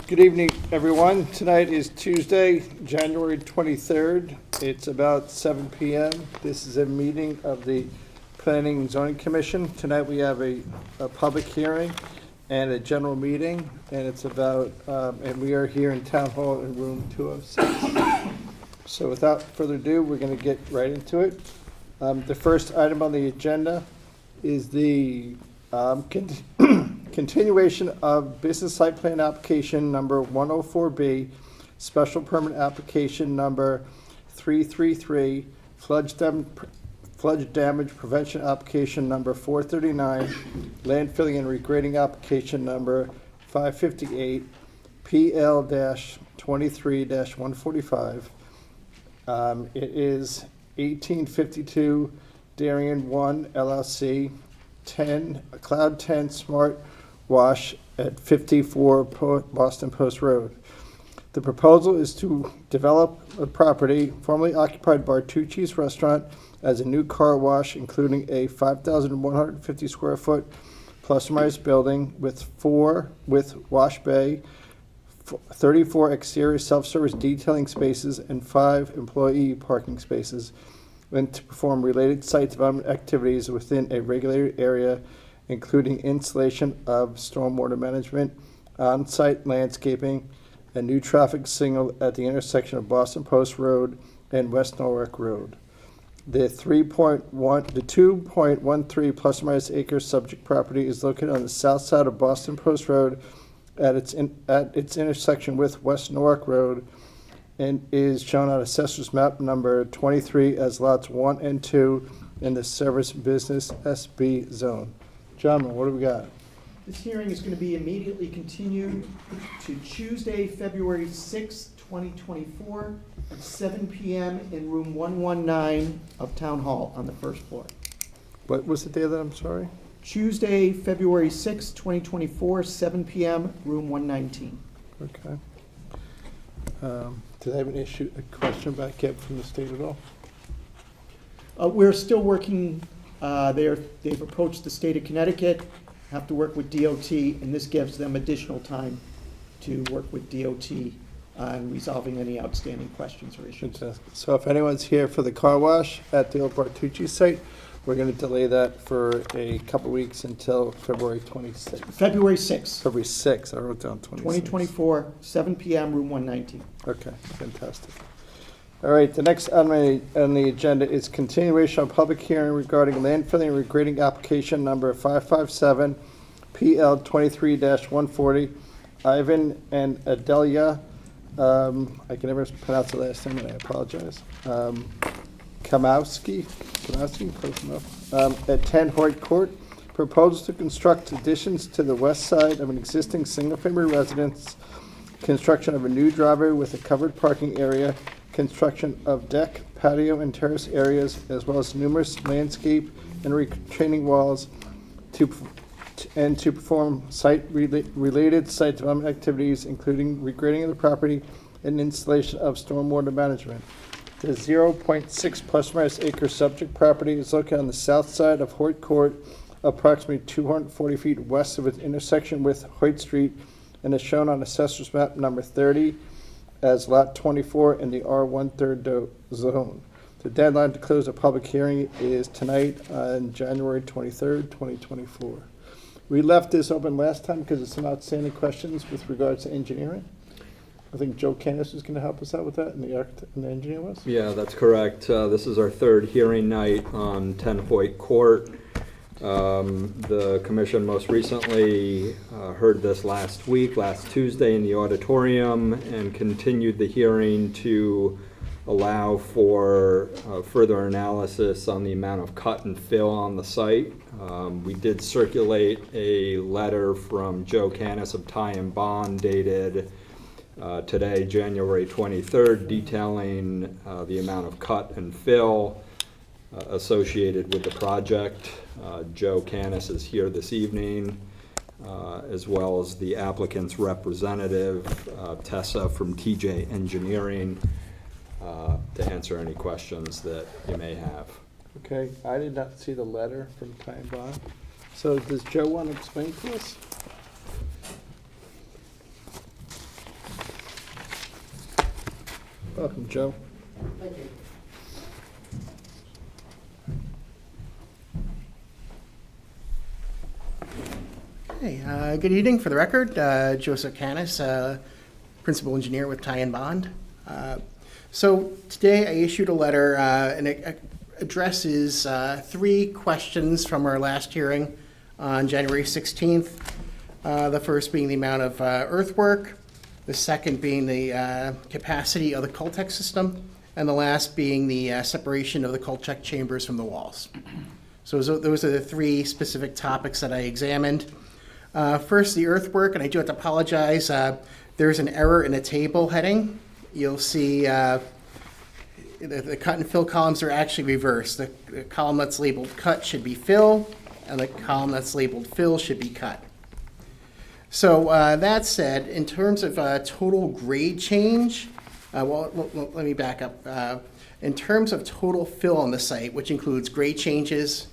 Good evening, everyone. Tonight is Tuesday, January 23rd. It's about 7 p.m. This is a meeting of the Planning and Zoning Commission. Tonight we have a public hearing and a general meeting, and it's about, and we are here in Town Hall in room 206. So without further ado, we're going to get right into it. The first item on the agenda is the continuation of business site plan application number 104B, special permit application number 333, flood damage prevention application number 439, land filling and regrading application number 558, PL-23-145. It is 1852 Darien 1 LLC, Cloud 10 Smart Wash at 54 Boston Post Road. The proposal is to develop a property formerly occupied Bertucci's restaurant as a new car wash, including a 5,150 square foot plus or minus building with wash bay, 34 exterior self-service detailing spaces, and 5 employee parking spaces, and to perform related site development activities within a regulated area, including installation of stormwater management, on-site landscaping, a new traffic signal at the intersection of Boston Post Road and West Norwalk Road. The 2.13 plus or minus acres subject property is located on the south side of Boston Post Road at its intersection with West Norwalk Road, and is shown on Assessor's map number 23 as lots 1 and 2 in the Service Business SB zone. Gentlemen, what do we got? This hearing is going to be immediately continued to Tuesday, February 6, 2024, at 7 p.m. in room 119 of Town Hall on the first floor. What was the day of that? I'm sorry? Tuesday, February 6, 2024, 7 p.m., room 119. Okay. Did I have a question back yet from the state at all? We're still working. They've approached the state of Connecticut, have to work with DOT, and this gives them additional time to work with DOT on resolving any outstanding questions or issues. So if anyone's here for the car wash at the old Bertucci site, we're going to delay that for a couple weeks until February 26th. February 6th. February 6th. I wrote down 26th. 2024, 7 p.m., room 119. Okay, fantastic. All right, the next on the agenda is continuation of public hearing regarding land filling and regrading application number 557, PL 23-140, Ivan and Adelya, I can never pronounce the last name and I apologize, Khmelevskoy, close enough, at 10 Hoyt Court, proposals to construct additions to the west side of an existing single-family residence, construction of a new driveway with a covered parking area, construction of deck, patio, and terrace areas, as well as numerous landscape and retaining walls, to perform related site development activities, including regrading of the property and installation of stormwater management. The 0.6 plus or minus acre subject property is located on the south side of Hoyt Court, approximately 240 feet west of its intersection with Hoyt Street, and is shown on Assessor's map number 30 as lot 24 in the R1/3 zone. The deadline to close the public hearing is tonight on January 23rd, 2024. We left this open last time because of some outstanding questions with regards to engineering. I think Joe Canis was going to help us out with that, and the architect and the engineer was? Yeah, that's correct. This is our third hearing night on 10 Hoyt Court. The commission most recently heard this last Tuesday in the auditorium, and continued the hearing to allow for further analysis on the amount of cut and fill on the site. We did circulate a letter from Joe Canis of Ty and Bond dated today, January 23rd, detailing the amount of cut and fill associated with the project. Joe Canis is here this evening, as well as the applicant's representative, Tessa from TJ Engineering, to answer any questions that you may have. Okay, I did not see the letter from Ty and Bond. So does Joe want to explain to us? Welcome, Joe. Thank you. Hey, good evening. For the record, Joseph Canis, Principal Engineer with Ty and Bond. So today I issued a letter and it addresses 3 questions from our last hearing on January 16th. The first being the amount of earthwork, the second being the capacity of the Cultec system, and the last being the separation of the Cultec chambers from the walls. So those are the 3 specific topics that I examined. First, the earthwork, and I do have to apologize. There's an error in the table heading. You'll see the cut and fill columns are actually reversed. The column that's labeled cut should be fill, and the column that's labeled fill should be cut. So that said, in terms of total grade change, let me back up. In terms of total fill on the site, which includes grade changes,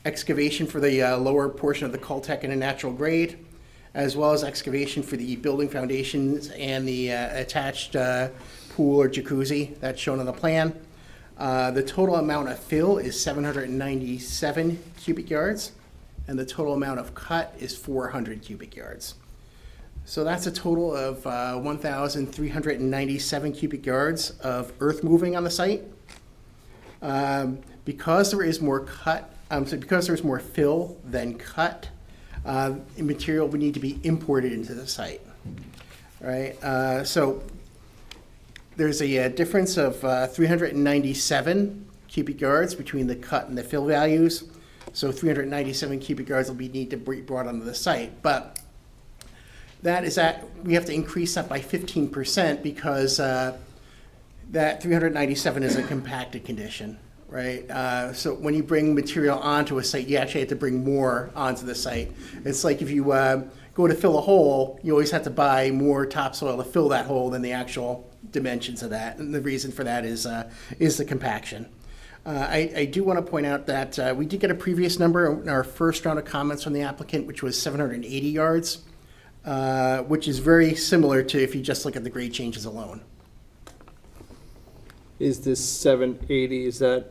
excavation for the lower portion of the Cultec in a natural grade, as well as excavation for the building foundations and the attached pool or jacuzzi that's shown on the plan. The total amount of fill is 797 cubic yards, and the total amount of cut is 400 cubic yards. So that's a total of 1,397 cubic yards of earth moving on the site. Because there is more because there's more fill than cut, material would need to be imported into the site, right? So there's a difference of 397 cubic yards between the cut and the fill values. So 397 cubic yards will need to be brought onto the site. But we have to increase that by 15% because that 397 is a compacted condition. Right, so when you bring material onto a site, you actually have to bring more onto the site. It's like if you go to fill a hole, you always have to buy more topsoil to fill that hole than the actual dimensions of that. And the reason for that is the compaction. I do want to point out that we did get a previous number in our first round of comments from the applicant, which was 780 yards, which is very similar to if you just look at the grade changes alone. Is this 780, is that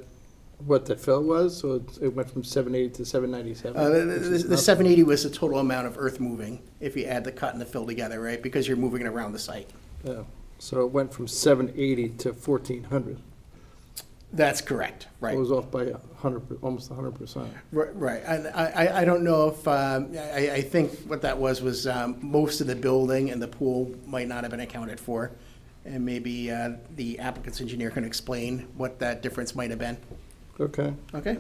what the fill was? So it went from 780 to 797? The 780 was the total amount of earth moving if you add the cut and the fill together, right? Because you're moving it around the site. Oh, so it went from 780 to 1,400. That's correct, right. It was off by 100, almost 100%. Right. And I don't know if, I think what that was most of the building and the pool might not have been accounted for. And maybe the applicant's engineer can explain what that difference might have been. Okay, Okay?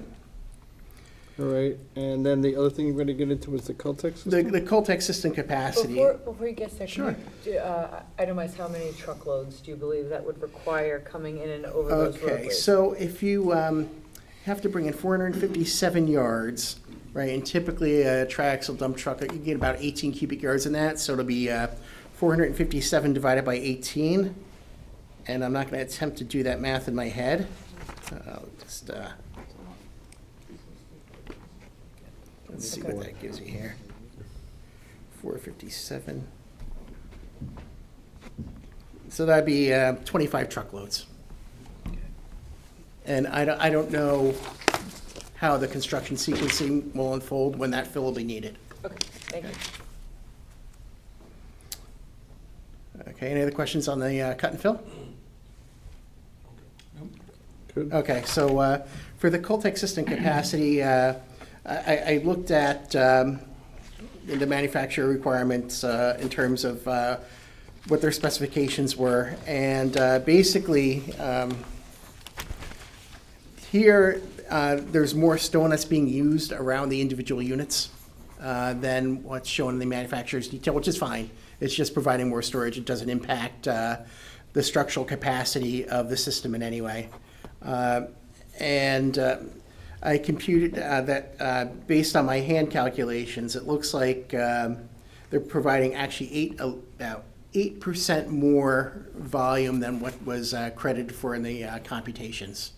all right. And then the other thing you're going to get into was the Cultec system? The Cultec system capacity. Before you get there, Sure. can you itemize how many truckloads do you believe that would require coming in and over those roadways? Okay, so if you have to bring in 457 yards, right, and typically a triaxle dump truck, you get about 18 cubic yards in that, so it'll be 457 divided by 18, and I'm not going to attempt to do that math in my head. I'll just, let's see what that gives you here. 457. So that'd be 25 truckloads. And I don't know how the construction sequencing will unfold when that fill will be needed. Okay, thank you. Okay, any other questions on the cut and fill? Good. Okay, so for the Cultec system capacity, I looked at the manufacturer requirements in terms of what their specifications were, and basically here there's more stone that's being used around the individual units than what's shown in the manufacturer's detail, which is fine. It's just providing more storage. It doesn't impact the structural capacity of the system in any way. And I computed that based on my hand calculations, it looks like they're providing actually about 8% more volume than what was credited for in the computations.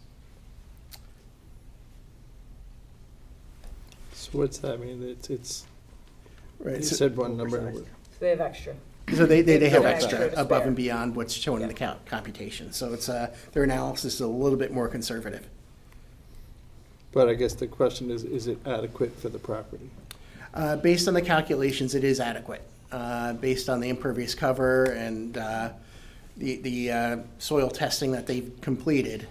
So what's that mean? It's, Right, you so- said one number. So they have extra. So they have Yeah, extra extra to above spare. and beyond what's shown in the computation. So it's, their analysis is a little bit more conservative. But I guess the question is it adequate for the property? Based on the calculations, it is adequate. Based on the impervious cover and the soil testing that they've completed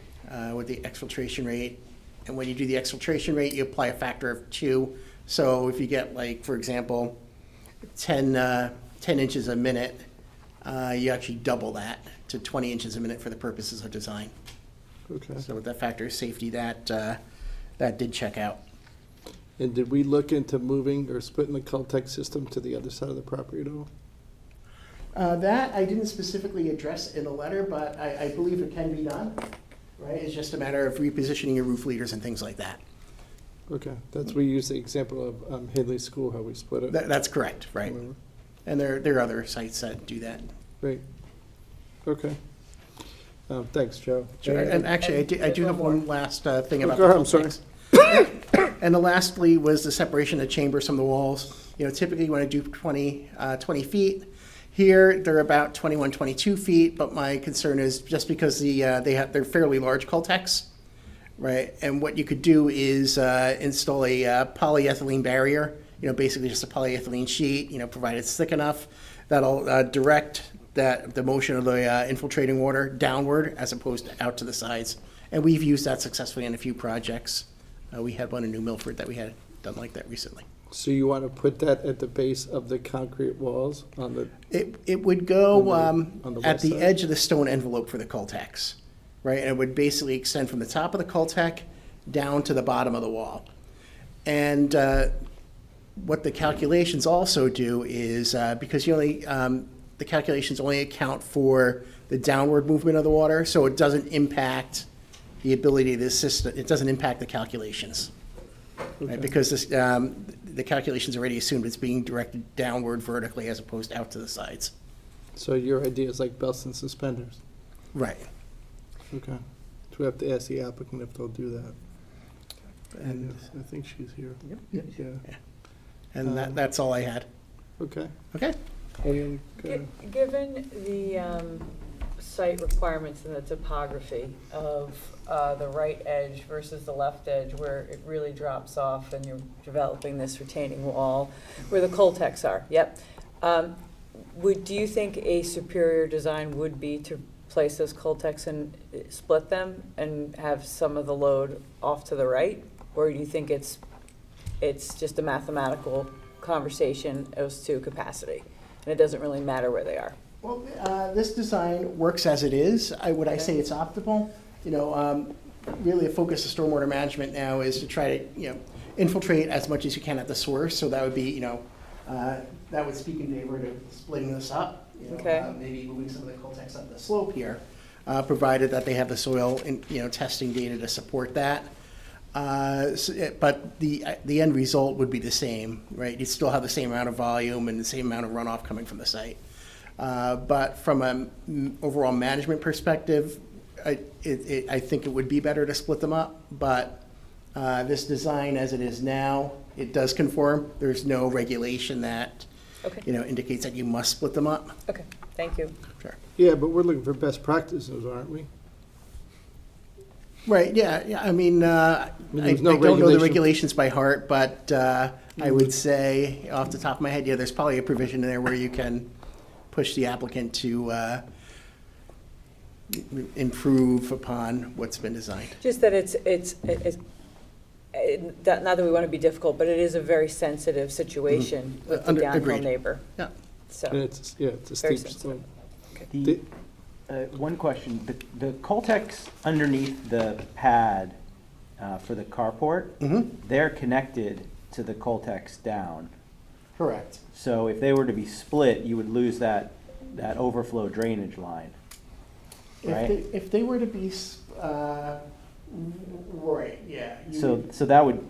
with the exfiltration rate. And when you do the exfiltration rate, you apply a factor of 2. So if you get, like, for example, 10 inches a minute, you actually double that to 20 inches a minute for the purposes of design. Okay. So with that factor of safety, that did check out. And did we look into moving or splitting the Caltech system to the other side of the property at all? That I didn't specifically address in the letter, but I believe it can be done, right? It's just a matter of repositioning your roof leaders and things like that. Okay, we use the example of Hadley School, how we split it. That's correct, right? Remember? And there are other sites that do that. Great. Okay. Thanks, Joe. Sure. And actually, I do have one last thing about go ahead, the I'm sorry. Caltex. And the lastly was the separation of chambers from the walls. You know, typically you want to do 20 feet. Here, they're about 21, 22 feet, but my concern is just because they're fairly large Caltex, right? And what you could do is install a polyethylene barrier, you know, basically just a polyethylene sheet, you know, provided it's thick enough, that'll direct the motion of the infiltrating water downward as opposed to out to the sides. And we've used that successfully in a few projects. We had one in New Milford that we had done like that recently. So you want to put that at the base of the concrete walls on the, It would go on the at west the side? edge of the stone envelope for the Caltex, right? And it would basically extend from the top of the Caltech down to the bottom of the wall. And what the calculations also do is, because the calculations only account for the downward movement of the water, so it doesn't impact the ability of the system, it doesn't impact the calculations. Right? Because the calculations already assumed it's being directed downward vertically as opposed to out to the sides. so your idea is like belts and suspenders? Right. Okay. So we have to ask the applicant if they'll do that. And I think she's here. Yep. Yeah, And that's all I had. okay. Okay? Any, go- Given the site requirements and the topography of the right edge versus the left edge where it really drops off and you're developing this retaining wall, where the Caltex are, yep. Do you think a superior design would be to place those Caltex and split them and have some of the load off to the right? Or do you think it's just a mathematical conversation as to capacity and it doesn't really matter where they are? Well, this design works as it is. Would I say it's optimal? You know, really a focus of stormwater management now is to try to, you know, infiltrate as much as you can at the source. So that would be, you know, that would speak in favor to splitting this up. You know, Okay. maybe moving some of the Caltex up the slope here, provided that they have the soil and, you know, testing data to support that. But the end result would be the same, right? You'd still have the same amount of volume and the same amount of runoff coming from the site. But from an overall management perspective, I think it would be better to split them up. But this design, as it is now, it does conform. There's no regulation that Okay, indicates that you must split them up. okay, thank you. Sure. Yeah, but we're looking for best practices, aren't we? Right. Yeah. I mean, I there's don't no know the regulation. regulations by heart, but I would say off the top of my head, yeah, there's probably a provision in there where you can push the applicant to improve upon what's been designed. Just that it's not that we want to be difficult, but it is a very sensitive situation with the downhill Agreed. neighbor. Yeah. So, And it's a Very steep sensitive. slope. One question, the Caltex underneath the pad for the carport, they're connected to the Caltex down. Correct. So if they were to be split, you would lose that overflow drainage line, right? If they were to be, right, yeah. So that would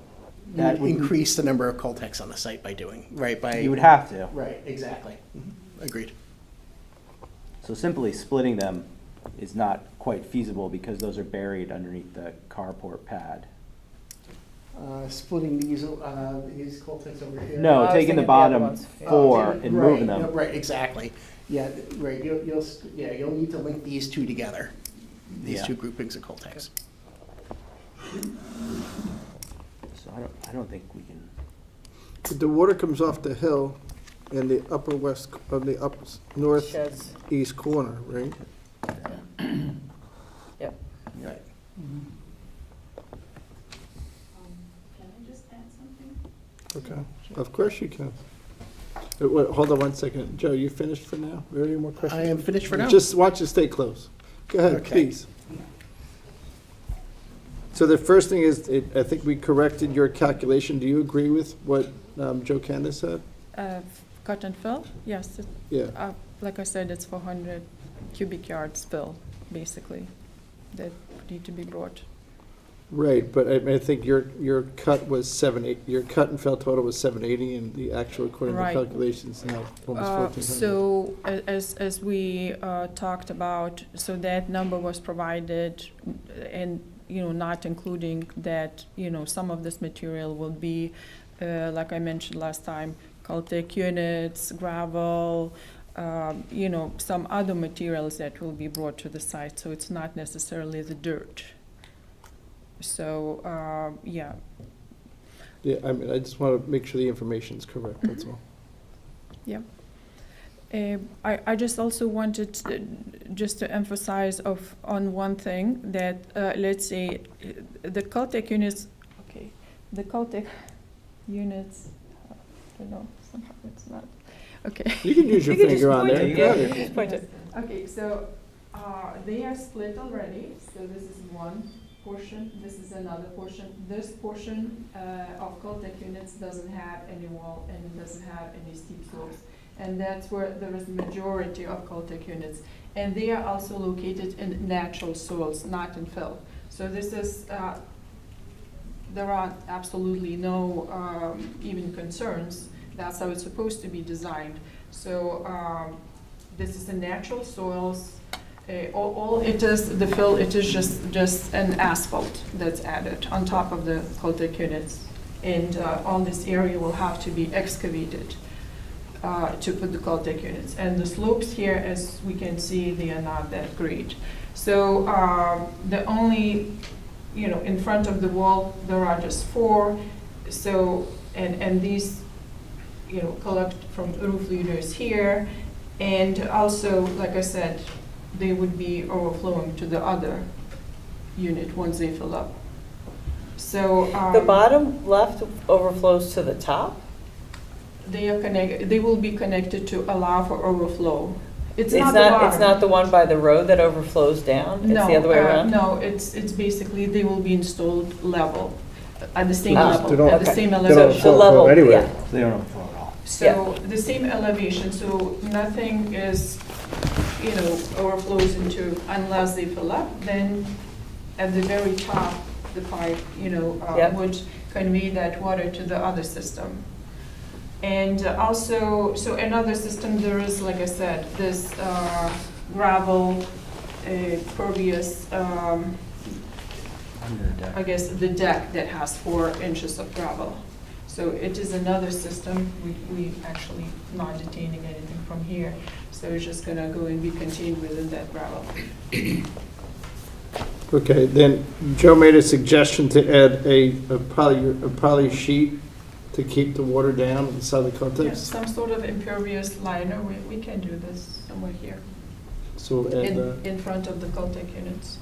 Increase the number of Caltex on the site by doing, right, by. you would have to. Right, exactly. Agreed. So simply splitting them is not quite feasible because those are buried underneath the carport pad. splitting these Coltex over here. No, I was taking the thinking the other bottom ones, yeah. four Oh, and right, moving yeah, them. right, exactly. Yeah, right, you'll need to link these two together, these Yeah. two groupings of Coltex. So I don't think we can, The water comes off the hill in the upper west, of the Sheds. northeast corner, right? Yep. Right. Can I just add something? Okay, of course you can. Wait, hold on one second. Joe, you finished for now? Are there any more questions? I am finished for now. Just watch it stay close. Go ahead, Okay. please. So the first thing is, I think we corrected your calculation. Do you agree with what Joe Candace said? Cut and fill, yes. Yeah. Like I said, it's 400 cubic yards fill, basically, that need to be brought. Right, but I think your cut was your cut and fill total was 780, and the actual, according to Right. calculations, now almost 1,400. So as we talked about, so that number was provided and, not including that, some of this material will be, like I mentioned last time, Caltech units, gravel, some other materials that will be brought to the site. So it's not necessarily the dirt. So, yeah. Yeah, I mean, I just want to make sure the information's correct, that's all. I just also wanted just to emphasize on one thing that, let's say, the Caltech units, the Caltech units, I don't know, somehow it's not, You can use your You can finger just on point there. it, Go yeah, ahead. you can just point it. Okay, so they are split already. So this is one portion, this is another portion. This portion of Caltech units doesn't have any wall and it doesn't have any steep slopes. And that's where there is majority of Caltech units. And they are also located in natural soils, not in fill. So this is, there are absolutely no even concerns. That's how it's supposed to be designed. So this is the natural soils. All it is, the fill, it is just an asphalt that's added on top of the Caltech units. And all this area will have to be excavated to put the Caltech units. And the slopes here, as we can see, they are not that great. So the only, in front of the wall, there are just 4. So, and these, collect from roof leaders here. And also, like I said, they would be overflowing to the other unit once they fill up. So The bottom left overflows to the top? they are connected. They will be connected to allow for overflow. It's not the bottom. It's not the one by the road that overflows down? It's the other way around? No, it's basically they will be installed level at the same Ah, level, they don't- at the okay. same They don't elevation. The overflow level, anyway. yeah. they don't overflow at all. So the same elevation, so nothing is, overflows into, unless they fill up, then at the very top, the pipe, Yep. would convey that water to the other system. And also, so another system, there is, like I said, this gravel, pervious, Under the deck. I guess the deck that has 4 inches of gravel. So it is another system. We actually not detaining anything from here. So it's just gonna go and be contained within that gravel. Okay, then Joe made a suggestion to add a poly sheet to keep the water down inside the Yeah, context. some sort of impervious liner, we can do this somewhere here, So add that. in front of the Caltech units.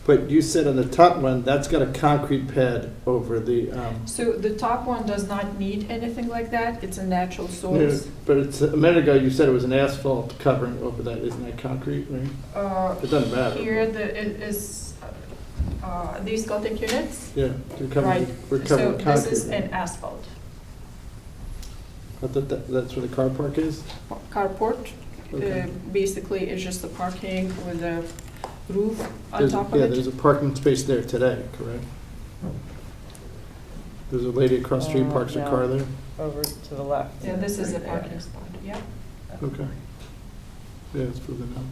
But you said on the top one, that's got a concrete pad over the, So the top one does not need anything like that. It's a natural source. but it's, a minute ago you said it was an asphalt covering over that. Isn't that concrete, right? It doesn't matter. Here, it is, these Caltech units, Yeah, right. we're So covering concrete. this is an asphalt. I thought that's where the car park is? Carport, Okay. basically it's just the parking with the roof on There's- top of Yeah, it. there's a parking space there today, correct? There's a lady across the street parks her no. car there? Over to the left. Yeah, this is a Right there. parking spot, yeah. Okay. Yeah, it's further down.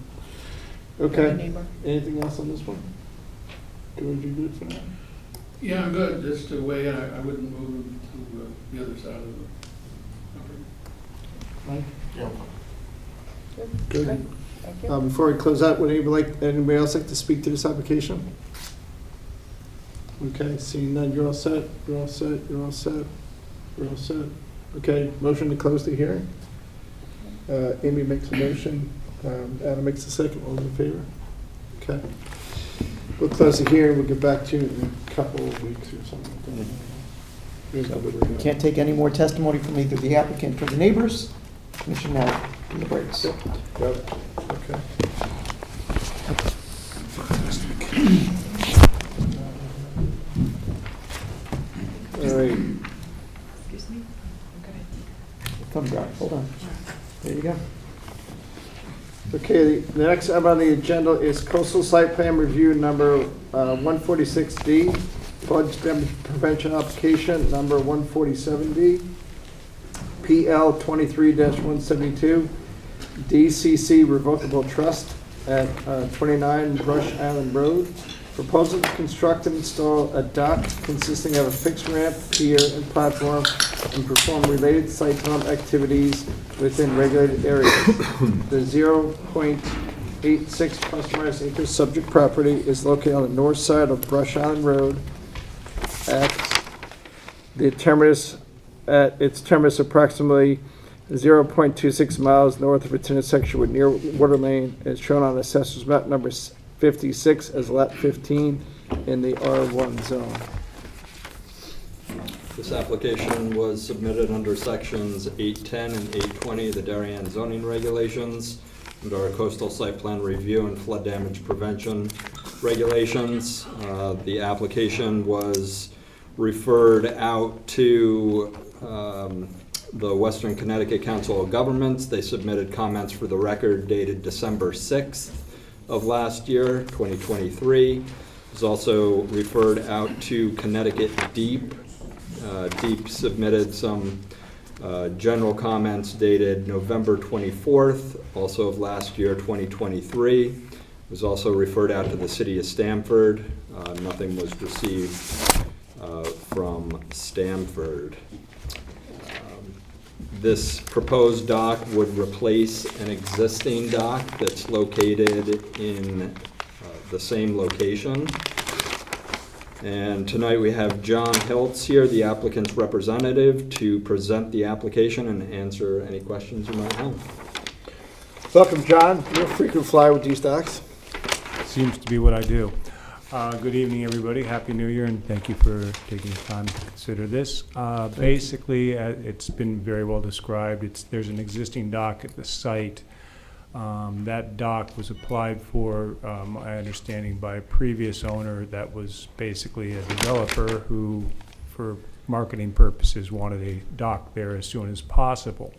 for the Okay, neighbor. anything else on this one? George, you good for now? Yeah, I'm good, just to weigh in, I wouldn't move to the other side of the property. Good. Thank you. Before we close out, would anybody else like to speak to this application? Okay, seeing none, you're all set, you're all set, you're all set, you're all set. Okay, motion to close the hearing. Amy makes a motion, Adam makes a second, all in favor? Okay. We'll close the hearing, we'll get back to you in a couple of weeks or something. Can't take any more testimony from either the applicant or the neighbors. Commission now deliberates. Yep, got it. Okay. All right, Excuse me? Okay. Come, Doc, hold on. There you go. okay, the next item on the agenda is coastal site plan review number 146D, flood damage prevention application number 147D, PL 23-172, DCC Revocable Trust at 29 Brush Island Road. Proposal to construct and install a dock consisting of a fixed ramp, pier, and platform, and perform related site development activities within regulated areas. The 0.86 plus or minus acres subject property is located on the north side of Brush Island Road at its terminus approximately 0.26 miles north of its intersection with Nearwater Lane, as shown on Assessor's map number 56 as lot 15 in the R1 zone. This application was submitted under sections 810 and 820 of the Darien zoning regulations, under our coastal site plan review and flood damage prevention regulations. The application was referred out to the Western Connecticut Council of Governments. They submitted comments for the record dated December 6th of last year, 2023. It was also referred out to Connecticut Deep. Deep submitted some general comments dated November 24th, also of last year, 2023. It was also referred out to the city of Stamford. Nothing was received from Stamford. This proposed dock would replace an existing dock that's located in the same location. And tonight we have John Hiltz here, the applicant's representative, to present the application and answer any questions you might have. Welcome, John. You're a frequent flyer with these docks. Seems to be what I do. Good evening, everybody. Happy New Year, and thank you for taking the time to consider this. Basically, it's been very well described. There's an existing dock at the site. That dock was applied for, my understanding, by a previous owner that was basically a developer who, for marketing purposes, wanted a dock there as soon as possible.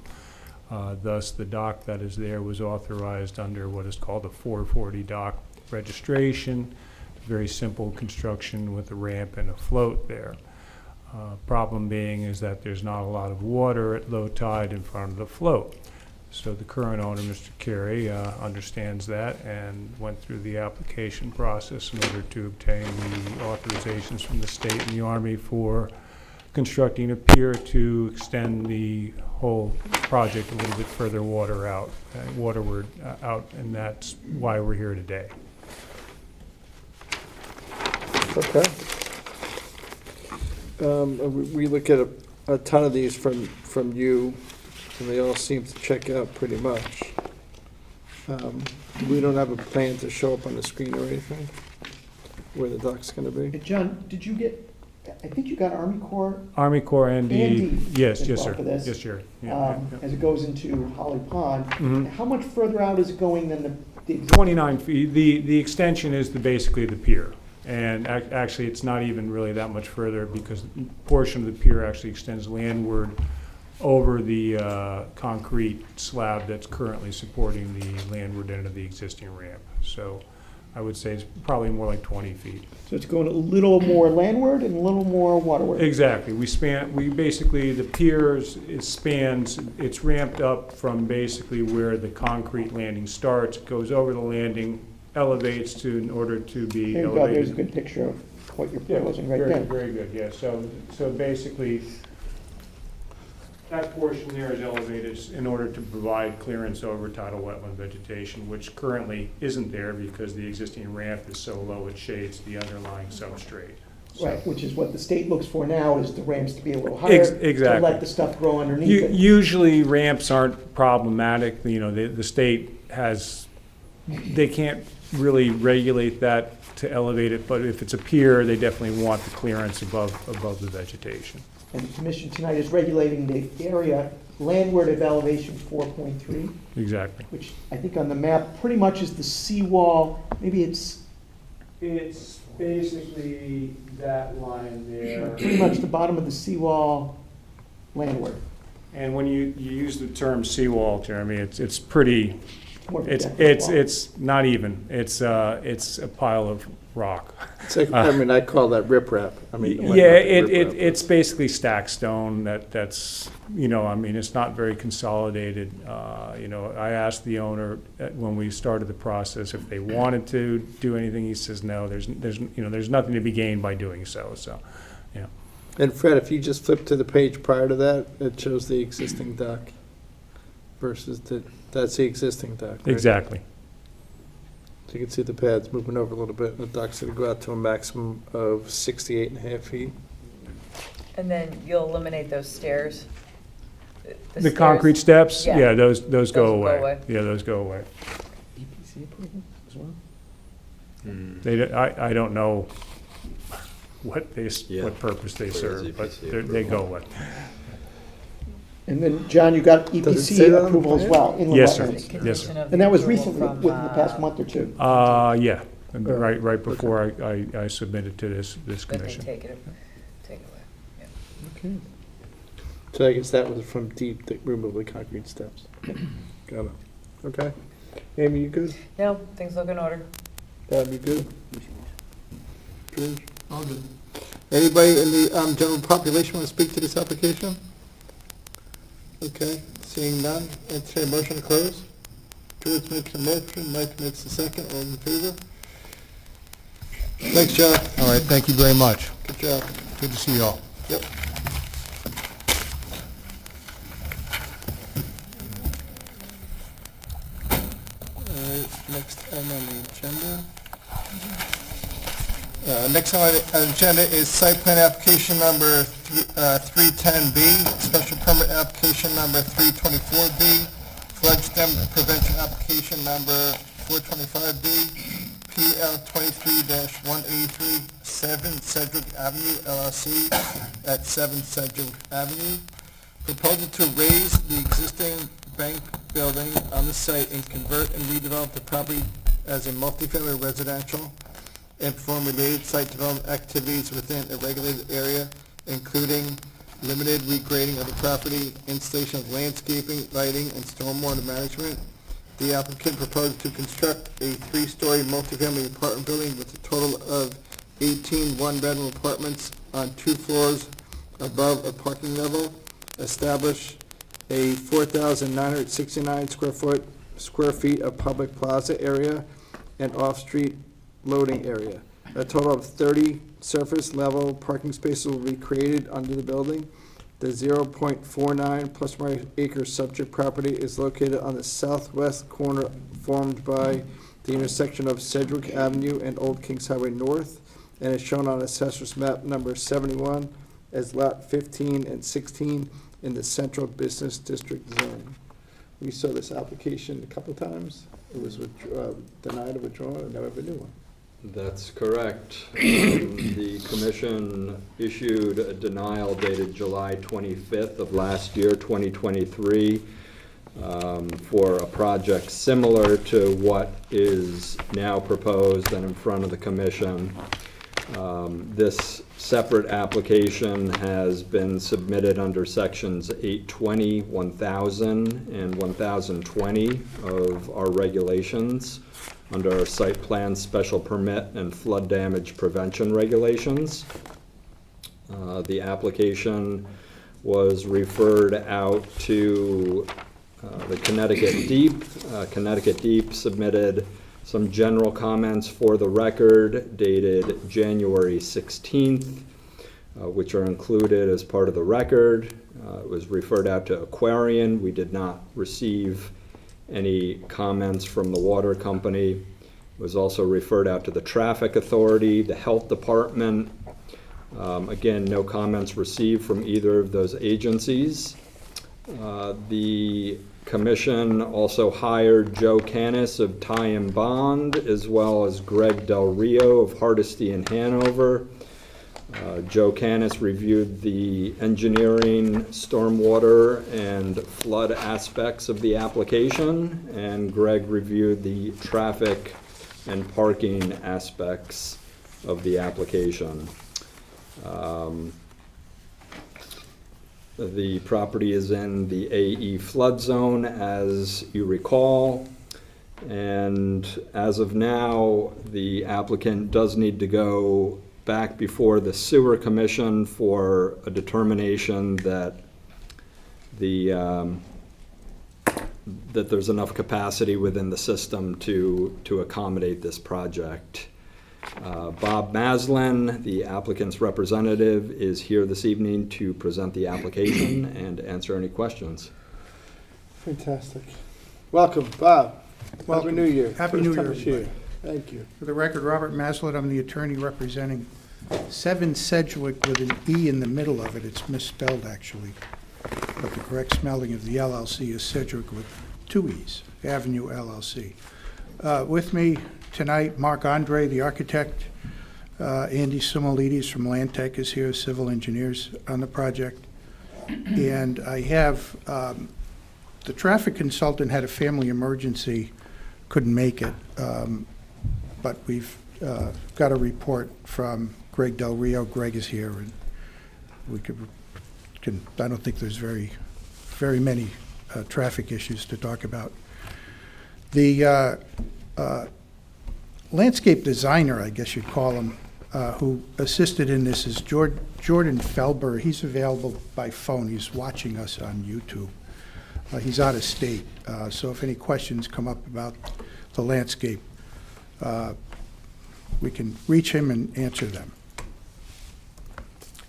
Thus, the dock that is there was authorized under what is called a 440 dock registration. Very simple construction with a ramp and a float there. Problem being is that there's not a lot of water at low tide in front of the float. So the current owner, Mr. Carey, understands that and went through the application process in order to obtain the authorizations from the state and the Army for constructing a pier to extend the whole project a little bit further waterward out, and that's why we're here today. Okay. We look at a ton of these from you, and they all seem to check out pretty much. We don't have a plan to show up on the screen or anything, where the dock's gonna be. Hey, John, did you get, I think you got Army Corps Army Corps and Andy yes, involved sir. for this, Yes, sir. Yeah. as it goes into Holly Pond. Mhm. How much further out is it going than the? 29 feet. The extension is basically the pier. And actually, it's not even really that much further because a portion of the pier actually extends landward over the concrete slab that's currently supporting the landward end of the existing ramp. So I would say it's probably more like 20 feet. So it's going a little more landward and a little more waterward. Exactly. We basically, the piers, it's ramped up from basically where the concrete landing starts, goes over the landing, elevates in order to be There you go, there's a elevated. good picture of what you're Yeah, proposing right very, there. very good, yeah. So basically, that portion there is elevated in order to provide clearance over tidal wetland vegetation, which currently isn't there because the existing ramp is so low it shades the underlying substrate. So- Right, which is what the state looks for now, is the ramps to be a little higher. To Exactly. let the stuff grow underneath it. Usually ramps aren't problematic, you know, the state has, they can't really regulate that to elevate it, but if it's a pier, they definitely want the clearance above the vegetation. And the commission tonight is regulating the area landward of elevation 4.3, Exactly. which I think on the map pretty much is the seawall, maybe it's It's basically that line there. pretty much the bottom of the seawall landward. And when you use the term seawall, Jeremy, it's pretty, More of a it's, deck it's, wall. it's not even, it's a pile of rock. It's like, I mean, I call that riprap. I mean. Yeah, not it's riprap, basically stacked stone that's, you know, I mean, it's not very consolidated. You know, I asked the owner when we started the process if they wanted to do anything. He says, no, there's, you know, there's nothing to be gained by doing so, yeah. And Fred, if you just flip to the page prior to that, it shows the existing dock versus that's the existing dock, right? Exactly. So you can see the pads moving over a little bit, and the dock's gonna go out to a maximum of 68.5 feet. And then you'll eliminate those stairs? The stairs? concrete steps, Yeah. yeah, those go Those will go away. away. Yeah, those go away. EPC approval as well? I don't know what Yeah. what purpose they Clear serve, but ZPC they go away. And then, John, you got Does it say EPC that on the approval as plan? well, inland Yes, sir. wetlands. Yes, sir. Condition of And that was approval recently, from, within the past month or two. Yeah, right before I submitted to this Then they commission. take it away. Okay. So I guess that was from deep, the removal of concrete steps. Got it. Okay. Amy, you good? No, things look in order. Bob, you good? George? All good. Anybody in the general population want to speak to this application? Okay, seeing none, entertain a motion to close. George makes a motion, Mike makes a second, all in favor? Thanks, Joe. All right, thank you very much. Good job. Good to see you all. Yep. All right, next item on the agenda. Next on the agenda is site plan application number 310B, special permit application number 324B, flood stem prevention application number 425B, PL 23-183, 7 Sedgwick Avenue LLC at 7 Sedgwick Avenue. Proposal to raise the existing bank building on the site and convert and redevelop the property as a multifamily residential and perform related site development activities within a regulated area, including limited regrading of the property, installation of landscaping, lighting, and stormwater management. The applicant proposed to construct a 3-story multifamily apartment building with a total of 18 one-bedroom apartments on 2 floors above a parking level. Establish a 4,969 square feet of public plaza area and off-street loading area. A total of 30 surface level parking spaces will be created under the building. The 0.49 plus or minus acre subject property is located on the southwest corner formed by the intersection of Sedgwick Avenue and Old Kings Highway North, and is shown on Assessor's map number 71 as lot 15 and 16 in the Central Business District zone. We saw this application a couple times. It was denied or withdrawn, and now we have a new one. That's correct. The commission issued a denial dated July 25th of last year, 2023, for a project similar to what is now proposed and in front of the commission. This separate application has been submitted under sections 820, 1000, and 1020 of our regulations, under our site plan, special permit, and flood damage prevention regulations. The application was referred out to the Connecticut Deep. Connecticut Deep submitted Some general comments for the record dated January 16th, which are included as part of the record. It was referred out to Aquarian. We did not receive any comments from the water company. It was also referred out to the traffic authority, the health department. Again, no comments received from either of those agencies. The commission also hired Joe Canis of Ty and Bond, as well as Greg Del Rio of Hardesty and Hanover. Joe Canis reviewed the engineering, stormwater, and flood aspects of the application, and Greg reviewed the traffic and parking aspects of the application. The property is in the AE flood zone, as you recall, and as of now, the applicant does need to go back before the sewer commission for a determination that that there's enough capacity within the system to accommodate this project. Bob Maslin, the applicant's representative, is here this evening to present the application and answer any questions. Fantastic. Welcome, Bob. Welcome. Happy New Year. Happy New Year, First time this year. everybody. Thank you. For the record, Robert Maslin, I'm the attorney representing 7 Sedgwick with an E in the middle of it. It's misspelled, actually. But the correct spelling of the LLC is Sedgwick with 2 E's, Avenue LLC. With me tonight, Mark Andre, the architect. Andy Simolides from Land Tech is here, civil engineers on the project. And I have, the traffic consultant had a family emergency, couldn't make it. But we've got a report from Greg Del Rio. Greg is here, and we can I don't think there's very many traffic issues to talk about. The landscape designer, I guess you'd call him, who assisted in this is Jordan Felber. He's available by phone. He's watching us on YouTube. He's out of state, so if any questions come up about the landscape, we can reach him and answer them.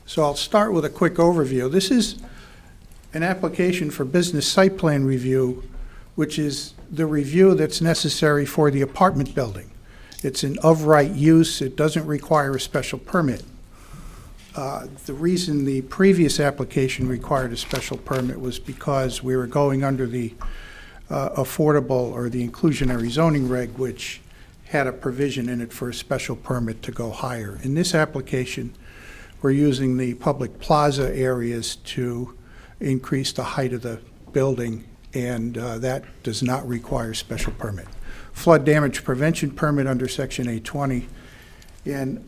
So I'll start with a quick overview. This is an application for business site plan review, which is the review that's necessary for the apartment building. It's an of right use. It doesn't require a special permit. The reason the previous application required a special permit was because we were going under the affordable or the inclusionary zoning reg, which had a provision in it for a special permit to go higher. In this application, we're using the public plaza areas to increase the height of the building, and that does not require special permit. Flood damage prevention permit under Section 820. And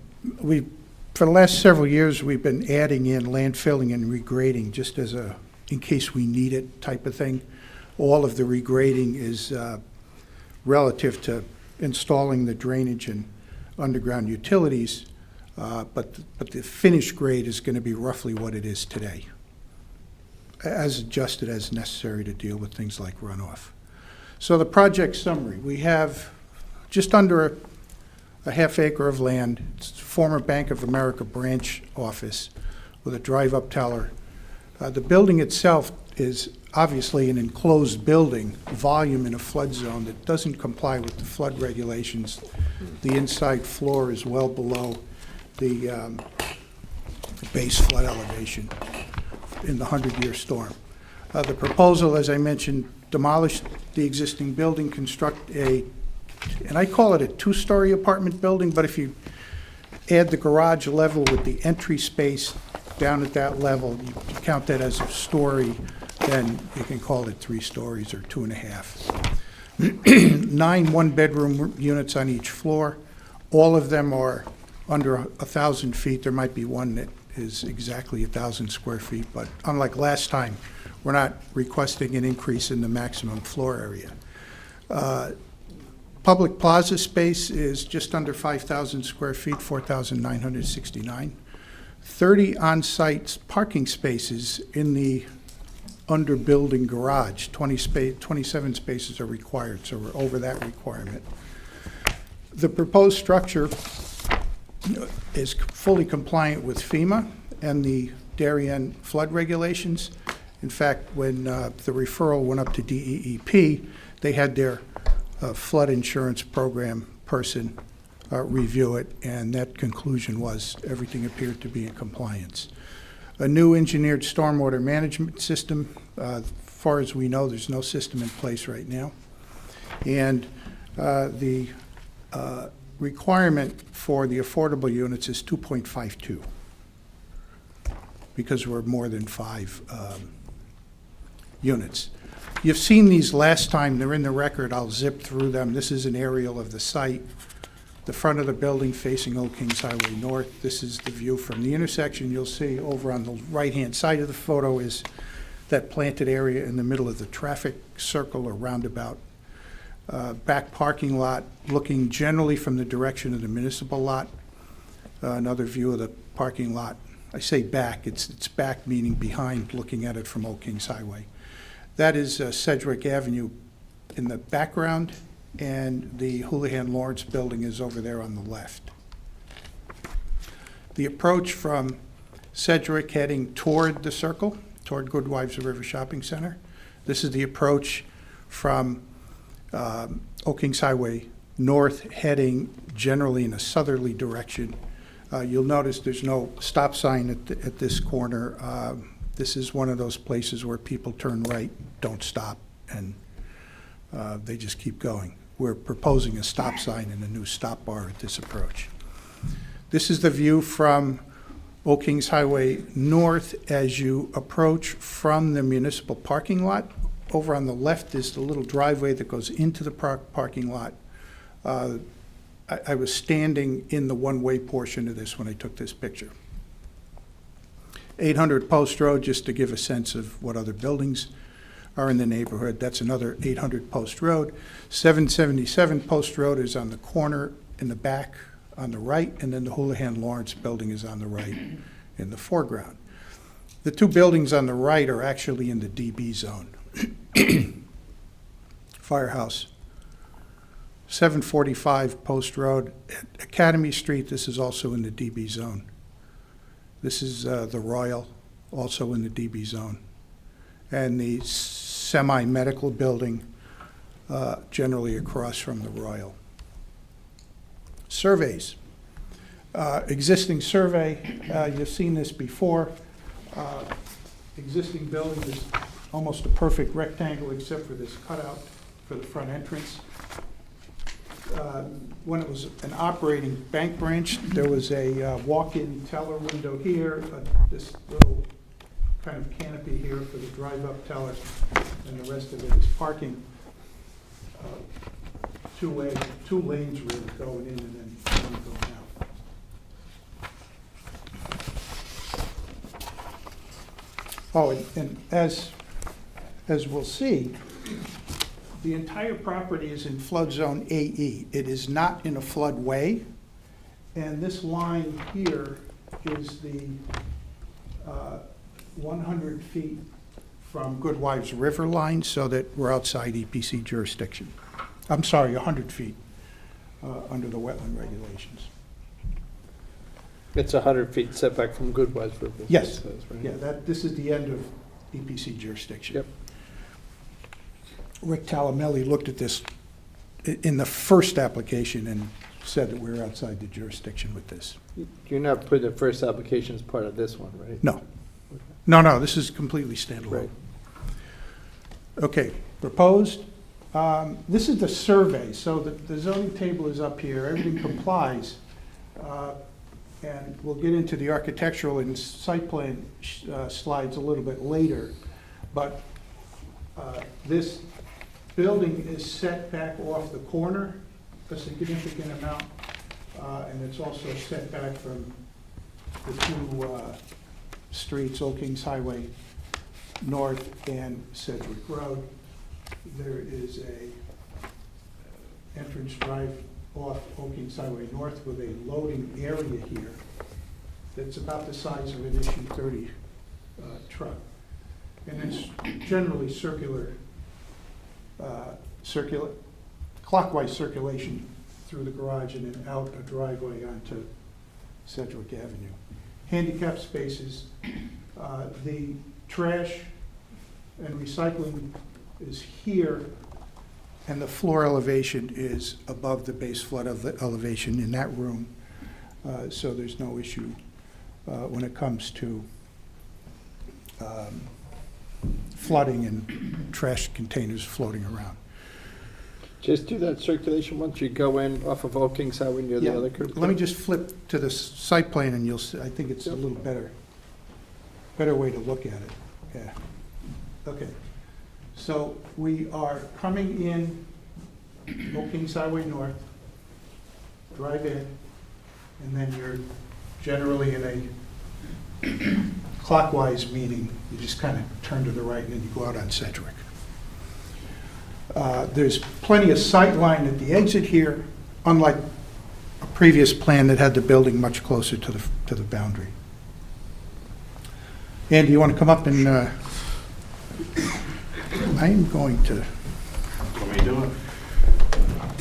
for the last several years, we've been adding in land filling and regrading just as a, in case we need it type of thing. All of the regrading is relative to installing the drainage and underground utilities, but the finished grade is going to be roughly what it is today, as adjusted as necessary to deal with things like runoff. So the project summary, we have just under a half acre of land. It's former Bank of America branch office with a drive-up teller. The building itself is obviously an enclosed building, volume in a flood zone that doesn't comply with the flood regulations. The inside floor is well below the base flood elevation in the 100-year storm. The proposal, as I mentioned, demolish the existing building, construct and I call it a 2-story apartment building, but if you add the garage level with the entry space down at that level, you count that as a story, then you can call it 3 stories or 2.5. 9 1-bedroom units on each floor. All of them are under 1,000 feet. There might be one that is exactly 1,000 square feet, but unlike last time, we're not requesting an increase in the maximum floor area. Public plaza space is just under 5,000 square feet, 4,969. 30 on-site parking spaces in the under-building garage. 27 spaces are required, so we're over that requirement. The proposed structure is fully compliant with FEMA and the Darien flood regulations. In fact, when the referral went up to DEEP, they had their flood insurance program person review it, and that conclusion was everything appeared to be in compliance. A new engineered stormwater management system. As far as we know, there's no system in place right now. And the requirement for the affordable units is 2.52 because we're more than 5 units. You've seen these last time. They're in the record. I'll zip through them. This is an aerial of the site. The front of the building facing Old Kings Highway North. This is the view from the intersection. You'll see over on the right-hand side of the photo is that planted area in the middle of the traffic circle or roundabout. Back parking lot, looking generally from the direction of the municipal lot. Another view of the parking lot. I say back, it's back meaning behind, looking at it from Old Kings Highway. That is Sedgwick Avenue in the background, and the Houlihan Lawrence building is over there on the left. The approach from Sedgwick heading toward the circle, toward Goodwives River Shopping Center. This is the approach from Old Kings Highway North heading generally in a southerly direction. You'll notice there's no stop sign at this corner. This is one of those places where people turn right, don't stop, and they just keep going. We're proposing a stop sign and a new stop bar at this approach. This is the view from Old Kings Highway North as you approach from the municipal parking lot. Over on the left is the little driveway that goes into the parking lot. I was standing in the one-way portion of this when I took this picture. 800 Post Road, just to give a sense of what other buildings are in the neighborhood. That's another 800 Post Road. 777 Post Road is on the corner in the back on the right, and then the Houlihan Lawrence building is on the right in the foreground. The two buildings on the right are actually in the DB zone. Firehouse. 745 Post Road, Academy Street, this is also in the DB zone. This is the Royal, also in the DB zone. And the semi-medical building, generally across from the Royal. Surveys. Existing survey, you've seen this before. Existing building is almost a perfect rectangle except for this cutout for the front entrance. When it was an operating bank branch, there was a walk-in teller window here, this little kind of canopy here for the drive-up teller, and the rest of it is parking. Two lanes really going in and then one going out. Oh, and as we'll see, the entire property is in flood zone AE. It is not in a floodway. And this line here is the 100 feet from Goodwives River line, so that we're outside EPC jurisdiction. I'm sorry, 100 feet under the wetland regulations. It's 100 feet setback from Goodwives River. Yes. It says, right? Yeah, this is the end of EPC jurisdiction. Yep. Rick Talamelli looked at this in the first application and said that we were outside the jurisdiction with this. You're not putting the first application as part of this one, right? No. No, this is completely standalone. Right. Okay, proposed. This is the survey, so the zoning table is up here. Everything complies. And we'll get into the architectural and site plan slides a little bit later. But this building is set back off the corner a significant amount, and it's also set back from the two streets, Old Kings Highway North and Sedgwick Road. There is a entrance drive off Old Kings Highway North with a loading area here that's about the size of an issue 30 truck. And it's generally clockwise circulation through the garage and then out a driveway onto Sedgwick Avenue. Handicap spaces, the trash and recycling is here, and the floor elevation is above the base flood elevation in that room. So there's no issue when it comes to flooding and trash containers floating around. Just do that circulation once you go in off of Old Kings Highway near the Yeah, other curb. let me just flip to the site plan and you'll see, I think it's a little better way to look at it. Yeah. Okay. So we are coming in Old Kings Highway North, drive in, and then you're generally in a clockwise meaning. You just kind of turn to the right and then you go out on Sedgwick. There's plenty of sight line at the exit here, unlike a previous plan that had the building much closer to the boundary. Andy, you want to come up and, I am going to, What are you doing?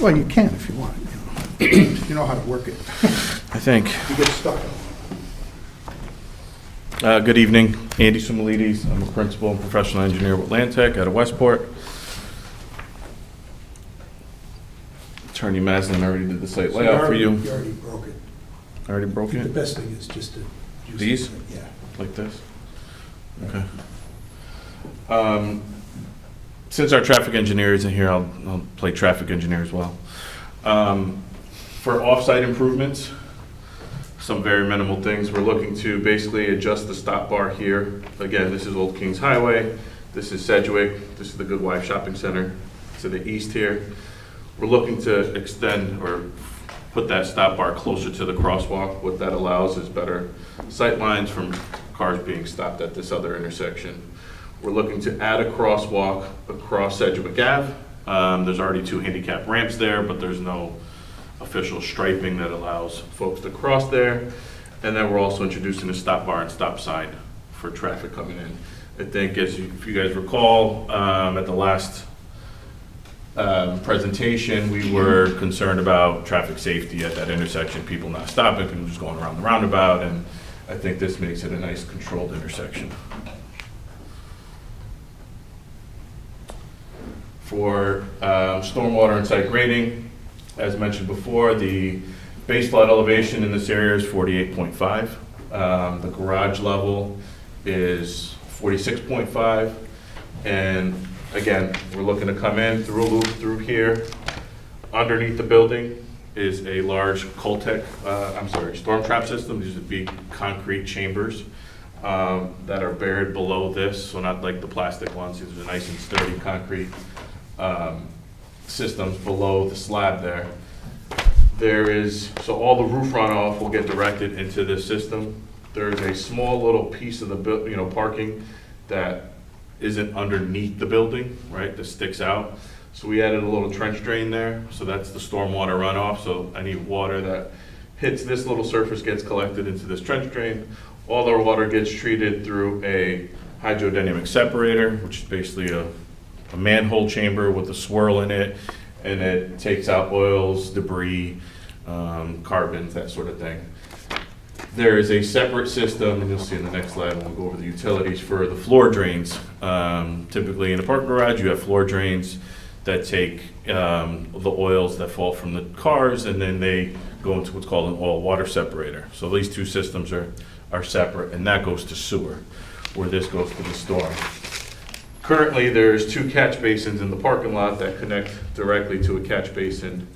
well, you can if you want. You know how to work it. I think. You get stuck. Good evening, Andy Sumalides. I'm a principal and professional engineer with Land Tech out of Westport. Attorney Maslin already did the site layout for you. You already broke it. Already I broke think the it? best thing is just to use These? it. Yeah. Like this? Okay. Since our traffic engineer isn't here, I'll play traffic engineer as well. For off-site improvements, some very minimal things. We're looking to basically adjust the stop bar here. Again, this is Old Kings Highway. This is Sedgwick. This is the Good Wife Shopping Center to the east here. We're looking to extend or put that stop bar closer to the crosswalk. What that allows is better sight lines from cars being stopped at this other intersection. We're looking to add a crosswalk across Sedgwick Ave. There's already 2 handicap ramps there, but there's no official striping that allows folks to cross there. And then we're also introducing a stop bar and stop sign for traffic coming in. I think, if you guys recall, at the last presentation, we were concerned about traffic safety at that intersection, people not stopping, people just going around the roundabout, and I think this makes it a nice controlled intersection. For stormwater and site grading, as mentioned before, the base flood elevation in this area is 48.5. The garage level is 46.5. And again, we're looking to come in through a loop through here. Underneath the building is a large storm trap system. These would be concrete chambers that are buried below this, so not like the plastic ones. These are nice and sturdy concrete systems below the slab there. So all the roof runoff will get directed into this system. There's a small little piece of the parking that isn't underneath the building, right, that sticks out. So we added a little trench drain there, so that's the stormwater runoff. So any water that hits this little surface gets collected into this trench drain. All the water gets treated through a hydrodynamic separator, which is basically a manhole chamber with a swirl in it, and it takes out oils, debris, carbons, that sort of thing. There is a separate system, and you'll see in the next slide when we go over the utilities, for the floor drains. Typically in a parking garage, you have floor drains that take the oils that fall from the cars, and then they go into what's called an oil water separator. So these 2 systems are separate, and that goes to sewer, where this goes to the storm. Currently, there's 2 catch basins in the parking lot that connect directly to a catch basin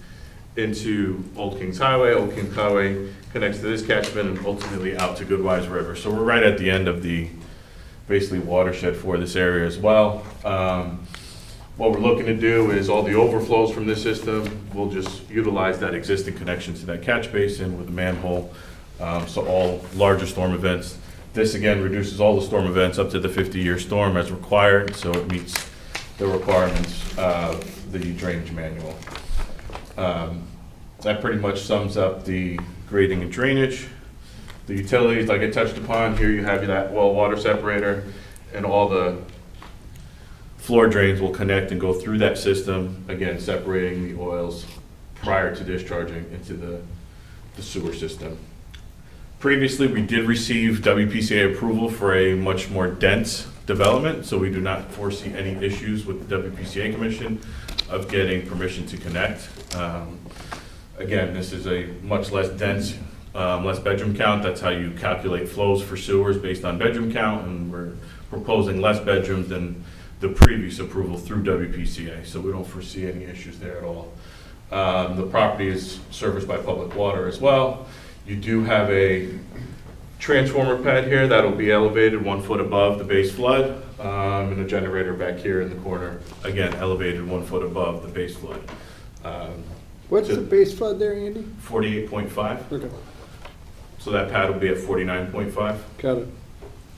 into Old Kings Highway. Old Kings Highway connects to this catchment and ultimately out to Goodwise River. So we're right at the end of the basically watershed for this area as well. What we're looking to do is all the overflows from this system, we'll just utilize that existing connection to that catch basin with a manhole. So all larger storm events. This again reduces all the storm events up to the 50-year storm as required, so it meets the requirements of the drainage manual. That pretty much sums up the grading and drainage. The utilities, like I touched upon, here you have that oil water separator, and all the floor drains will connect and go through that system, again separating the oils prior to discharging into the sewer system. Previously, we did receive WPCA approval for a much more dense development, so we do not foresee any issues with the WPCA Commission of getting permission to connect. Again, this is a much less dense, less bedroom count. That's how you calculate flows for sewers based on bedroom count, and we're proposing less bedrooms than the previous approval through WPCA, so we don't foresee any issues there at all. The property is serviced by public water as well. You do have a transformer pad here that'll be elevated 1 foot above the base flood, and a generator back here in the corner, again, elevated 1 foot above the base flood. What's the base flood there, Andy? 48.5, Okay, so that pad will be at 49.5. got it.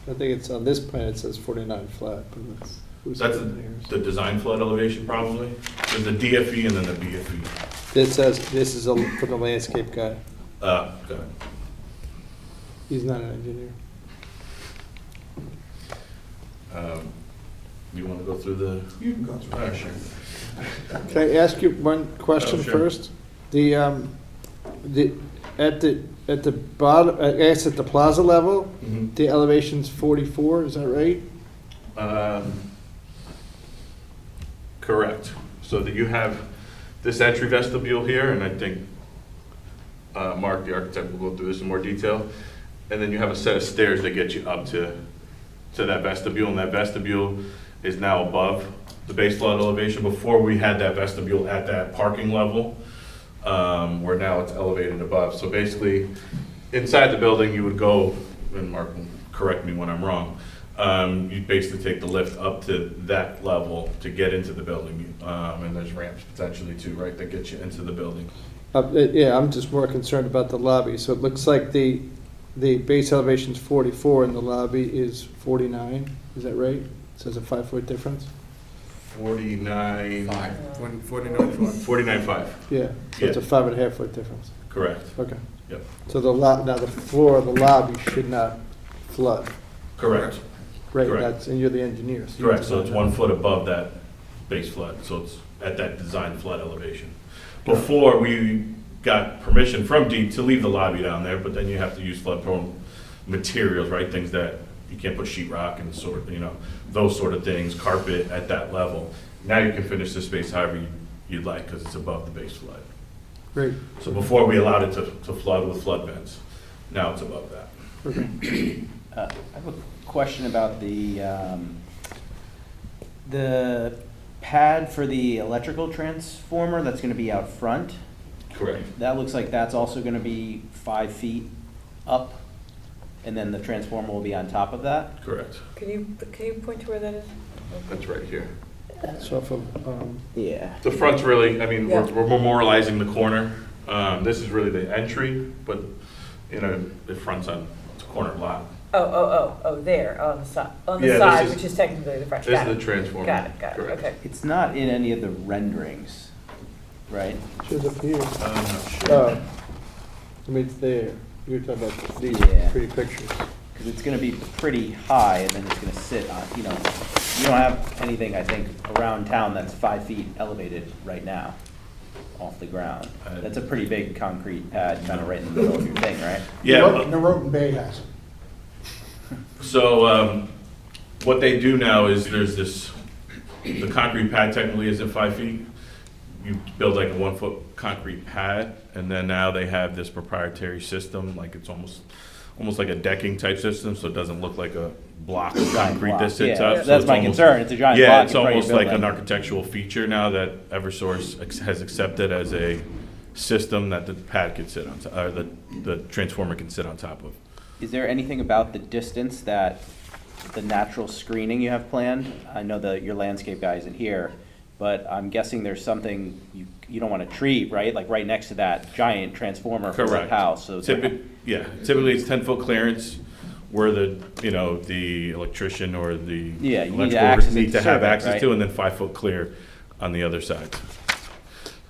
I think it's on this plan, it says 49 flat, but that's. who's That's putting theirs? the design flood elevation probably. There's the DFE and then the BFE. It says, this is for the landscape guy. Go ahead. He's not an engineer. You want to go through the? You can go through. Sure. Can I ask you one question Oh, sure. first? At the bottom, I guess at the plaza level, Mhm. the elevation's 44, is that right? Correct. So that you have this entry vestibule here, and I think Mark, the architect, will go through this in more detail. And then you have a set of stairs that get you up to that vestibule, and that vestibule is now above the base flood elevation. Before we had that vestibule at that parking level, where now it's elevated above. So basically, inside the building, you would go, and Mark will correct me when I'm wrong, you basically take the lift up to that level to get into the building. And there's ramps potentially too, right, that get you into the building. Yeah, I'm just more concerned about the lobby. So it looks like the base elevation's 44 and the lobby is 49, is that right? So it's a 5-foot difference? 49. 49.5, Yeah, so it's a 5.5-foot difference. correct. Okay. Yep. So now the floor of the lobby should not flood. Correct. Right, Correct. and you're the engineer. you Correct, so it's know. 1 foot above that base flood, so it's at that design flood elevation. Before, we got permission from DEP to leave the lobby down there, but then you have to use flood-prone materials, right? Things that, you can't put sheetrock and those sort of things, carpet at that level. Now you can finish the space however you'd like, because it's above the base flood. Great. So before, we allowed it to flood with flood vents. Now it's above that. I have a question about the pad for the electrical transformer that's gonna be out front. Correct. That looks like that's also gonna be 5 feet up, and then the transformer will be on top of that? Correct. Can you point to where that is? That's right here. So from, Yeah. The front's really, I mean, Yeah. we're memorializing the corner. This is really the entry, but, the front's on, it's a corner lot. Oh, there, on the side, Yeah, this side, is- which is technically the front. This Got is it. the transformer. Got it, Correct. okay. It's not in any of the renderings, right? shows up here. I'm not sure. Oh, I mean, it's there. You're talking about these Yeah. pretty pictures. Because it's gonna be pretty high, and then it's gonna sit on, you don't have anything, I think, around town that's 5 feet elevated right now, off the ground. That's a pretty big concrete pad, kind of right in the middle of your thing, right? Yeah, Norotan Bay has it. so, what they do now is there's the concrete pad technically isn't 5 feet. You build like a 1 foot concrete pad, and then now they have this proprietary system, like it's almost like a decking type system, so it doesn't look like a block of Giant concrete block, that sits yeah. up. So That's it's my almost- concern, it's a giant block Yeah, in it's front of your almost like an building. architectural feature now that Eversource has accepted as a system that the pad could sit on, or the transformer can sit on top of. Is there anything about the distance that the natural screening you have planned? I know that your landscape guy isn't here, but I'm guessing there's something you don't want to treat, right? Like right next to that giant transformer for the Correct. house, so. Typically it's 10-foot clearance where the electrician or the Yeah, you need to electrical access workers it need to to have serve it, access right? to, and then 5-foot clear on the other side.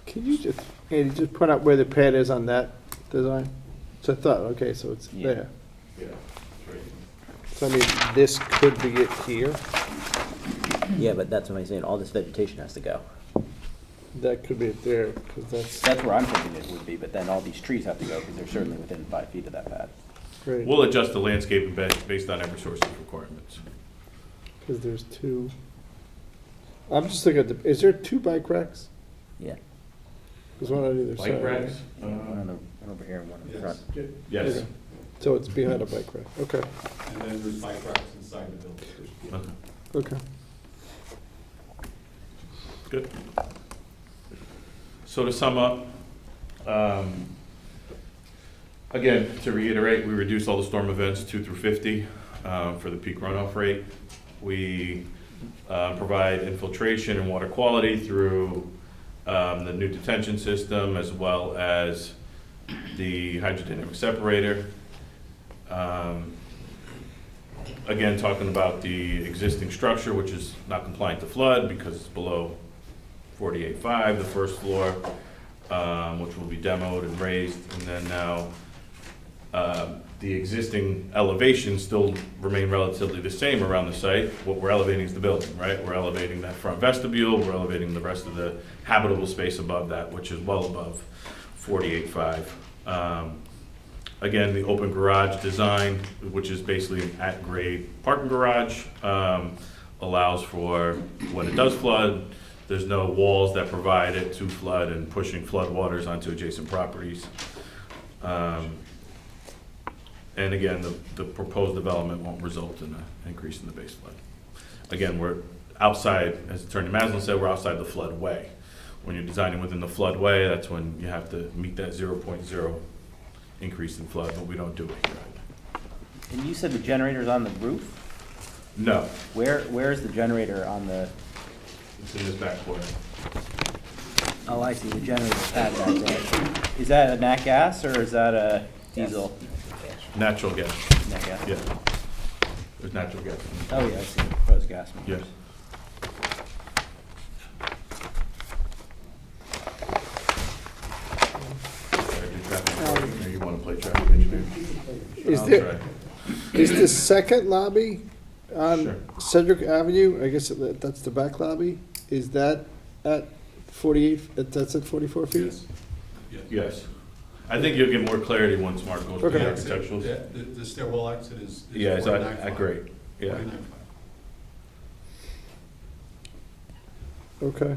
Can you just, Andy, just point out where the pad is on that design? So I thought, okay, so it's Yeah. there. Yeah. So I mean, this could be it here. Yeah, but that's what I'm saying, all this vegetation has to go. That could be it there, because That's where I'm thinking it would be, but then all these trees have to go, because they're certainly within 5 feet of that pad. great, We'll adjust the landscaping based on Eversource's requirements. because there's two. I'm just looking at is there 2 bike racks? Yeah. There's one on either Bike side. racks? One over here and one in front. Yes. Okay. So it's behind a bike rack, okay, And then there's bike racks inside the building. Okay. okay. Good. So to sum up, again, to reiterate, we reduced all the storm events 2 through 50 for the peak runoff rate. We provide infiltration and water quality through the new detention system as well as the hydrodynamic separator. Again, talking about the existing structure, which is not compliant to flood because it's below 48.5, the first floor, which will be demoed and raised. And then now, the existing elevations still remain relatively the same around the site. What we're elevating is the building, right? We're elevating that front vestibule, we're elevating the rest of the habitable space above that, which is well above 48.5. Again, the open garage design, which is basically an at-grade parking garage, allows for when it does flood, there's no walls that provide it to flood and pushing flood waters onto adjacent properties. And again, the proposed development won't result in an increase in the base flood. Again, we're outside, as Attorney Maslin said, we're outside the floodway. When you're designing within the floodway, that's when you have to meet that 0.0 increase in flood, but we don't do it here. And you said the generator's on the roof? No, Where is the generator on the, it's in this back corner. oh, I see, the generator pad back there. Is that a nat gas or is that a diesel? Natural gas, Nat gas? yeah. There's natural gas. Oh, yeah, I see, proposed gas Yes. meters. You want to play traffic engineer? Is I'll there, try. is the second lobby on Sure. Sedgwick Avenue, I guess that's the back lobby, is that at 48, that's at 44 feet? Yes. I think you'll get more clarity once Mark goes through the Okay. architecturals. The stairwell exit is. Yeah, it's 49.5. at grade, yeah. 49.5. Okay.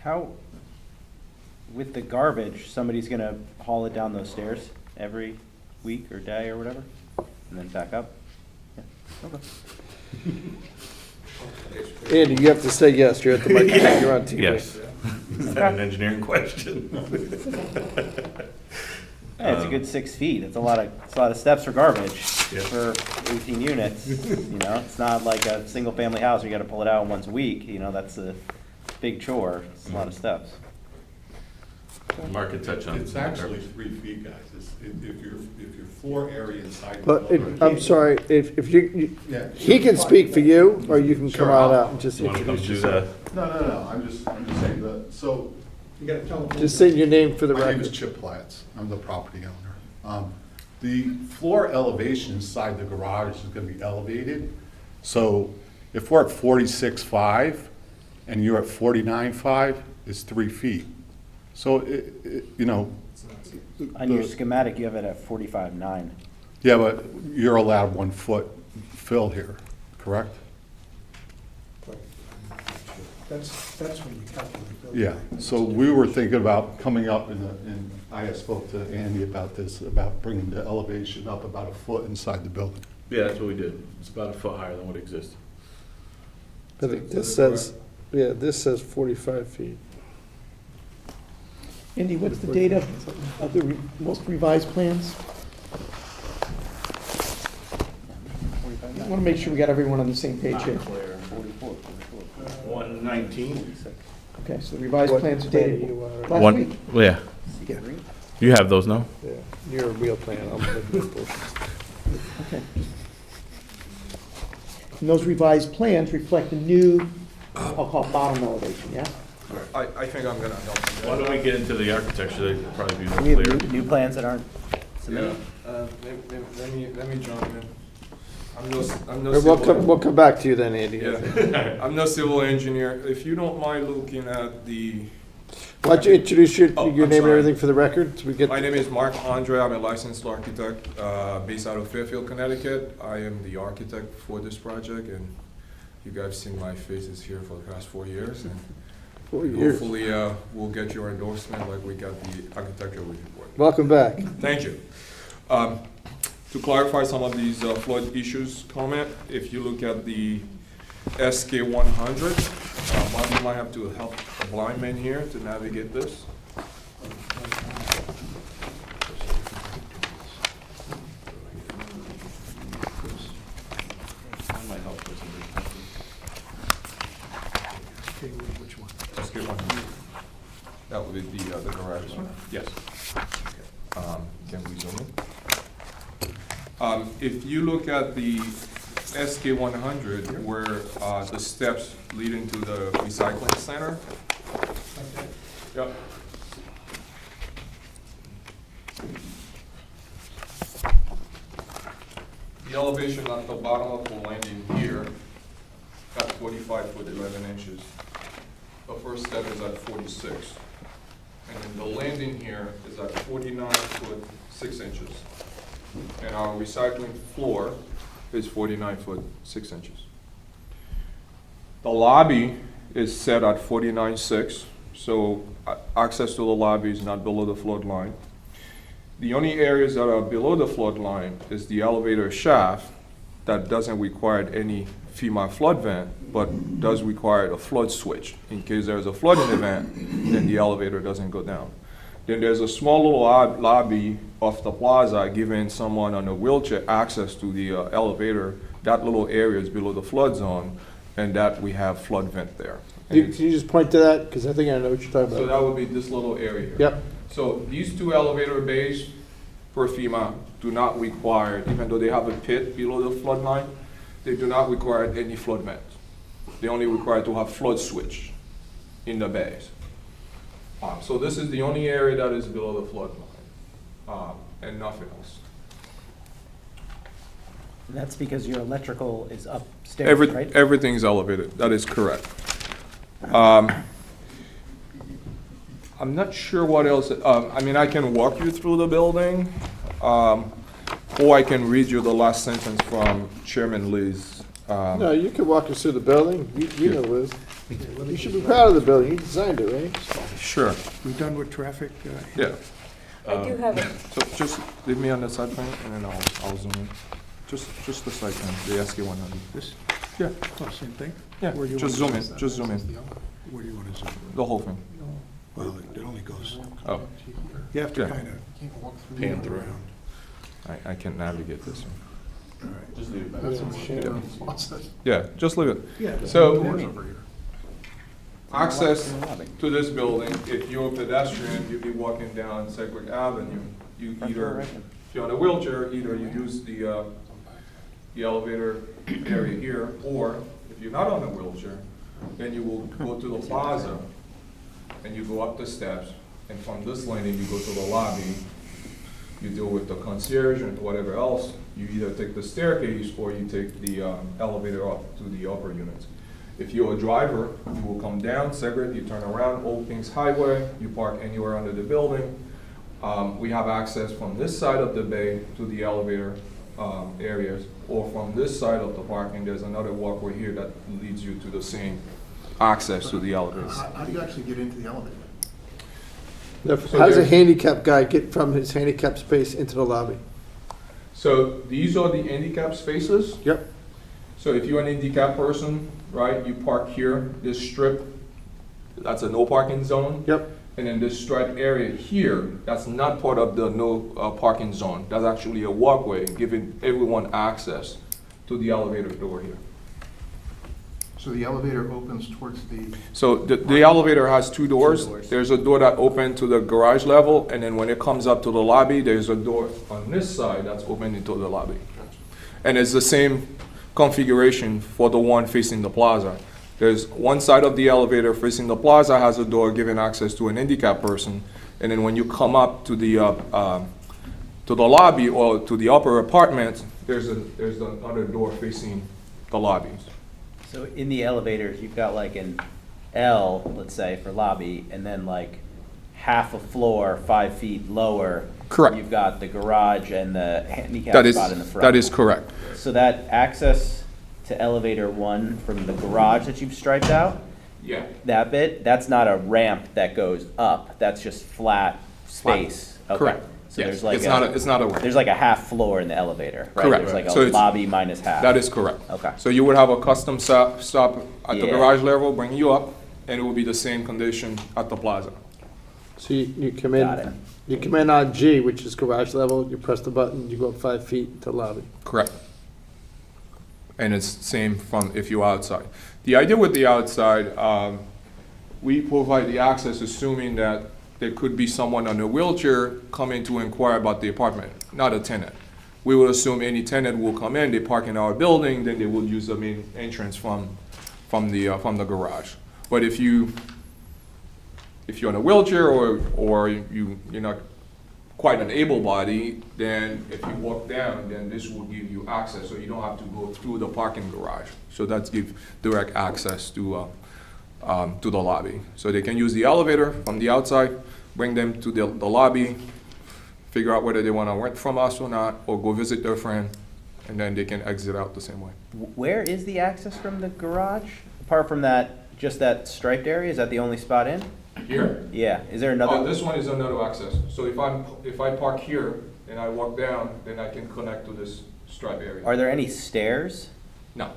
How, with the garbage, somebody's gonna haul it down those stairs every week or day or whatever, and then back up? Yeah, okay. Andy, you have to say yes, you're at the microphone, you're on TV. Yes. Is that an engineering question? Yeah, it's a good 6 feet. It's a lot of steps for garbage Yeah. for 18 units. You know, it's not like a single family house where you got to pull it out once a week. You know, that's a big chore. It's a lot of steps. Mark can touch on. It's actually 3 feet, guys. If your floor area inside. the But building- I'm sorry, if you, Yeah. he can speak for you, or you can come Sure, on I'll- out and just You want to come introduce do yourself. the, No, I'm just saying that, so. You got a telephone? Just say your name for the My name is record. Chip Platts. I'm the property owner. The floor elevation inside the garage is gonna be elevated. So if we're at 46.5 and you're at 49.5, it's 3 feet. So you know. On your schematic, you have it at 45.9. Yeah, but you're allowed 1 foot fill here, correct? That's when you calculate building. Yeah, so we were thinking about coming up and I spoke to Andy about this, about bringing the elevation up about 1 foot inside the building. yeah, that's what we did. It's about 1 foot higher than what exists. I think this says, yeah, this says 45 feet. Andy, what's the date of the most revised plans? I want to make sure we got everyone on the same page here. 119? Okay, so the revised plans are dated last One, week? yeah. You have those, no? Yeah, your real plan, I'm looking at portions. Okay. And those revised plans reflect the new, I'll call it bottom elevation, yeah? I think I'm gonna help. Why don't we get into the architecture, they'd probably be We more have clear. new plans that aren't submitted? Let me jump in. I'm no We'll civil. come back to you then, Andy. Yeah, I'm no civil engineer. If you don't mind looking at the, Why don't you introduce your Oh, name I'm and sorry. everything for the record, so we get. my name is Mark Andre. I'm a licensed architect based out of Fairfield, Connecticut. I am the architect for this project, and you guys seen my faces here for the past 4 years. And 4 years. hopefully, we'll get your endorsement like we got the architectural review board. Welcome back. Thank you. To clarify some of these flood issues comment, if you look at the SK 100, Marty might have to help a blind man here to navigate this. SK 100. That would be the garage one? Yes. Can we zoom in? If you look at the SK 100, where the steps leading to the recycling center. Yep. The elevation at the bottom of the landing here, at 45 foot 11 inches. The first step is at 46. And then the landing here is at 49 foot 6 inches. And our recycling floor is 49 foot 6 inches. The lobby is set at 49.6, so access to the lobby is not below the flood line. The only areas that are below the flood line is the elevator shaft that doesn't require any FEMA flood vent, but does require a flood switch. In case there's a flooding event, then the elevator doesn't go down. Then there's a small little lobby of the plaza giving someone on a wheelchair access to the elevator. That little area is below the flood zone, and that we have flood vent there. Can you just point to that, because I think I know what you're talking So about. that would be this little area here. Yep. So these two elevator bays per FEMA do not require, even though they have a pit below the flood line, they do not require any flood vent. They only require to have flood switch in the bays. So this is the only area that is below the flood line, and nothing else. That's because your electrical is upstairs, right? Everything's elevated, that is correct. I'm not sure what else, I mean, I can walk you through the building, or I can read you the last sentence from Chairman Lee's. No, you can walk us through the building. You know Liz. You should be proud of the building. You designed it, right? Sure, We done with traffic? yeah. I do have a, So just leave me on the side plan, and then I'll zoom in. Just the side plan, the SK 100. This, Yeah, oh, same thing? yeah, Where do you just want zoom to in, just zoom in, Where do you want to zoom? the whole thing. Well, it only goes, Oh, you have to Yeah. kind of Pan through. around. I can't navigate this one. All right. Just leave it back. That's a shame. Yeah, just leave it. Yeah. So- doors over here. Access to this building, if you're a pedestrian, you'd be walking down Sedgwick Avenue. You either, if you're on a wheelchair, either you use the elevator area here, or if you're not on a wheelchair, then you will go to the plaza, and you go up the steps, and from this landing, you go to the lobby, you deal with the concierge and whatever else, you either take the staircase, or you take the elevator up to the upper units. If you're a driver, you will come down Sedgwick, you turn around, Old Kings Highway, you park anywhere under the building. We have access from this side of the bay to the elevator areas, or from this side of the parking, there's another walkway here that leads you to the same access to the elevators. How do you actually get into the elevator? How does a handicapped guy get from his handicapped space into the lobby? So these are the handicap spaces. Yep. So if you're an handicapped person, right, you park here, this strip, that's a no parking zone. Yep. And then this striped area here, that's not part of the no parking zone. That's actually a walkway giving everyone access to the elevator door here. So the elevator opens towards the, So the elevator has two doors. There's a door that opens to the garage level, and then when it comes up to the lobby, there's a door on this side that's open into the lobby. And it's the same configuration for the one facing the plaza. There's one side of the elevator facing the plaza has a door giving access to an handicapped person, and then when you come up to the lobby or to the upper apartment, there's another door facing the lobbies. So in the elevators, you've got like an L, let's say, for lobby, and then like half a floor, 5 feet lower. Correct. You've got the garage and the handicap That is, spot in the front. that is correct. So that access to elevator 1 from the garage that you've striped out, Yeah. that bit, that's not a ramp that goes up, that's just flat space. Okay. Correct. So Yes. there's like It's not a ramp. there's like a half floor in the elevator, right? Correct. There's like So a it's- lobby minus half. That is correct. Okay. So you would have a custom stop at the Yeah. garage level, bring you up, and it will be the same condition at the plaza. So you come Got it. in, you come in on G, which is garage level, you press the button, you go up 5 feet to lobby. Correct. And it's same from if you're outside. The idea with the outside, we provide the access assuming that there could be someone on a wheelchair coming to inquire about the apartment, not a tenant. We will assume any tenant will come in, they park in our building, then they will use the main entrance from the garage. But if you're in a wheelchair or you're not quite an able body, then if you walk down, then this will give you access, so you don't have to go through the parking garage. So that's give direct access to the lobby. So they can use the elevator from the outside, bring them to the lobby, figure out whether they want to rent from us or not, or go visit their friend, and then they can exit out the same way. Where is the access from the garage? Apart from that, just that striped area, is that the only spot in? Here? Yeah, is there another? This one is another access. So if I park here and I walk down, then I can connect to this stripe area. Are there any stairs? No.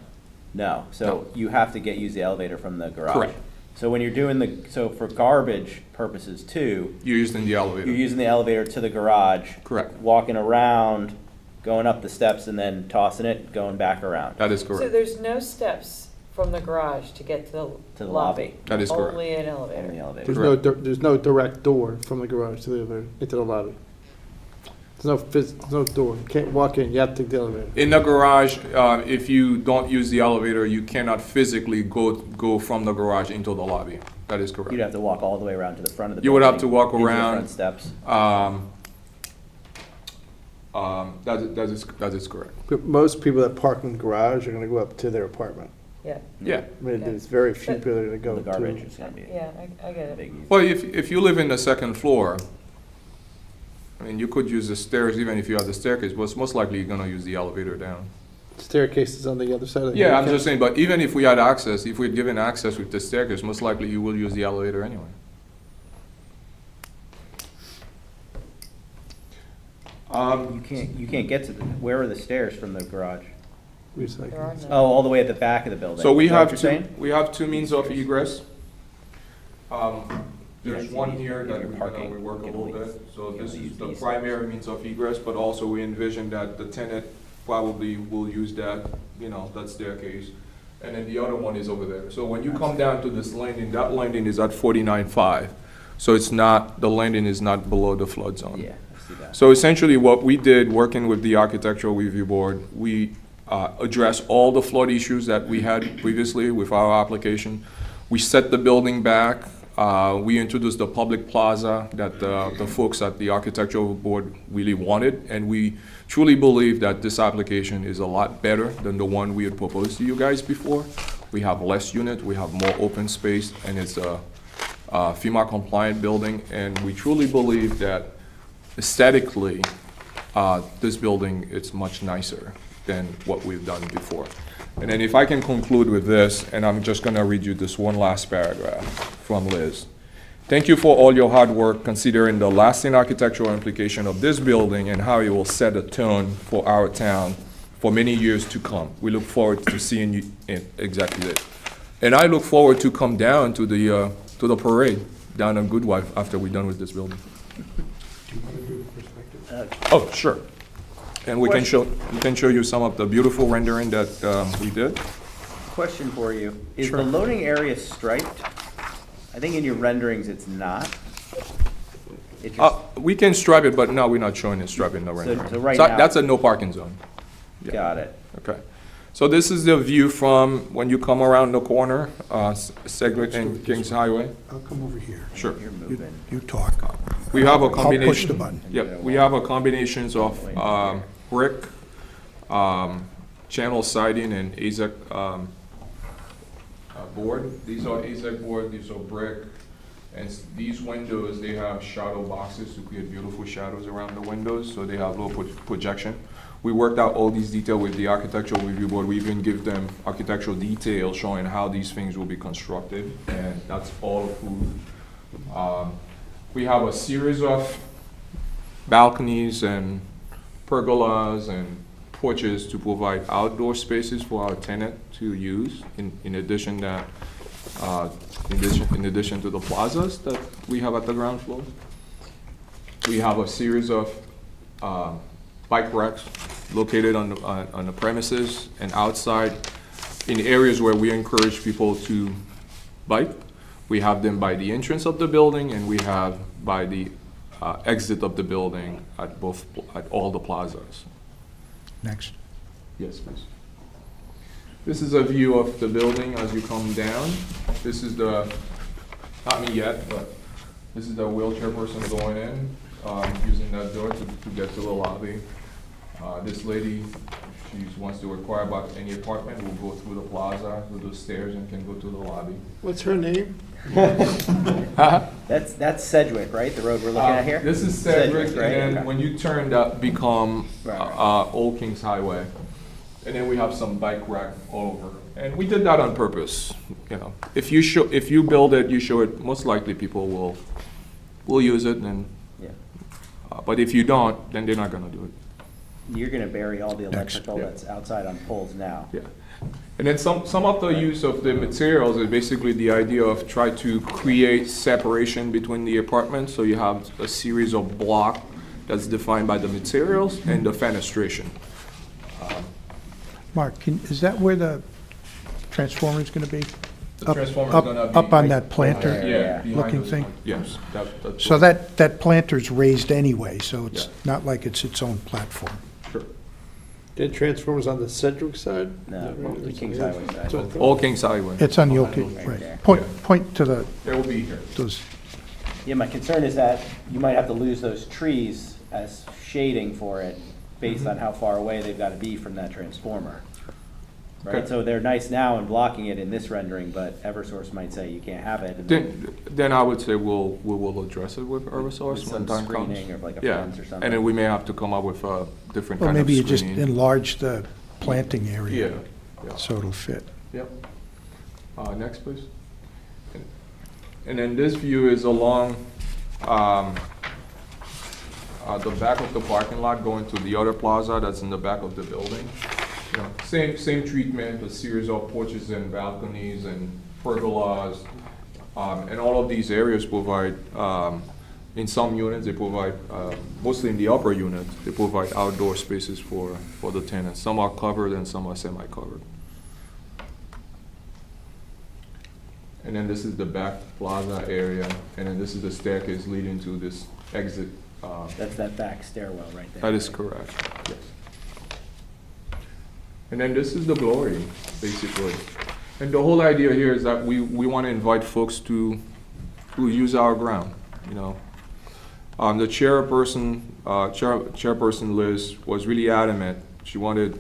No, so you have to use the elevator from the garage? Correct. So when you're doing so for garbage purposes too, You're using the elevator. you're using the elevator to the garage? Correct. Walking around, going up the steps and then tossing it, going back around? That is So correct. there's no steps from the garage to get to the lobby. That is correct. Only an In elevator. the elevator? There's no direct door from the garage to the elevator, into the lobby. There's no door, you can't walk in, you have to take the elevator. In the garage, if you don't use the elevator, you cannot physically go from the garage into the lobby. That is correct. You'd have to walk all the way around to the front of the building? You would have to walk into the around. front steps? That is correct. But most people that park in the garage are gonna go up to their apartment. Yeah, Yeah. I mean, there's very few people that are gonna go The to. garbage is gonna be yeah, I get a it. big use. Well, if you live in the second floor, I mean, you could use the stairs even if you have the staircase, but most likely you're gonna use the elevator down. Staircase is on the other side of the. Yeah, I'm just saying, but even if we had access, if we're given access with the staircase, most likely you will use the elevator anyway. You can't get to where are the stairs from the garage? There are Recycling. no. Oh, all the way at the back of the building? So we Is that what have you're two, saying? we have two means of egress. There's Yeah, one so here that you're we parking, we work a you can little leave. bit. So You this can is use the these. primary means of egress, but also we envision that the tenant probably will use that, that staircase. And then the other one is over there. So when you come down to this landing, that landing is at 49.5. So it's not, the landing is not below the flood zone. Yeah, I see that. So essentially what we did, working with the Architectural Review Board, we addressed all the flood issues that we had previously with our application. We set the building back. We introduced the public plaza that the folks at the Architectural Board really wanted. And we truly believe that this application is a lot better than the one we had proposed to you guys before. We have less unit, we have more open space, and it's a FEMA compliant building. And we truly believe that aesthetically, this building is much nicer than what we've done before. And then if I can conclude with this, and I'm just gonna read you this one last paragraph from Liz. Thank you for all your hard work considering the lasting architectural implication of this building and how it will set a tone for our town for many years to come. We look forward to seeing you in exactly this. And I look forward to come down to the parade down on Goodwife after we're done with this building. Oh, sure. And we can show you some of the beautiful rendering that we did. Question for you. Is the loading area striped? I think in your renderings it's not. It just, We can stripe it, but no, we're not showing it striping in the rendering. so right now- That's a no parking zone. Yeah. got it. Okay. So this is the view from when you come around the corner, Sedgwick and Kings Highway. I'll come over here. Sure. You're You moving. you talk. We have a I'll combination. push the button. Yep, we have a combinations of brick, channel siding and AZEC board. These are AZEC board, these are brick. And these windows, they have shadow boxes to create beautiful shadows around the windows, so they have low projection. We worked out all these details with the architectural review board. We even give them architectural details showing how these things will be constructed, and that's all approved. We have a series of balconies and pergolas and porches to provide outdoor spaces for our tenant to use, in addition to the plazas that we have at the ground floor. We have a series of bike racks located on the premises and outside in areas where we encourage people to bike. We have them by the entrance of the building, and we have by the exit of the building at all the plazas. Next. Yes, please. This is a view of the building as you come down. This is the, not me yet, but this is the wheelchair person going in, using that door to get to the lobby. This lady, if she wants to inquire about any apartment, will go through the plaza, through the stairs, and can go to the lobby. What's her name? That's Sedgwick, right? The road we're looking at here? This is Sedgwick, Sedgwick, right? and then Okay. when you turn that, become Right. Old Kings Highway. And then we have some bike rack all over. And we did that on purpose, you know. If you build it, you show it, most likely people will use it, and, Yeah. but if you don't, then they're not gonna do it. You're gonna bury all the Next. electrical Yeah. that's outside on poles now. Yeah. And then some of the use of the materials is basically the idea of try to create separation between the apartments. So you have a series of block that's defined by the materials and the fenestration. Mark, is that where the transformer's going to be? The Up- transformer's up- gonna be Up on right that planter? Yeah. behind looking those thing? ones. Yes. That's So that planter's raised anyway, so it's Yeah. not like it's its own platform. Sure. Did transformers on the Sedgwick side? No, Is that right? the Kings Highway side. So I thought- All Kings Highway. It's on the OK, Right right. there. Point to the, It will be here. those, Yeah, my concern is that you might have to lose those trees as shading for it based on how far away they've got to be from that transformer. Right, Okay. so they're nice now and blocking it in this rendering, but Eversource might say you can't have it. And Then I would say we will address it with Eversource with when some time comes. screening or like a Yeah, fence or something. and then we may have to come up with a different or kind of maybe you just screening. enlarge the planting Yeah, area yeah. so it'll fit. Yep. Next, please. And then this view is along the back of the parking lot going to the other plaza that's in the back of the building. You know, same treatment, a series of porches and balconies and pergolas. And all of these areas provide, in some units, they provide, mostly in the upper units, they provide outdoor spaces for the tenants. Some are covered and some are semi-covered. And then this is the back plaza area, and then this is the staircase leading to this exit. That's that back stairwell right there. That is correct, yes. And then this is the glory, basically. And the whole idea here is that we want to invite folks to use our ground, you know. The chairperson Liz was really adamant. She wanted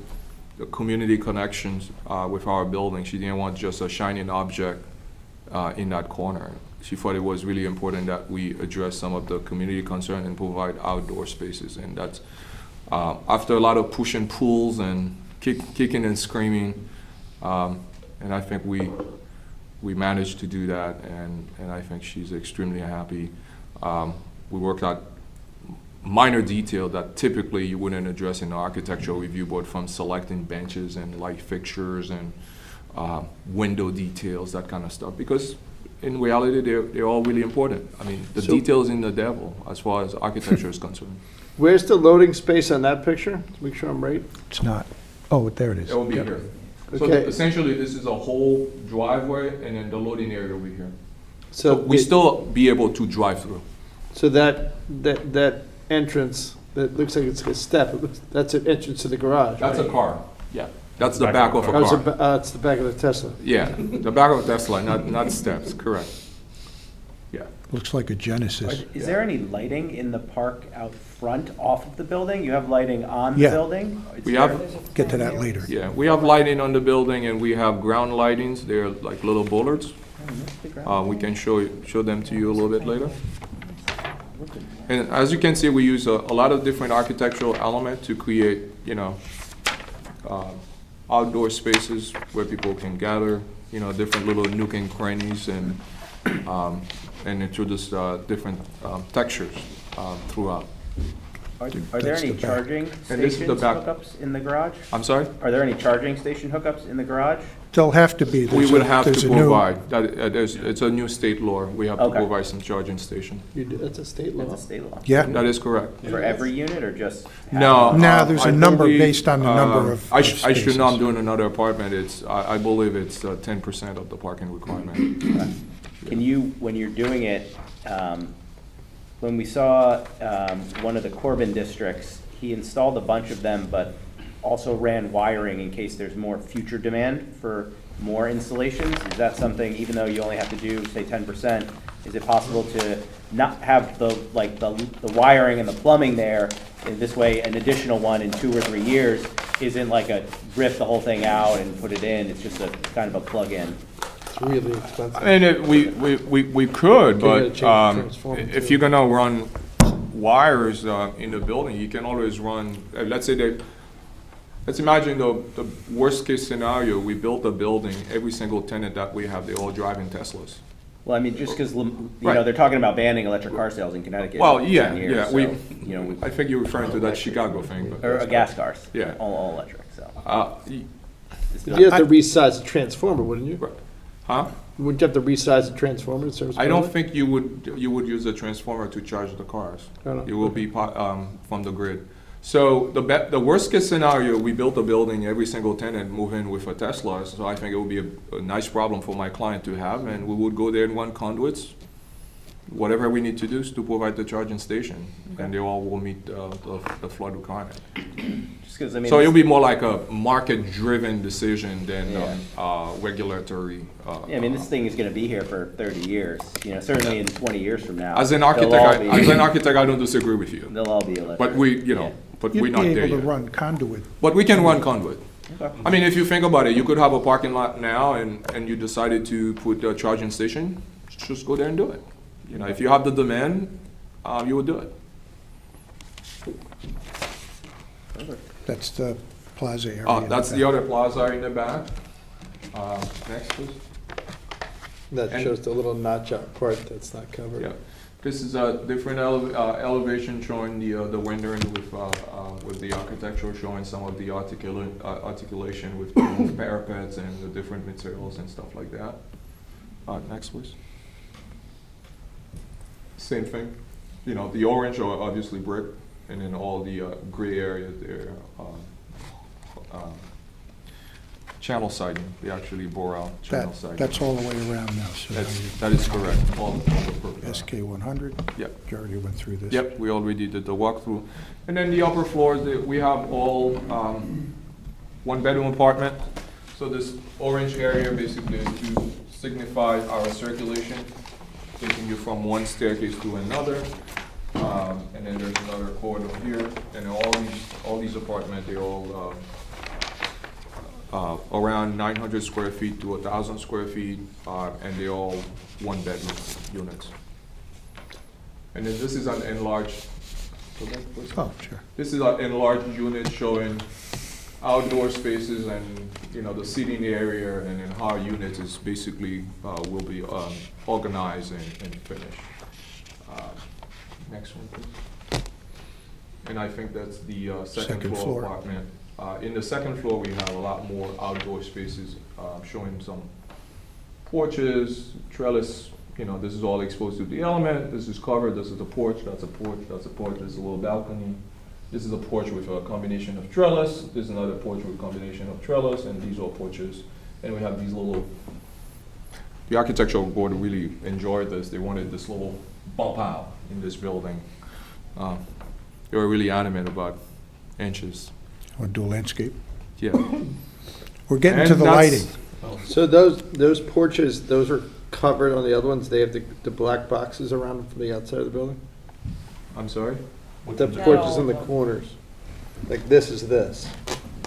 the community connections with our building. She didn't want just a shining object in that corner. She thought it was really important that we address some of the community concern and provide outdoor spaces. And that's, after a lot of push and pulls and kicking and screaming, and I think we managed to do that, and I think she's extremely happy. We worked out minor detail that typically you wouldn't address in an architectural review board, from selecting benches and light fixtures and window details, that kind of stuff, because in reality they're all really important. I mean, the details in the devil as far as architecture is concerned. Where's the loading space on that picture? To make sure I'm right. It's not. Oh, there it is. It will be Yep. here. So Okay. essentially, this is a whole driveway, and then the loading area will be here. So we still be able to drive through. So that entrance, that looks like it's a step, that's an entrance to the garage, That's right? a car. Yeah. That's the back of a Oh, it's car. it's the back of the Tesla. Yeah, the back of a Tesla, not steps, correct. Yeah. Looks like a Genesis. Is there any lighting in the park out front off of the building? You have lighting on the Yeah. building? Is We there- have, Get to that later. yeah, we have lighting on the building and we have ground lightings. They're like little bollards. We can show them to you a little bit later. And as you can see, we use a lot of different architectural elements to create, outdoor spaces where people can gather, different little nook and crannies and introduce different textures throughout. Are there That's any the back. charging And this is the stations back. hookups in the garage? I'm sorry? Are there any charging station hookups in the garage? There'll have to be. We There's will a- have there's to a new- provide, it's a new state law. We have to Okay. provide some charging station. That's a state law. That's a state law. Yeah. That is correct. For every unit or just? No. No, there's a I number believe, based on the number of I should spaces. not do another apartment. I believe it's 10% of the parking requirement. Can you, when you're doing it, when we saw one of the Corbin districts, he installed a bunch of them, but also ran wiring in case there's more future demand for more installations. Is that something, even though you only have to do, say, 10%, is it possible to not have the wiring and the plumbing there? In this way, an additional one in 2 or 3 years isn't like a rip the whole thing out and put it in. It's just a kind of a plug-in. It's really expensive. I mean, we could, gotta but change the transformer, if too. you're gonna run wires in the building, you can always run, let's imagine the worst case scenario, we built a building, every single tenant that we have, they all drive in Teslas. Well, I mean, just because, Right. they're talking about banning electric car sales in Connecticut. Well, in yeah, 10 years, yeah, so, I think you're referring to that Chicago thing, but. Or gas cars. Yeah. All electric, so. It's not- You have to resize the transformer, wouldn't you? Huh? Wouldn't you have to resize the transformer to service? I don't public? think you would use a transformer to charge the cars. No, no. It will be from the grid. So the worst case scenario, we built a building, every single tenant move in with a Tesla. So I think it would be a nice problem for my client to have, and we would go there and run conduits. Whatever we need to do is to provide the charging station, and they all will meet the flood requirement. Just 'cause, I mean. So it'll be more like a market-driven decision than Yeah. regulatory. Yeah, I mean, this thing is gonna be here for 30 years, certainly in 20 years from now. As an they'll architect, all I don't disagree with you. They'll all be electric. But we're You'd not be there able to yet. run conduit. But we can run conduit. Okay. I mean, if you think about it, you could have a parking lot now and you decided to put a charging station, just go there and do it. If you have the demand, you would do it. That's the plaza area. in That's back. the other plaza in the back. Next, please. That And- shows the little notch out part that's not covered. Yeah. This is a different elevation showing the rendering with the architecture, showing some of the articulation with the parapets and the different materials and stuff like that. Next, please. Same thing. The orange are obviously brick, and then all the gray area there, channel siding. They actually bore out channel siding. That's all the way around now, so That is correct. All the purpose. SK 100. Yep. You already went through this. Yep, we already did the walkthrough. And then the upper floors, we have all one-bedroom apartment. So this orange area basically is to signify our circulation, taking you from one staircase to another. And then there's another corridor here. And all these apartments, they're all around 900 square feet to 1,000 square feet, and they're all one-bedroom units. And then this is an enlarged, Oh, sure. this is an enlarged unit showing outdoor spaces and, the seating area, and then how units is basically, will be organized and finished. Next one, please. And I think that's the second Second floor floor. apartment. In the second floor, we have a lot more outdoor spaces, showing some porches, trellis. This is all exposed to the element. This is covered. This is a porch. That's a porch. That's a porch. There's a little balcony. This is a porch with a combination of trellis. This is another porch with a combination of trellis, and these are porches. And we have these little. The architectural board really enjoyed this. They wanted this little bump out in this building. They were really adamant about inches. Or do landscape. Yeah. We're getting And to the that's- lighting. So those porches, those are covered on the other ones? They have the black boxes around them from the outside of the building? I'm sorry? The porches in the corners. Like this is this.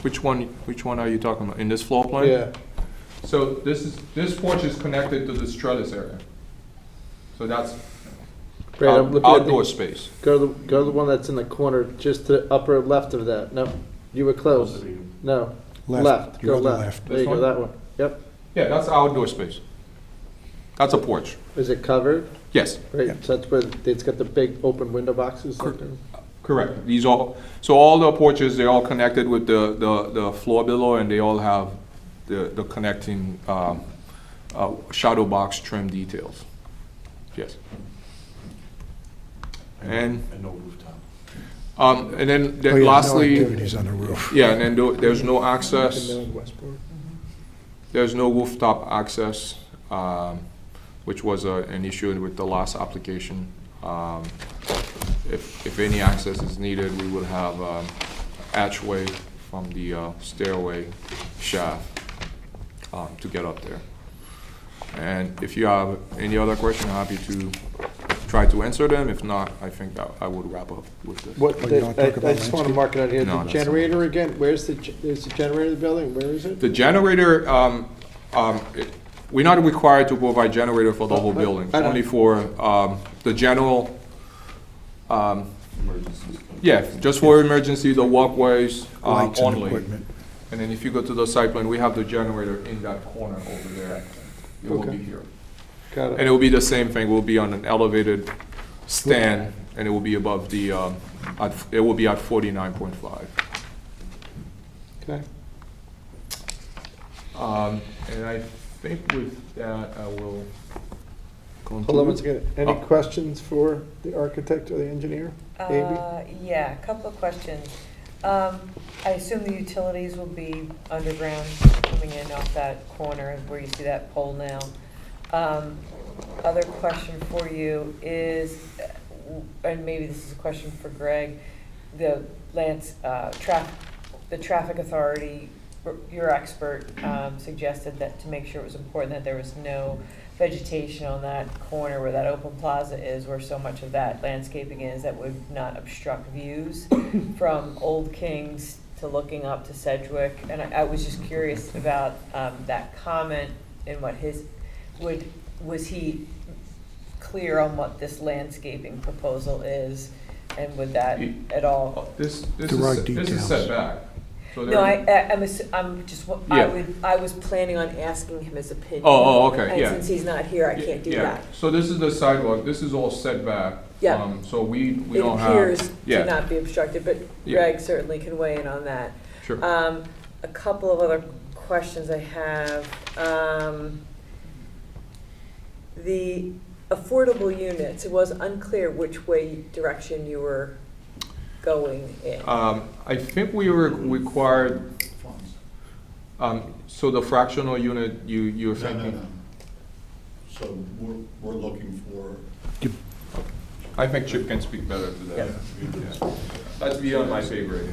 Which one are you talking about? In this floor plan? Yeah. So this porch is connected to this trellis area. So that's Right, I'm looking at outdoor the, space. go to the one that's in the corner, just to the upper left of that. No, you were close. No, left. Your Go other left. left. There you This go. one? That one. Yep. Yeah, that's outdoor space. That's a porch. Is it covered? Yes, Right. Yeah. So that's where it's got the big open window boxes. correct. These all, so all the porches, they're all connected with the floor below, and they all have the connecting shadow box trim details. Yes. And no rooftop. and then Oh, yeah, no lastly, activities on the roof. yeah, and then there's no access. Westport. There's no rooftop access, which was an issue with the last application. If any access is needed, we would have archway from the stairway shaft to get up there. And if you have any other question, I'm happy to try to answer them. If not, I think that I would wrap up with this. What? Oh, you don't talk I about just want to landscape? mark it out here. No, The that's generator again. Where's there's the generator of the building? Where is it? The generator, we're not required to provide generator for the whole I- building, I know. only for the general, yeah, just for emergency, the walkways Lights and only. equipment. And then if you go to the site plan, we have the generator in that corner over there. It will Okay. be here. Got And it. it will be the same thing, we'll be on an elevated stand, and it will be above the, it will be at 49.5. Okay. And I think with that, I will conclude. Hold on one second. Any Oh. questions for the architect or the engineer? Amy? Yeah, a couple of questions. I assume the utilities will be underground, coming in off that corner where you see that pole now. Other question for you is, and maybe this is a question for Greg, the traffic authority, your expert, suggested that to make sure it was important that there was no vegetation on that corner where that open plaza is, where so much of that landscaping is, that would not obstruct views from Old Kings to looking up to Sedgwick. And I was just curious about that comment and what was he clear on what this landscaping proposal is? And would that at all? This The right is details. setback. So No, there- I'm just, Yeah. I was planning on asking him his opinion. Oh, okay, And yeah. since he's not here, I can't do Yeah. that. So this is the sidewalk, this is all set back. Yeah. So we It don't have. appears Yeah. to not be obstructed, but Yeah. Greg certainly can weigh in on that. Sure. A couple of other questions I have. The affordable units, it was unclear which direction you were going in. I think we were required, so the fractional unit, you're No, thinking? no, no. So we're looking for, I think Chip can speak better to that. Yeah. That's beyond my favorite.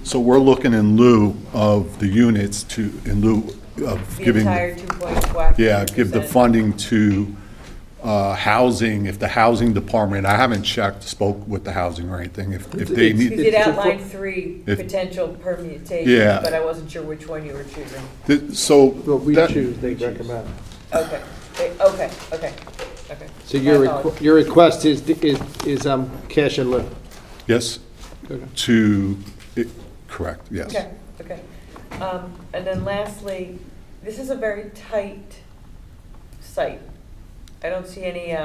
so we're looking in lieu of the units in lieu of The giving. entire 2.5%. Yeah, give the funding to housing, if the housing department, I haven't spoke with the housing or anything, if they It's- You need. did outline 3 If- potential permutations, Yeah. but I wasn't sure which one you were choosing. So. Well, we that- choose, they recommend. Okay, okay. So My apologies. your request is cash in lieu? Yes, Okay. correct, yes. Okay. And then lastly, this is a very tight site. I don't see any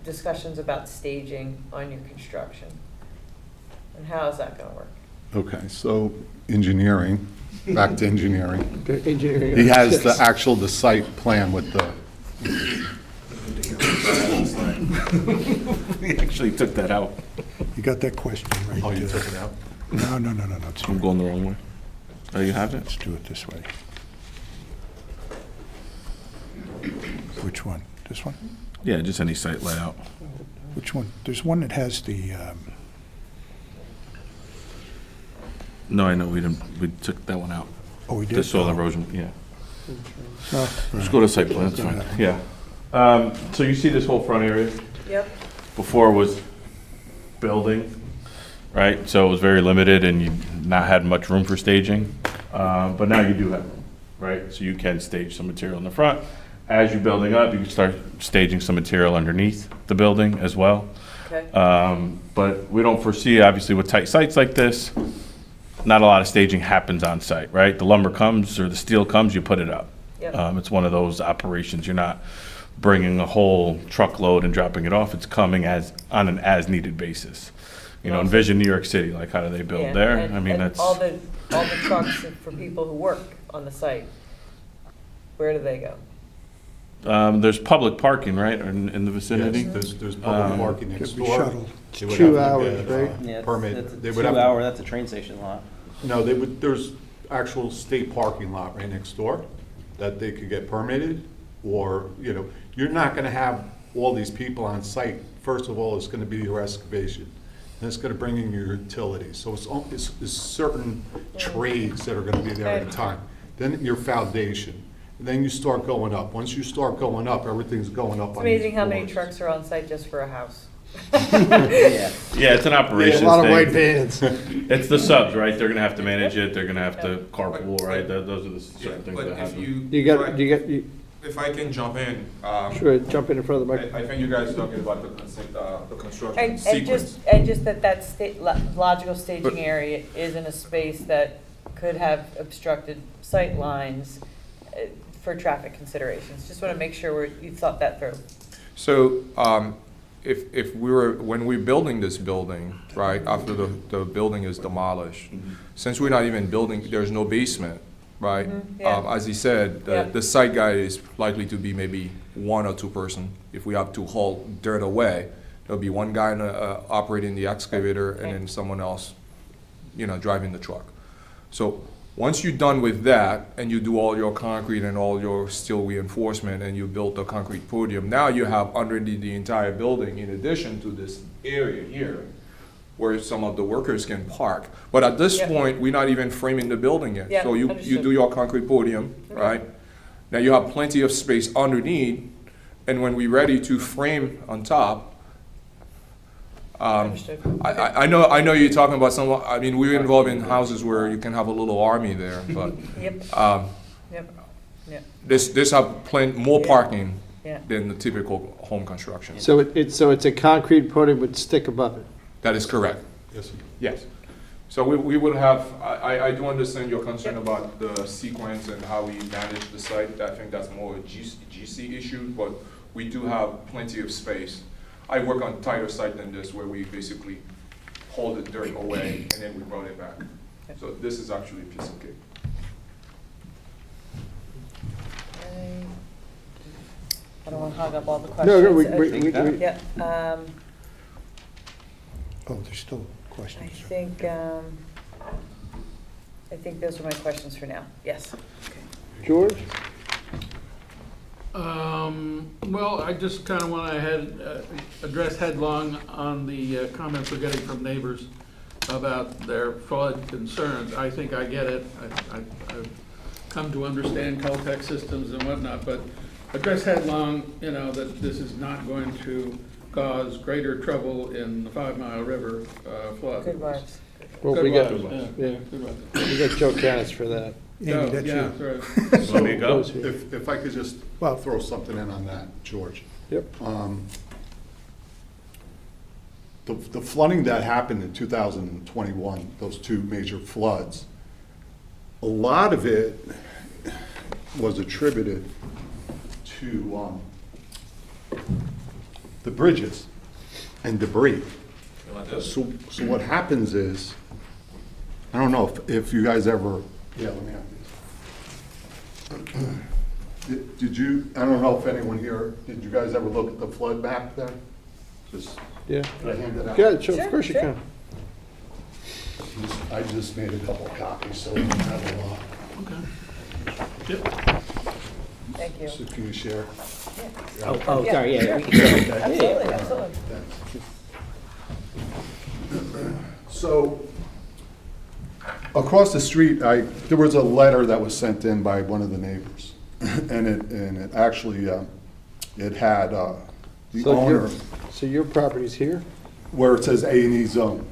discussions about staging on your construction. And how is that gonna work? Okay, so engineering, back to engineering. Okay, engineering. He has the site plan with the, We actually took that out. You got that question right. Oh, you took it out? No. It's I'm going the wrong way. Oh, you have it? Let's do it this way. Which one? This one? Yeah, just any site layout. Which one? There's one that has the, No, I know, we took that one out. oh, we did? The soil Oh. erosion, yeah. Just go to site plan, it's fine. Yeah. So you see this whole front area? Yep. Before was building, right? So it was very limited and you not had much room for staging. But now you do have room, right? So you can stage some material in the front. As you're building up, you can start staging some material underneath the building as well. Okay. But we don't foresee, obviously, with tight sites like this, not a lot of staging happens on site, right? The lumber comes or the steel comes, you put it up. Yep. It's one of those operations. You're not bringing a whole truckload and dropping it off. It's coming on an as-needed basis. You know, envision New York City, like how do they build Yeah, there? and- I mean, and that's, all the trucks for people who work on the site, where do they go? there's public parking, right, in the vicinity? Yes, there's public parking next Could be door. shuttled. They would 2 have to hours, get, right? Yeah, Permit. that's They a would have to- 2-hour, that's a train station lot. No, there's actual state parking lot right next door that they could get permitted, or, you know, you're not gonna have all these people on site. First of all, it's gonna be your excavation, and it's gonna bring in your utilities, so it's certain trades that are gonna be there at a time. Then your foundation, and then you start going up. Once you start going up, everything's going up It's on these amazing how many floors. trucks are on site just for a house. Yeah. Yeah, it's an operations A lot of white thing. vans. It's the subs, right? They're gonna have to manage it, they're gonna have to carpool, right? Those are the certain things But that if happen. if I can jump in, Sure, jump in front of the I microphone. think you guys are talking about the construction And sequence. just that logical staging area is in a space that could have obstructed sight lines for traffic considerations. Just want to make sure you thought that through. So, if when we're building this building, right, after the building is demolished, since we're not even building, there's no basement, right? yeah. As he said, Yeah. the site guy is likely to be maybe 1 or 2 person. If we have to haul dirt away, there'll be one guy operating the excavator and then someone else, driving the truck. So once you're done with that and you do all your concrete and all your steel reinforcement and you build a concrete podium, now you have underneath the entire building, in addition to this area here, where some of the workers can park. But at this point, we're not even framing the building yet. Yeah, So you understood. do your concrete podium, right? Now you have plenty of space underneath, and when we're ready to frame on top, Understood. I know you're talking about we're involved in houses where you can have a little army there, but Yep. Yep. Yep. this have more parking Yeah. than the typical home construction. So it's a concrete podium with stick above it. That is correct. Yes. Yes. So we would have, I do understand your concern about the sequence and how we manage the site. I think that's more a GC issue, but we do have plenty of space. I work on tighter site than this, where we basically haul the dirt away and then we brought it back. So this is actually a piece of cake. I don't want to hog up all the No, no, questions. we- Yeah, Oh, there's still I questions. think those are my questions for now. Yes. George? Well, I just kind of want to address headlong on the comments we're getting from neighbors about their flood concerns. I think I get it. I've come to understand Caltech systems and whatnot, but address headlong, that this is not going to cause greater trouble in the 5 Mile River flood. Good vibes. Well, Good we got, vibes, yeah, good vibes. we got Joe Canis for that. Andy, that's Yeah, you. right. Want me to go? Goes here. If I could just throw something in on that, George. Yep. The flooding that happened in 2021, those 2 major floods, a lot of it was attributed to the bridges and debris. So what happens is, I don't know if you guys ever, let me have these. Did you, I don't know if anyone here, did you guys ever look at the flood map there? Just, Yeah. I hand it out? Yeah, sure, of course you can. I just made a couple copies, so we don't have a lot. Thank you. So can you share? Oh, sorry, yeah. Absolutely, absolutely. So, across the street, there was a letter that was sent in by one of the neighbors. and it actually, it had, the So your, owner, so your property's here? where it says A&E zone.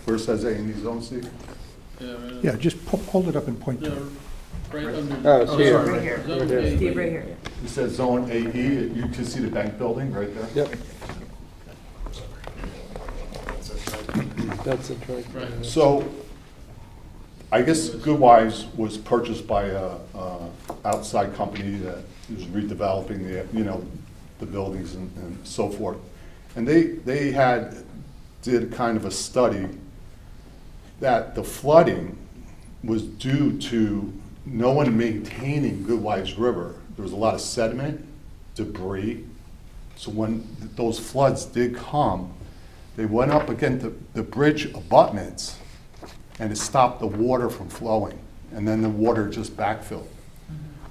Where it says A&E zone, Steve? Yeah, just hold it up and point to it. Right under. Oh, it's here. sorry. Right here. Zone Right A. Steve, right here. It says Zone AE, you can see the bank building right there. Yep. That's it, right? Right. So, I guess Goodwise was purchased by a outside company that is redeveloping the buildings and so forth. And they did kind of a study that the flooding was due to no one maintaining Goodwise River. There was a lot of sediment, debris. So when those floods did come, they went up against the bridge abutments, and it stopped the water from flowing, and then the water just backfilled.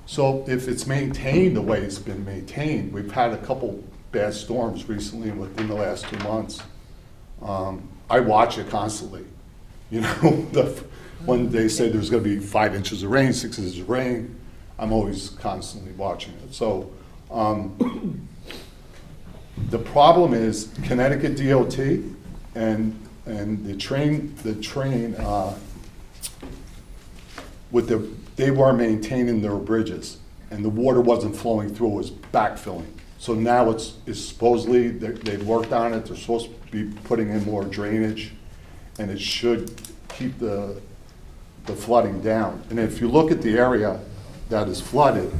So if it's maintained the way it's been maintained, we've had a couple bad storms recently within the last 2 months. I watch it constantly. When they say there's gonna be 5 inches of rain, 6 inches of rain, I'm always constantly watching it. So, the problem is Connecticut DOT and the train, they were maintaining their bridges, and the water wasn't flowing through, it was backfilling. So now it's supposedly, they've worked on it, they're supposed to be putting in more drainage, and it should keep the flooding down. And if you look at the area that is flooded,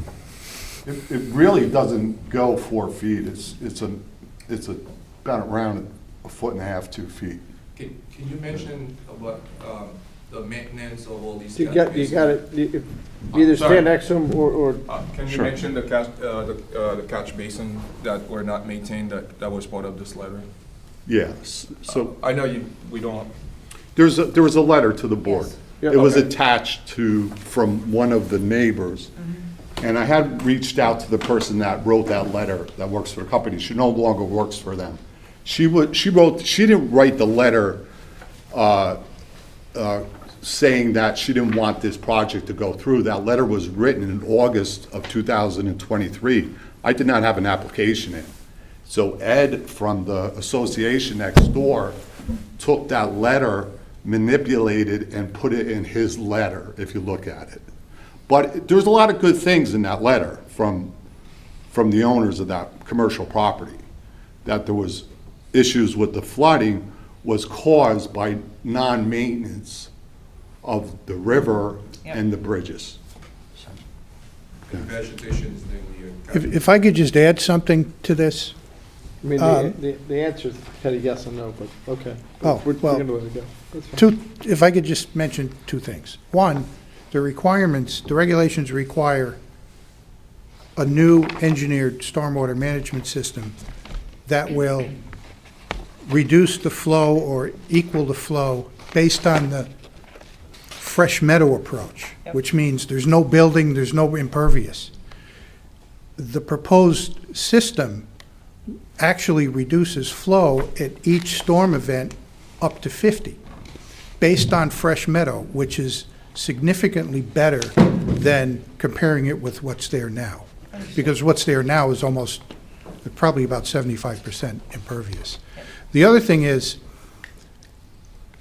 it really doesn't go 4 feet. It's about around 1.5 to 2 feet. Can you mention about the maintenance of all these? You got it, either sorry. stand next to them or, Can you Sure. mention the catch basin that were not maintained, that was part of this letter? Yeah, so I know we don't. there was a letter to the board. Yes. Yep. It was Okay. attached from one of the neighbors. And I had reached out to the person that wrote that letter, that works for the company. She no longer works for them. She didn't write the letter saying that she didn't want this project to go through. That letter was written in August of 2023. I did not have an application in. So Ed from the association next door took that letter, manipulated, and put it in his letter, if you look at it. But there's a lot of good things in that letter from the owners of that commercial property. That there was issues with the flooding was caused by non-maintenance of the river and the bridges. The vegetation is the. If I could just add something to this. I mean, the answer is kind of yes and no, but okay. Oh, We're well, gonna let it go. That's fine. If I could just mention 2 things. One, the regulations require a new engineered stormwater management system that will reduce the flow or equal the flow based on the fresh meadow approach, which means there's no building, there's no impervious. The proposed system actually reduces flow at each storm event up to 50, based on fresh meadow, which is significantly better than comparing it with what's there now. Because what's there now is probably about 75% impervious. The other thing is,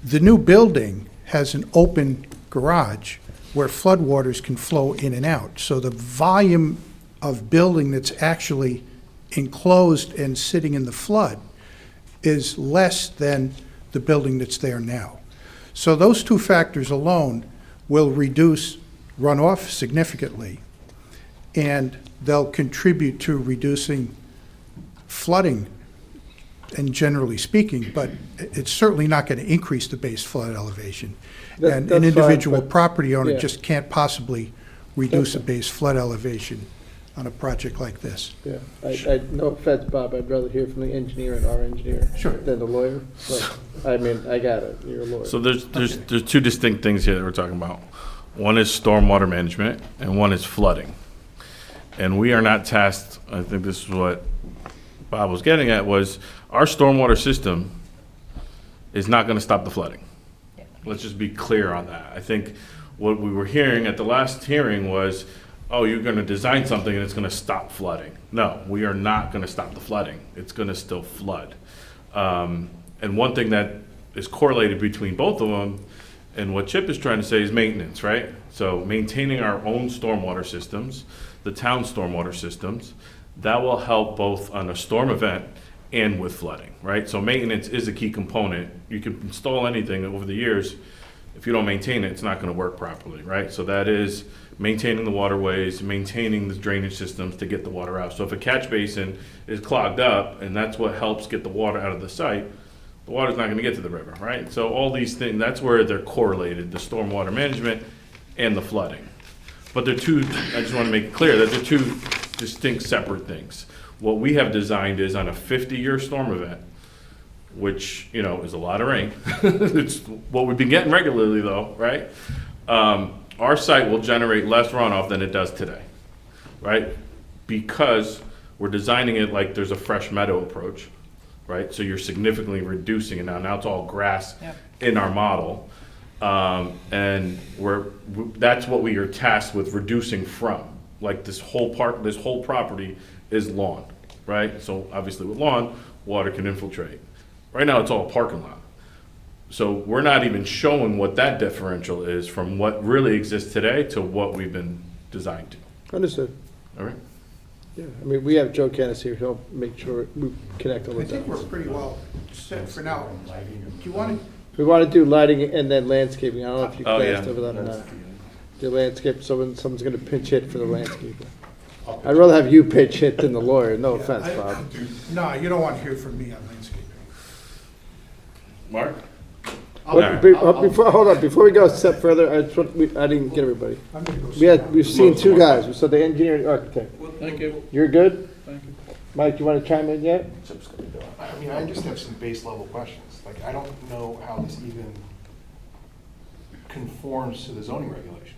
the new building has an open garage where floodwaters can flow in and out. So the volume of building that's actually enclosed and sitting in the flood is less than the building that's there now. So those 2 factors alone will reduce runoff significantly, and they'll contribute to reducing flooding, and generally speaking, but it's certainly not going to increase the base flood elevation. And an That's fine, individual but- property owner yeah. just can't possibly reduce a That's- base flood elevation on a project like this. Yeah, no offense, Bob, I'd rather hear from the engineer and our engineer Sure. than the lawyer. But, I mean, I got it, you're a lawyer. So there's 2 distinct things here that we're talking about. One is stormwater management, and one is flooding. And we are not tasked, I think this is what Bob was getting at, was our stormwater system is not gonna stop the flooding. Let's just be clear on that. I think what we were hearing at the last hearing was, oh, you're gonna design something and it's gonna stop flooding. No, we are not gonna stop the flooding. It's gonna still flood. And one thing that is correlated between both of them and what Chip is trying to say is maintenance, right? So maintaining our own stormwater systems, the town stormwater systems, that will help both on a storm event and with flooding, right? So maintenance is a key component. You can install anything over the years. If you don't maintain it, it's not gonna work properly, right? So that is maintaining the waterways, maintaining the drainage systems to get the water out. So if a catch basin is clogged up, and that's what helps get the water out of the site, the water's not gonna get to the river, right? So all these things, that's where they're correlated, the stormwater management and the flooding. But they're two, I just wanna make it clear that they're two distinct, separate things. What we have designed is on a 50-year storm event, which, you know, is a lot of rain. It's what we've been getting regularly though, right? Our site will generate less runoff than it does today, right? Because we're designing it like there's a fresh meadow approach, right? So you're significantly reducing it now. Now it's all grass in our model. And that's what we are tasked with reducing from. Like this whole property is lawn, right? So obviously with lawn, water can infiltrate. Right now it's all parking lot. So we're not even showing what that differential is from what really exists today to what we've been designed to. Understood. All right? Yeah, I mean, we have Joe Canis here, he'll make sure we connect all the I think dots. we're pretty well set for now. Do you want to, We want to do lighting and then landscaping, I don't know if you Oh, glanced yeah. over that or not. The landscape, someone's gonna pinch hit for the landscaper. I'd rather have you pitch hit than the lawyer, no offense, Bob. no, you don't want to hear from me on landscaping. Mark? Hold on, before we go a step further, I didn't get everybody. I'm going to go. We've seen two guys, we saw the engineer and the architect. Thank you. You're good? Thank you. Mike, you want to chime in yet? I mean, I just have some base level questions. Like, I don't know how this even conforms to the zoning regulations.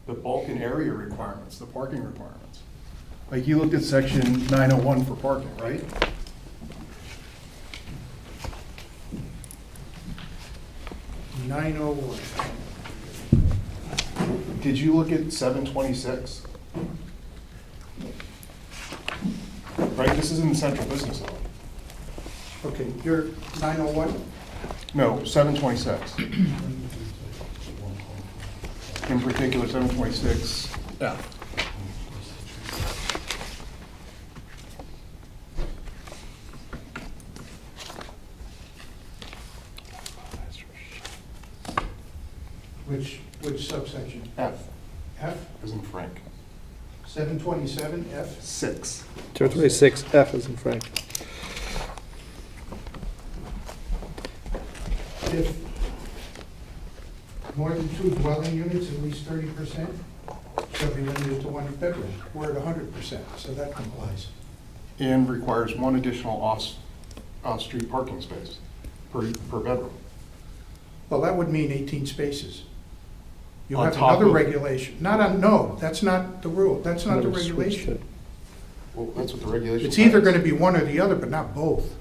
The bulk and area requirements, the parking requirements. Like, you looked at section 901 for parking, right? Did you look at 726? Right, this is in the central business zone. Okay, you're 901? No, 726. In particular, 726. Yeah. Which subsection? F, F? as in Frank. 727 F? 6. 226 F is in Frank. If more than 2 dwelling units, at least 30%, shall be limited to 1 bedroom. We're at 100%, so that complies. And requires 1 additional off-street parking space per bedroom. Well, that would mean 18 spaces. You'll On have top another of- regulation. No, that's not the rule. That's not the Never switched regulation. it. Well, that's what the regulation It's either says. gonna be one or the other, but not both.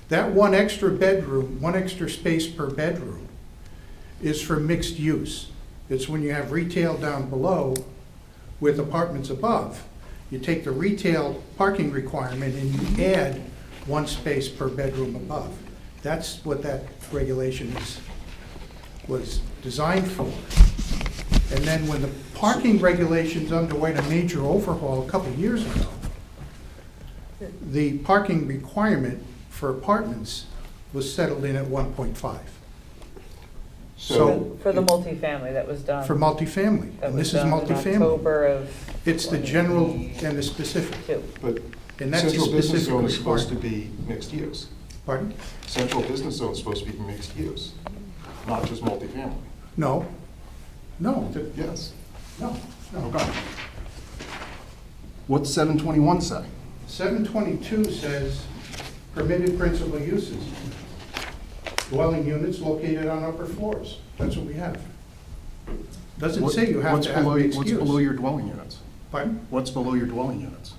That 1 extra bedroom, 1 extra space per bedroom is for mixed use. It's when you have retail down below with apartments above. You take the retail parking requirement and you add 1 space per bedroom above. That's what that regulation was designed for. And then when the parking regulations underwent a major overhaul a couple of years ago, the parking requirement for apartments was settled in at 1.5. So, For the multifamily that was done. for multifamily, That and was this is done in multifamily. October of It's the general and the specific, 22. But and that's a central business specific zone is supposed to requirement. be mixed use. Pardon? Central business zone is supposed to be mixed use, not just multifamily. No, Yes. no. Okay. What's 721 say? 722 says permitted principal uses. Dwelling units located on upper floors. That's what we have. Doesn't say you have to have mixed What's below use. your dwelling units? Pardon? What's below your dwelling units?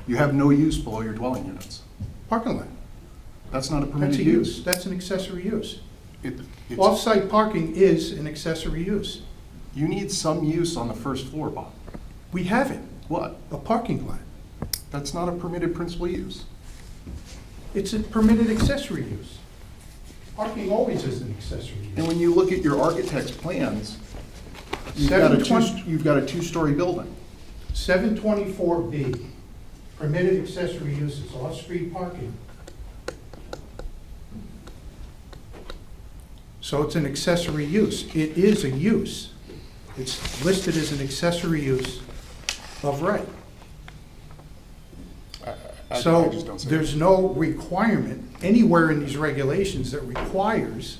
You have no use below your dwelling units. Parking lot. That's not a That's permitted a use. use. That's an accessory use. It's- Off-site parking is an accessory use. You need some use on the first floor, Bob. We have it, What? a parking lot. That's not a permitted principal use. It's a permitted accessory use. Parking always is an accessory And use. when you look at your architect's plans, you've got a 720 two-story building. 724B, permitted accessory uses, off-street parking. So it's an accessory use. It is a use. It's listed as an accessory use of right. I So just don't see it. there's no requirement anywhere in these regulations that requires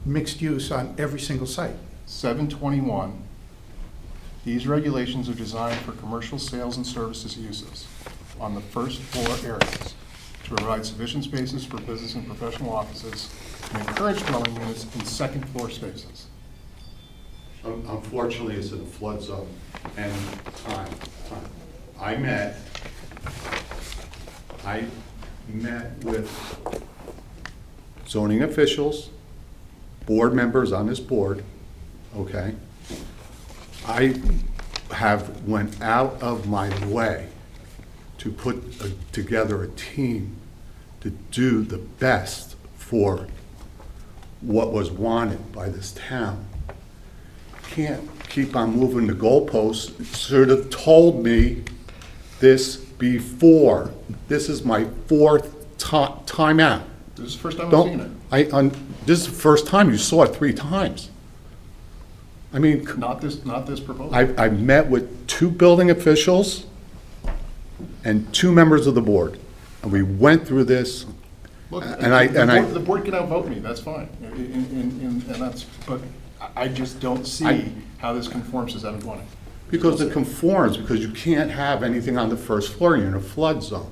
mixed use on every single site. 721, these regulations are designed for commercial sales and services uses on the first floor areas to provide sufficient spaces for business and professional offices and encourage dwelling units in second floor spaces. Unfortunately, it's in a flood zone, and time. I met with zoning officials, board members on this board, okay? I went out of my way to put together a team to do the best for what was wanted by this town. Can't keep on moving the goalposts. Should have told me this before. This is my fourth time out. This is the first time I've seen it. This is the first time. You saw it 3 times. I mean, Not this proposal. I met with 2 building officials and 2 members of the board, and we went through this. Look, And the board can outvote me, that's fine. And that's, but I just don't see how this conforms to 720. Because it conforms, because you can't have anything on the first floor, you're in a flood zone.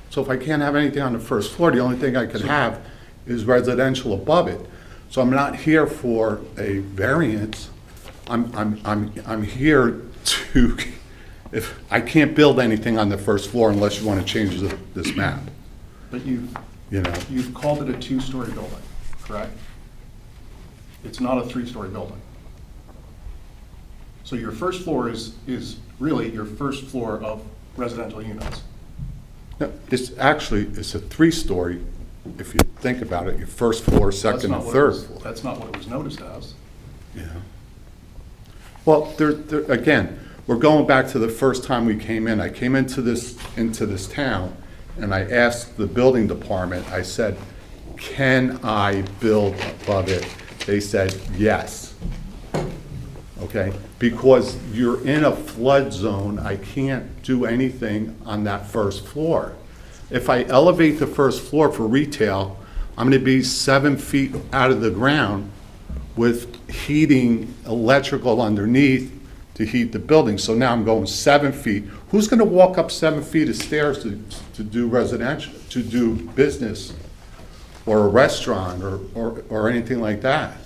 So if I can't have anything on the first floor, the only thing I could have is residential above it. So I'm not here for a variance. I'm here to, if, I can't build anything on the first floor unless you want to change this map, But you know? you've called it a 2-story building, correct? It's not a 3-story building. So your first floor is really your first floor of residential units. No, it's a 3-story, if you think about it, your first floor, second, and third floor. That's not what it was noticed as. Yeah. Well, again, we're going back to the first time we came in. I came into this town, and I asked the building department, I said, can I build above it? They said, yes. Okay, because you're in a flood zone, I can't do anything on that first floor. If I elevate the first floor for retail, I'm gonna be 7 feet out of the ground with heating, electrical underneath to heat the building. So now I'm going 7 feet. Who's gonna walk up 7 feet of stairs to do residential, to do business or a restaurant or anything like that?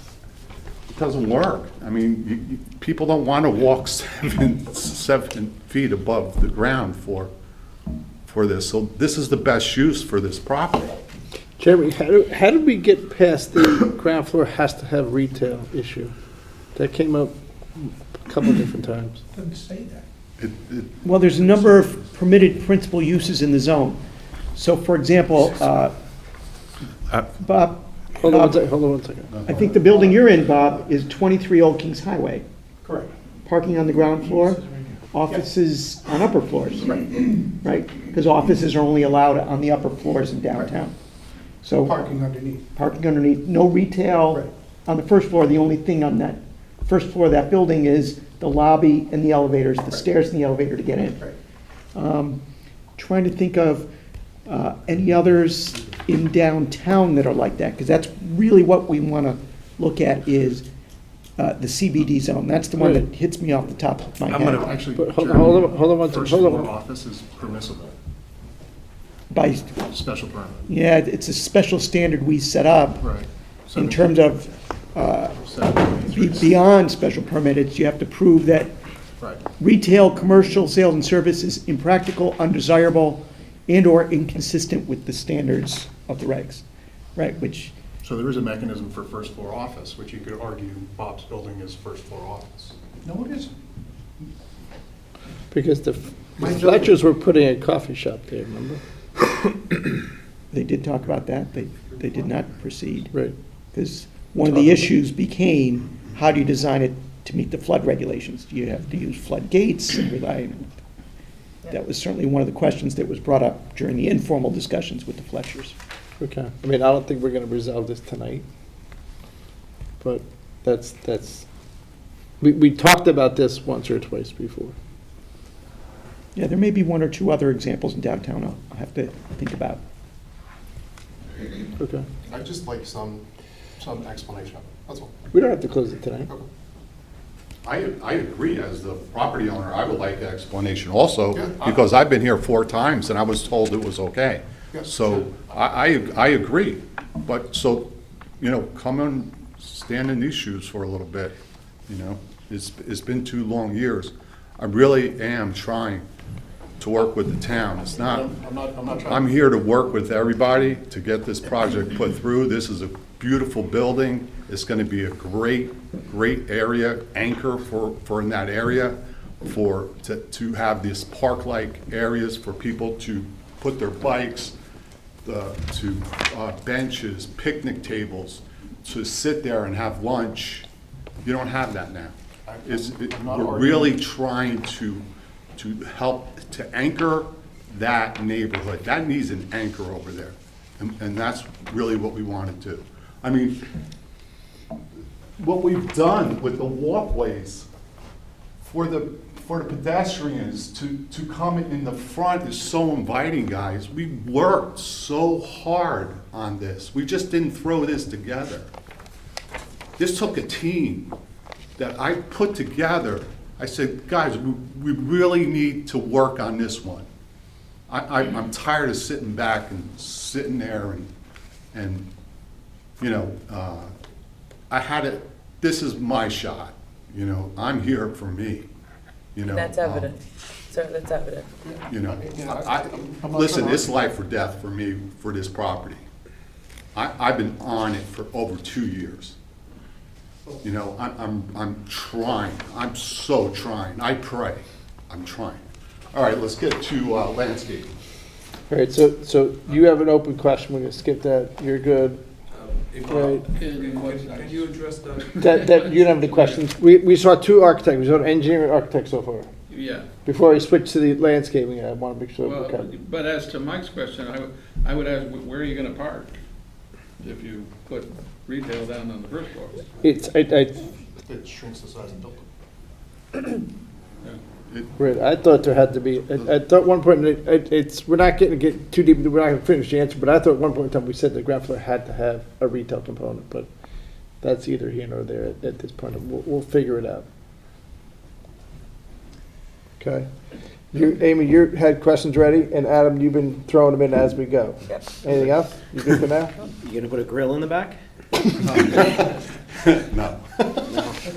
It doesn't work. I mean, people don't want to walk 7 feet above the ground for this. So this is the best use for this property. Jeremy, how did we get past the ground floor has to have retail issue? That came up a couple different times. Doesn't say that. Well, there's a number of permitted principal uses in the zone. So for example, Bob, Hold on one second. I think the building you're in, Bob, is 23 Old Kings Highway. Correct. Parking on the ground floor, offices on upper floors. Right? Because offices are only allowed on the upper floors in downtown. So Parking underneath. parking underneath, no retail Right. on the first floor. The only thing on that first floor of that building is the lobby and the elevators, the stairs and the elevator to get in. Right. Trying to think of any others in downtown that are like that, because that's really what we want to look at is the CBD zone. That's the one that hits me off the top of my head. Actually, But hold Jeremy, on one second, first hold on floor one- office is permissible, By, special permit. yeah, it's a special standard we set up Right. in terms of beyond special permit. It's you have to prove that Right. retail, commercial, sales and service is impractical, undesirable, and/or inconsistent with the standards of the regs, right? Which So there is a mechanism for first floor office, which you could argue Bob's building is first floor office. No, it isn't. Because the Fletchers were putting a coffee shop there, remember? They did talk about that. They did not proceed. Right. Because one of the issues became, how do you design it to meet the flood regulations? Do you have to use flood gates and rely? That was certainly one of the questions that was brought up during the informal discussions with the Fletchers. Okay, I mean, I don't think we're gonna resolve this tonight, but we talked about this once or twice before. Yeah, there may be one or two other examples in downtown I'll have to think about. Okay, I'd just like some explanation of it, that's all. we don't have to close it tonight. I agree, as the property owner, I would like an explanation also, Yeah, because I've been here 4 times and I was told it was okay. Yes, So I agree, but so, come and stand in these shoes for a little bit, It's been 2 long years. I really am trying to work with the town. It's not, I'm not trying. I'm here to work with everybody to get this project put through. This is a beautiful building. It's gonna be a great area, anchor for in that area, to have these park-like areas for people to put their bikes, benches, picnic tables, to sit there and have lunch. You don't have that now. We're really trying to help to anchor that neighborhood. That needs an anchor over there. And that's really what we want to do. I mean, what we've done with the walkways for the pedestrians to come in the front is so inviting, guys. We worked so hard on this. We just didn't throw this together. This took a team that I put together. I said, guys, we really need to work on this one. I'm tired of sitting back and sitting there and I had it, this is my shot, I'm here for me, That's evident, sir, that's evident. Listen, it's life or death for me, for this property. I've been on it for over 2 years. I'm trying, I'm so trying, I pray, I'm trying. All right, let's get to landscaping. All right, so you have an open question, we're gonna skip that, you're good. Right. Can you address that? That, you don't have any questions? We saw 2 architects, we saw an engineer and architect so far. Yeah. Before we switch to the landscaping, I want to make sure we Well, cover. but as to Mike's question, I would ask, where are you gonna park if you put retail down on the first floor? It shrinks the size of the building. Right, I thought there had to be, I thought one point, we're not get too deep, we're not gonna finish the answer, but I thought at one point in time we said the ground floor had to have a retail component, but that's either here nor there at this point. We'll figure it out. Okay. Amy, you had questions ready, and Adam, you've been throwing them in as we go. Yep. Anything else? You good for now? You gonna put a grill in the back? No.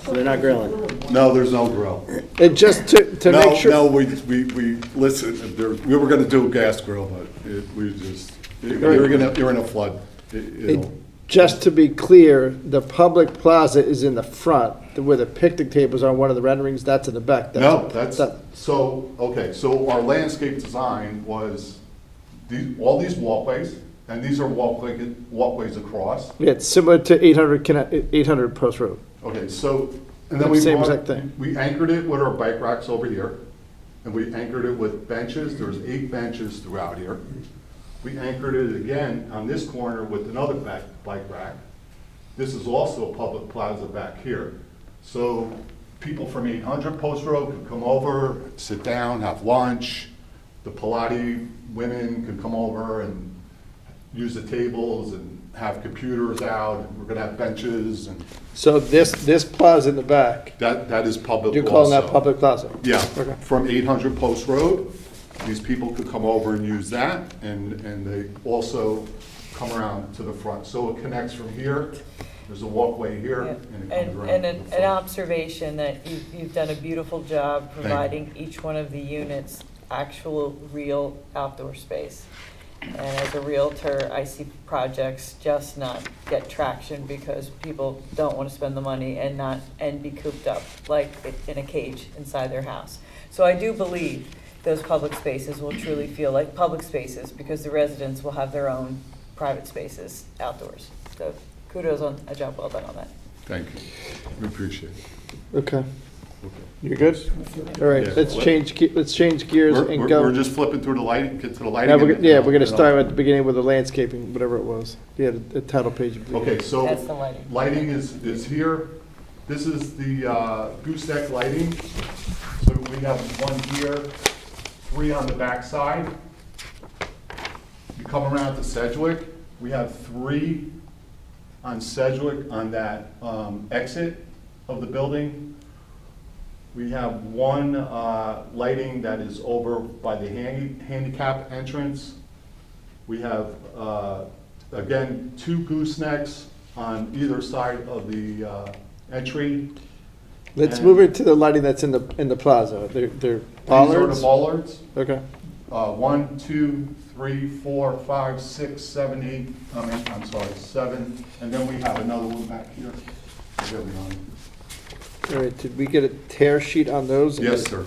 So they're not grilling? No, there's no grill. And just to make sure. No, we listen, we were gonna do a gas grill, but you're in a flood. Just to be clear, the public plaza is in the front, where the picnic tables are on one of the renderings, that's in the back. No, so our landscape design was all these walkways, and these are walkways across. Yeah, it's similar to 800 Post Road. Okay, so, and then Same exact thing. we anchored it with our bike racks over here, and we anchored it with benches. There's 8 benches throughout here. We anchored it again on this corner with another bike rack. This is also a public plaza back here. So people from 800 Post Road could come over, sit down, have lunch. The Pilates women could come over and use the tables and have computers out. We're gonna have benches and. So this plaza in the back, That is public also. you're calling that public plaza? Yeah, Okay. from 800 Post Road. These people could come over and use that, and they also come around to the front. So it connects from here, there's a walkway here, and it comes around. And to the an front. observation that you've done a beautiful job providing each one of the units actual, real outdoor space. And as a Realtor, I see projects just not get traction because people don't want to spend the money and be cooped up like in a cage inside their house. So I do believe those public spaces will truly feel like public spaces because the residents will have their own private spaces outdoors. So kudos on a job well done on that. Thank you. We appreciate it. Okay. You're good? All right, Yeah. let's change gears and go. We're just flipping through the lighting, get to the lighting. Yeah, and- we're gonna start at the beginning with the landscaping, whatever it was. Yeah, the title page. Okay, so That's the lighting. lighting is here. This is the gooseneck lighting. So we have one here, 3 on the back side. You come around to Sedgwick, we have 3 on Sedgwick on that exit of the building. We have 1 lighting that is over by the handicap entrance. We have, again, 2 goosenecks on either side of the entry. Let's And- move it to the lighting that's in the plaza. They're These are the bollards? bollards. Okay. 1, 2, 3, 4, 5, 6, 7, 8, I'm sorry, 7. And then we have another one back here. There we are. All right, did we get a tear sheet on those? Yes, sir.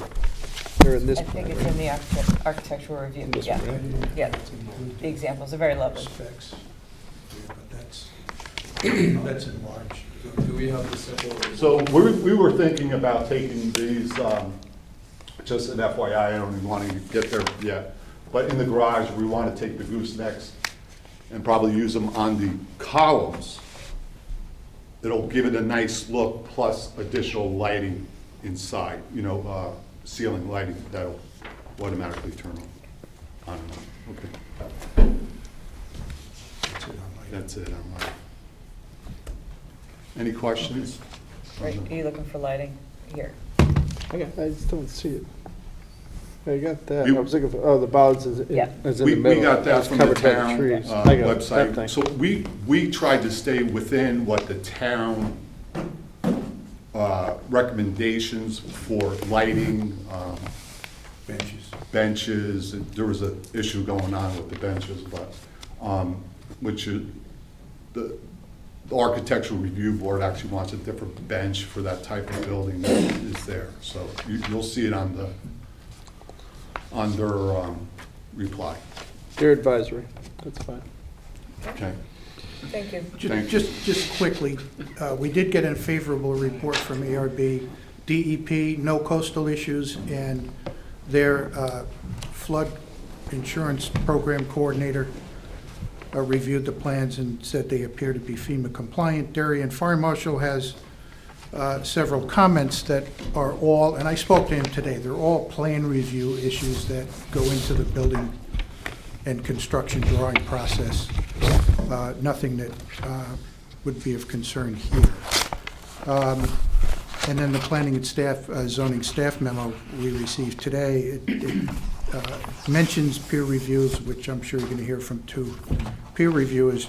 They're in this I think plan, it's right? in the architectural review, This yeah. one, right? Yeah, the examples are very lovely. Specs. Yeah, but that's enlarged. Do we have the simple? So we were thinking about taking these, just an FYI, I don't even want to get there yet. But in the garage, we want to take the goosenecks and probably use them on the columns. It'll give it a nice look, plus additional lighting inside, ceiling lighting that'll automatically turn on and off. Okay. That's it on lighting. Any questions? Right, are you looking for lighting? Here. Okay, I just don't see it. I got that. You- I was looking for, the bollards is in Yeah. the We middle. got that It's from the covered by town trees. I got that website. thing. So we tried to stay within what the town recommendations for lighting, benches. There was an issue going on with the benches, but, the Architectural Review Board actually wants a different bench for that type of building that is there. So you'll see it on their reply. Your advisory, that's fine. Okay. Thank you. Thank you. Just quickly, we did get a favorable report from ARB, DEP, no coastal issues, and their flood insurance program coordinator reviewed the plans and said they appear to be FEMA compliant. Darien Fire Marshal has several comments that are all, and I spoke to him today, they're all plan review issues that go into the building and construction drawing process. Nothing that would be of concern here. And then the planning and zoning staff memo we received today, it mentions peer reviews, which I'm sure you're going to hear from 2 peer reviewers.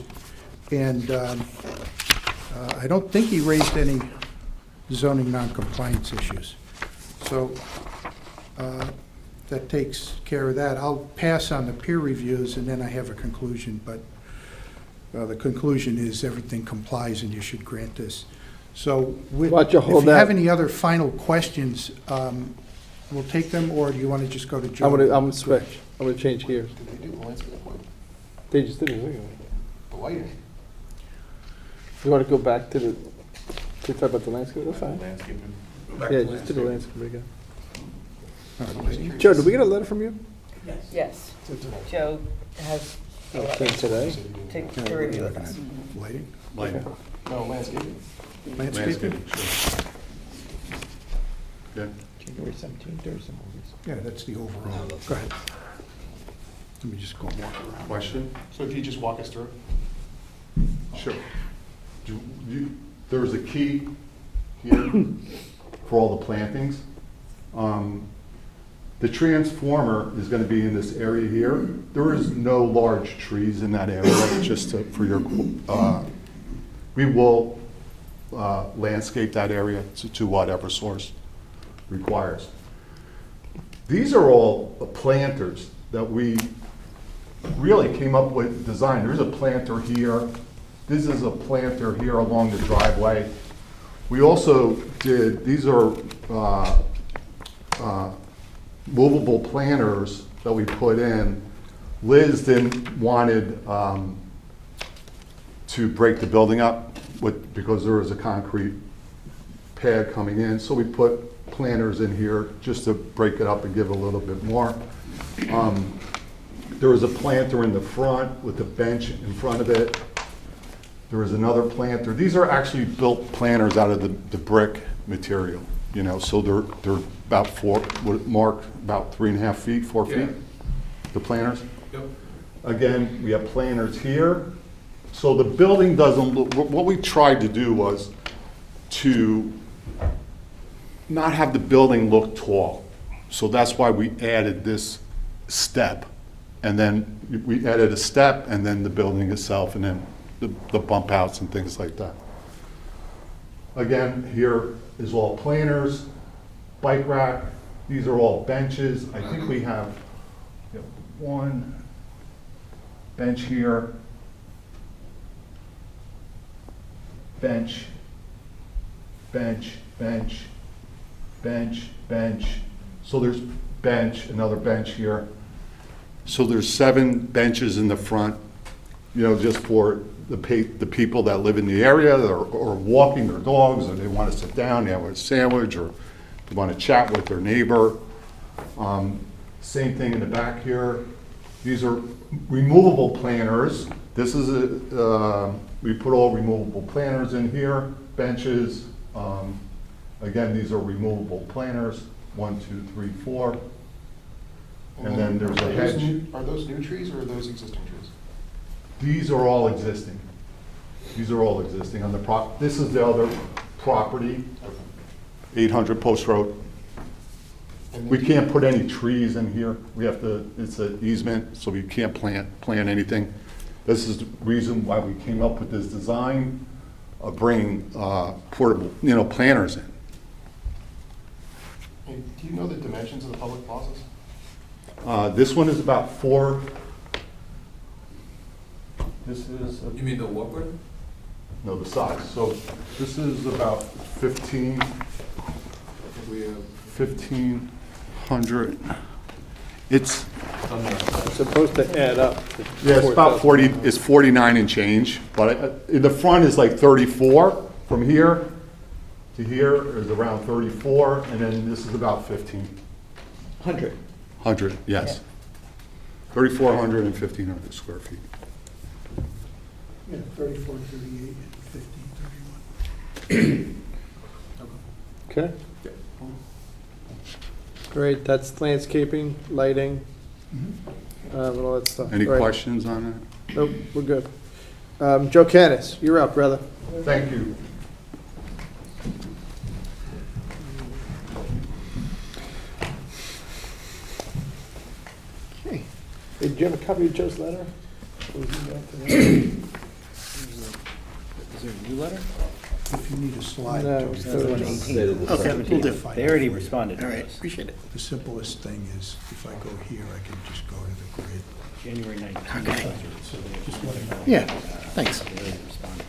And I don't think he raised any zoning noncompliance issues. So that takes care of that. I'll pass on the peer reviews, and then I have a conclusion, but the conclusion is everything complies and you should grant this. So Why don't you hold if you have that? any other final questions, we'll take them, or do you want to just go to Joe? I'm gonna switch. I'm gonna change gears. Did they do the landscape plan? They just did it anyway. The lighting? You wanna go back to talk about the landscape? That's fine. Landscaping. Yeah, just do the landscape again. Joe, did we get a letter from you? Yes. Joe has a letter Today? to review with us. Lighting? Lighting. No, landscaping. Landscaping? Sure. Yeah. January 17th, there's some movies. Yeah, that's the overall. Go ahead. Let me just go walk around. Question? So if you just walk us through? Sure. There's a key here for all the plantings. The transformer is going to be in this area here. There is no large trees in that area, just for your, we will landscape that area to whatever source requires. These are all planters that we really came up with design. There's a planter here. This is a planter here along the driveway. We also did, these are movable planters that we put in. Liz wanted to break the building up because there was a concrete pad coming in, so we put planters in here just to break it up and give a little bit more. There was a planter in the front with a bench in front of it. There was another planter. These are actually built planters out of the brick material, you know, so they're about marked about 3.5 feet, 4 feet, the planters. Yep. Again, we have planters here. So the building doesn't look, what we tried to do was to not have the building look tall. So that's why we added this step. And then we added a step and then the building itself and then the bump outs and things like that. Again, here is all planters, bike rack. These are all benches. I think we have one bench here, bench, bench, bench, bench, bench. So there's bench, another bench here. So there's 7 benches in the front, you know, just for the people that live in the area or walking their dogs, or they want to sit down, they have a sandwich, or they want to chat with their neighbor. Same thing in the back here. These are removable planters. This is we put all removable planters in here, benches. Again, these are removable planters, 1, 2, 3, 4. And then there's a hedge. Are those new trees or are those existing trees? These are all existing. These are all existing on the this is the other property, 800 Post Road. We can't put any trees in here. We have to, it's an easement, so we can't plant anything. This is the reason why we came up with this design of bringing portable, you know, planters in. And do you know the dimensions of the public plazas? This one is about 4. This is, You mean the walkway? no, the size. So this is about 15. We have 1,500. It's supposed to add up. yeah, it's about 40. It's 49 and change, but in the front is like 34. From here to here is around 34, and then this is about 1,500. 100, yes. 3,400 and 1,500 square feet. Yeah, 34, 38, 15, 31. Okay. Great, that's landscaping, lighting, and all that stuff. Any Right. questions on Nope, we're good. Joe Canis, you're up, brother. that? Thank you. Okay. Hey, do you have a copy of Joe's letter? Is there a new letter? If you need a slide. No, Joe, it's you the can one just- 18. Okay, we'll do. They already responded All to right, us. appreciate it. The simplest thing is, if I go here, I can just go to the grid. January 19th. Okay. So they just want to know. Yeah, thanks. They already responded.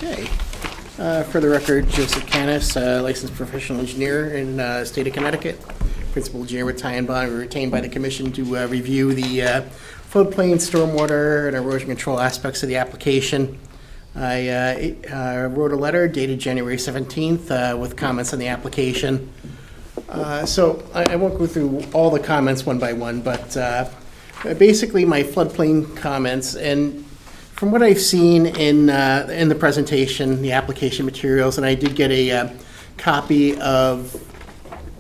Okay. For the record, Joseph Canis, licensed professional engineer in state of Connecticut, principal engineer with Tie and Bond, retained by the commission to review the floodplain, stormwater, and erosion control aspects of the application. I wrote a letter dated January 17th with comments on the application. So I won't go through all the comments one by one, but basically my floodplain comments, and from what I've seen in the presentation, the application materials, and I did get a copy of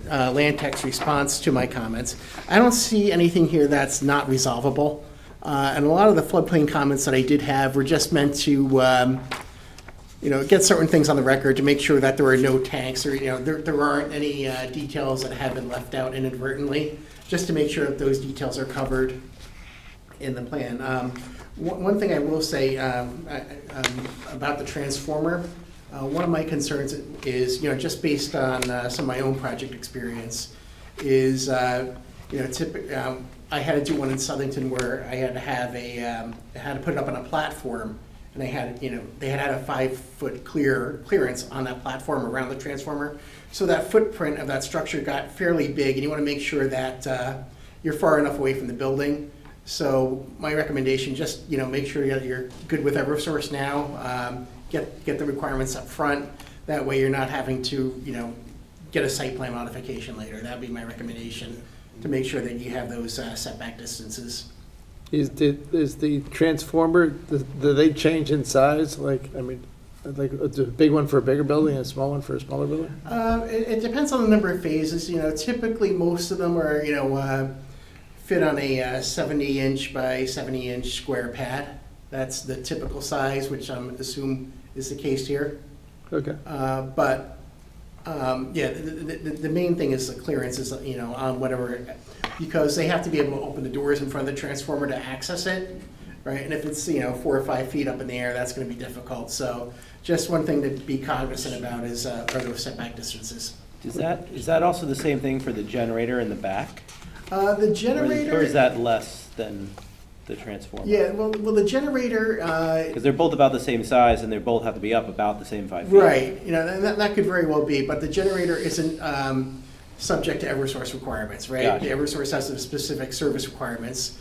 Land Tech's response to my comments, I don't see anything here that's not resolvable. And a lot of the floodplain comments that I did have were just meant to, get certain things on the record to make sure that there are no tanks or, there aren't any details that have been left out inadvertently, just to make sure that those details are covered in the plan. One thing I will say about the transformer, one of my concerns is, just based on some of my own project experience, is you know, I had to do one in Southington where I had to have I had to put it up on a platform, and they had a 5-foot clearance on that platform around the transformer. So that footprint of that structure got fairly big, and you want to make sure that you're far enough away from the building. So my recommendation, just, you know, make sure that you're good with Eversource now, get the requirements up front. That way you're not having to, you know, get a site plan modification later. That'd be my recommendation, to make sure that you have those setback distances. Is the transformer, do they change in size? Like, I mean, like a big one for a bigger building and a small one for a smaller building? It depends on the number of phases. You know, typically most of them are, you know, fit on a 70-inch by 70-inch square pad. That's the typical size, which I assume is the case here. Okay. Yeah, the main thing is the clearance is, you know, on whatever, because they have to be able to open the doors in front of the transformer to access it, right? And if it's, you know, 4 or 5 feet up in the air, that's going to be difficult. So just one thing to be cognizant about is are those setback distances. Is that also the same thing for the generator in the back? The generator. Or is that less than the transformer? Yeah, well, the generator. Because they're both about the same size, and they both have to be up about the same 5 feet. Right. You know, that could very well be, but the generator isn't subject to Eversource requirements, right? Gotcha. The Eversource has some specific service requirements.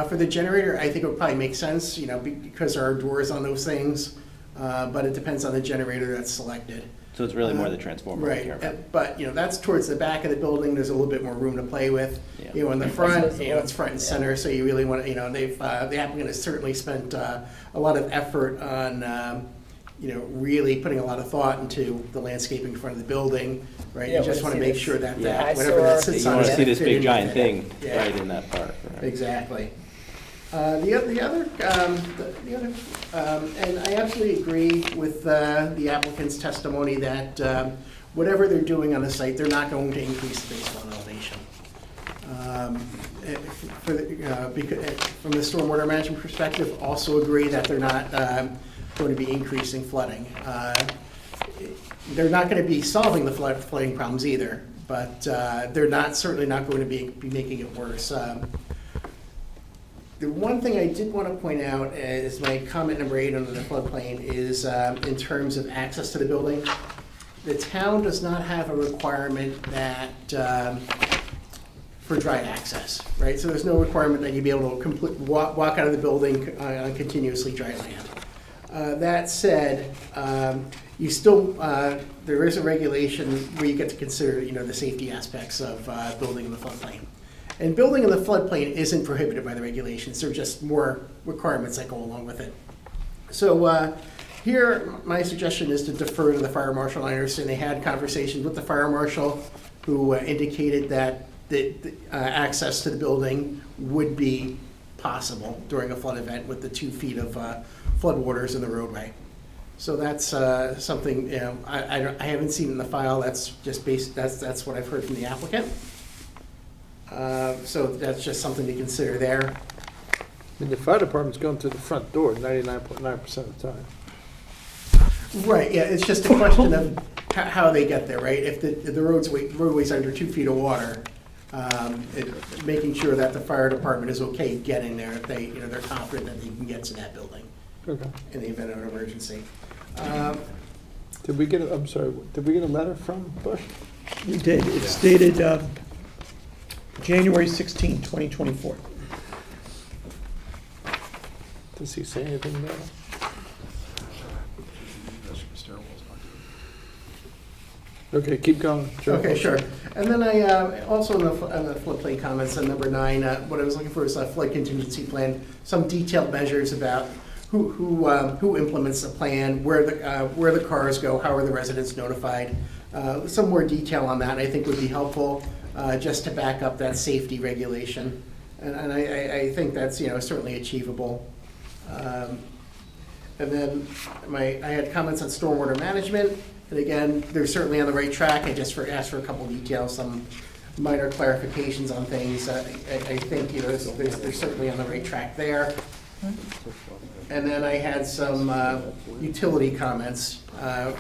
For the generator, I think it would probably make sense, you know, because there are doors on those things, but it depends on the generator that's selected. So it's really more the transformer. Right, but, you know, that's towards the back of the building, there's a little bit more room to play with. Yeah. You know, in the front, you know, it's front and center, so you really want to, you know, the applicant has certainly spent a lot of effort on, you know, really putting a lot of thought into the landscaping in front of the building, right? Yeah, You just want to make sure that, Yeah, whatever that sits You on. want to is see this fit big in giant with it. thing Yeah. right in that part. Right? Exactly. The other, and I absolutely agree with the applicant's testimony that whatever they're doing on the site, they're not going to increase the baseline elevation. From the stormwater management perspective, also agree that they're not going to be increasing flooding. They're not going to be solving the flooding problems either, but they're certainly not going to be making it worse. The one thing I did want to point out is my comment number 8 under the floodplain is in terms of access to the building. The town does not have a requirement that for dry access, right? So there's no requirement that you be able to walk out of the building on continuously dry land. That said, you still there is a regulation where you get to consider, you know, the safety aspects of building in the floodplain. And building in the floodplain isn't prohibited by the regulations. There are just more requirements that go along with it. So here, my suggestion is to defer to the fire marshal. I understand they had conversations with the fire marshal who indicated that the access to the building would be possible during a flood event with the 2 feet of floodwaters in the roadway. So that's something, you know, I haven't seen in the file. That's just that's what I've heard from the applicant. So that's just something to consider there. I mean, the fire department's going through the front door 99.9% of the time. Right, yeah, it's just a question of how they get there, right? If the roadway's under 2 feet of water, making sure that the fire department is okay getting there, if they, you know, they're confident that they can get to that building. Okay. In the event of an emergency. Did we get a letter from Bush? You did. It's dated January 16, 2024. Does he say anything about it? Okay, keep going. Sure. Okay, sure. And then I, also in the floodplain comments on number 9, what I was looking for is a flood contingency plan, some detailed measures about who implements the plan, where the cars go, how are the residents notified. Some more detail on that I think would be helpful, just to back up that safety regulation. And I think that's, you know, certainly achievable. And then I had comments on stormwater management. And again, they're certainly on the right track. I just asked for a couple details, some minor clarifications on things. I think, you know, they're certainly on the right track there. And then I had some utility comments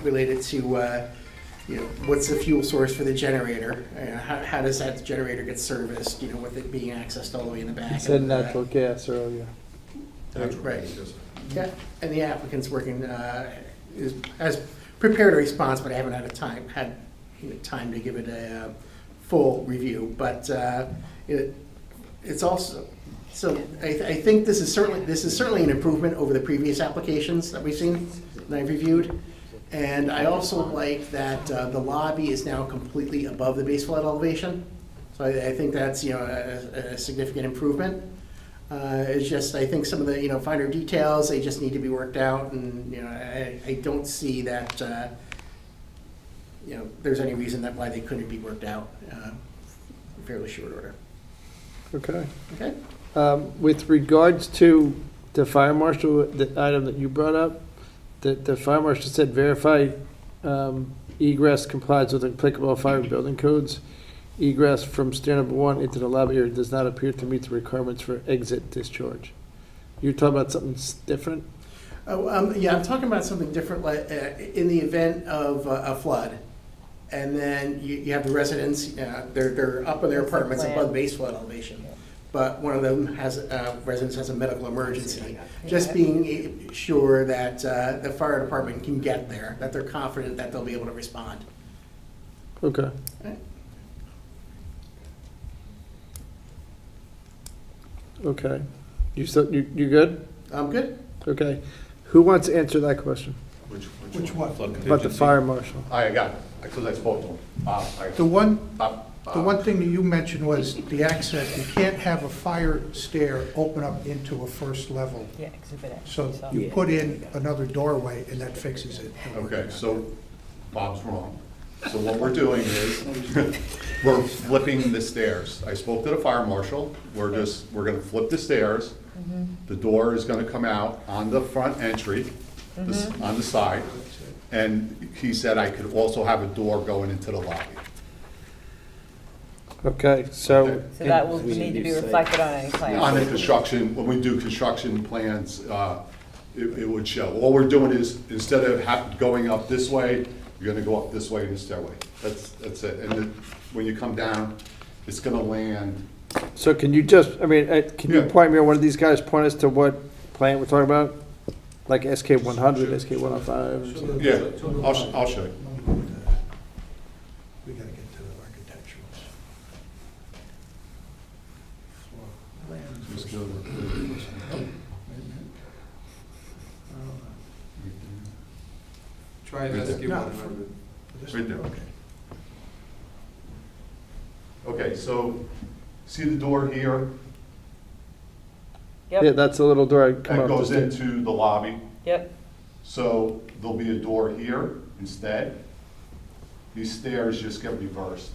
related to what's the fuel source for the generator? How does that generator get serviced, with it being accessed all the way in the back? You said natural gas earlier. Right. Yeah, and the applicant's working, has prepared a response, but I haven't had time to give it a full review. But it's also, so I think this is certainly an improvement over the previous applications that we've seen, that I've reviewed. And I also like that the lobby is now completely above the base flood elevation. So I think that's, a significant improvement. It's just, I think some of the, finer details, they just need to be worked out, and, I don't see that, there's any reason why they couldn't be worked out in fairly short order. Okay. Okay? With regards to the fire marshal, the item that you brought up, the fire marshal said verify egress complies with applicable fire and building codes. Egress from stair number 1 into the lobby area does not appear to meet the requirements for exit discharge. You're talking about something different? Yeah, I'm talking about something different, like in the event of a flood, and then you have the residents, they're up in their apartments above base flood elevation. But one of them residents has a medical emergency. Just being sure that the fire department can get there, that they're confident that they'll be able to respond. Okay. Right. Okay. You good? I'm good. Okay. Who wants to answer that question? Which one? About the fire marshal? I got it, because I spoke to him. The one thing that you mentioned was the access, you can't have a fire stair open up into a first level. Yeah, exhibit A. So you put in another doorway and that fixes it. Okay, so Bob's wrong. So what we're doing is, we're flipping the stairs. I spoke to the fire marshal, we're gonna flip the stairs. The door is gonna come out on the front entry, on the side. And he said I could also have a door going into the lobby. Okay, so. So that will need to be reflected on any plan. On the construction, when we do construction plans, it would show. All we're doing is, instead of going up this way, you're gonna go up this way in the stairway. That's it. And when you come down, it's gonna land. So can you just, can you Yeah. point me, or one of these guys point us to what plan we're talking about? Like SK 100, SK 105? Yeah, I'll show you. We gotta get to the architecturals. Just go to- Try Right SK there. 100. Right there. Okay, so see the door here? Yeah, that's a little door I come That up. goes into the lobby. Yep. So there'll be a door here instead. These stairs just get reversed.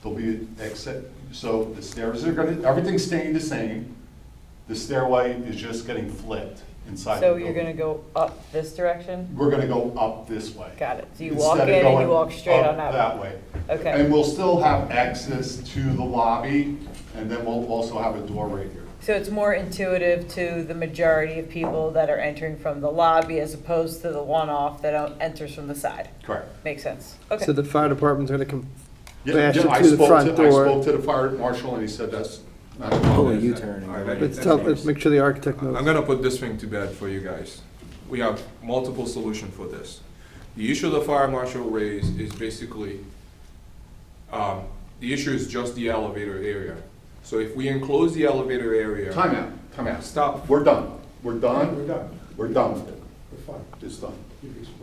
There'll be an exit, so the stairs are everything's staying the same. The stairway is just getting flipped inside the So building. you're gonna go up this direction? We're gonna go up this way. Got it. So you walk Instead in of and you going walk straight up on up? that way. Okay. And we'll still have access to the lobby, and then we'll also have a door right here. So it's more intuitive to the majority of people that are entering from the lobby as opposed to the one-off that enters from the side? Correct. Makes sense. Okay. So the fire department's gonna come Yeah, bash yeah, it I to the spoke front I door. spoke to the fire marshal, and he said that's not a Pull problem. a U-turn. Let's make sure the architect knows. I'm gonna put this thing to bed for you guys. We have multiple solutions for this. The issue the fire marshal raised is basically, the issue is just the elevator area. So if we enclose the elevator area. Time out. Stop. We're done. We're done with it. We're fine. It's done.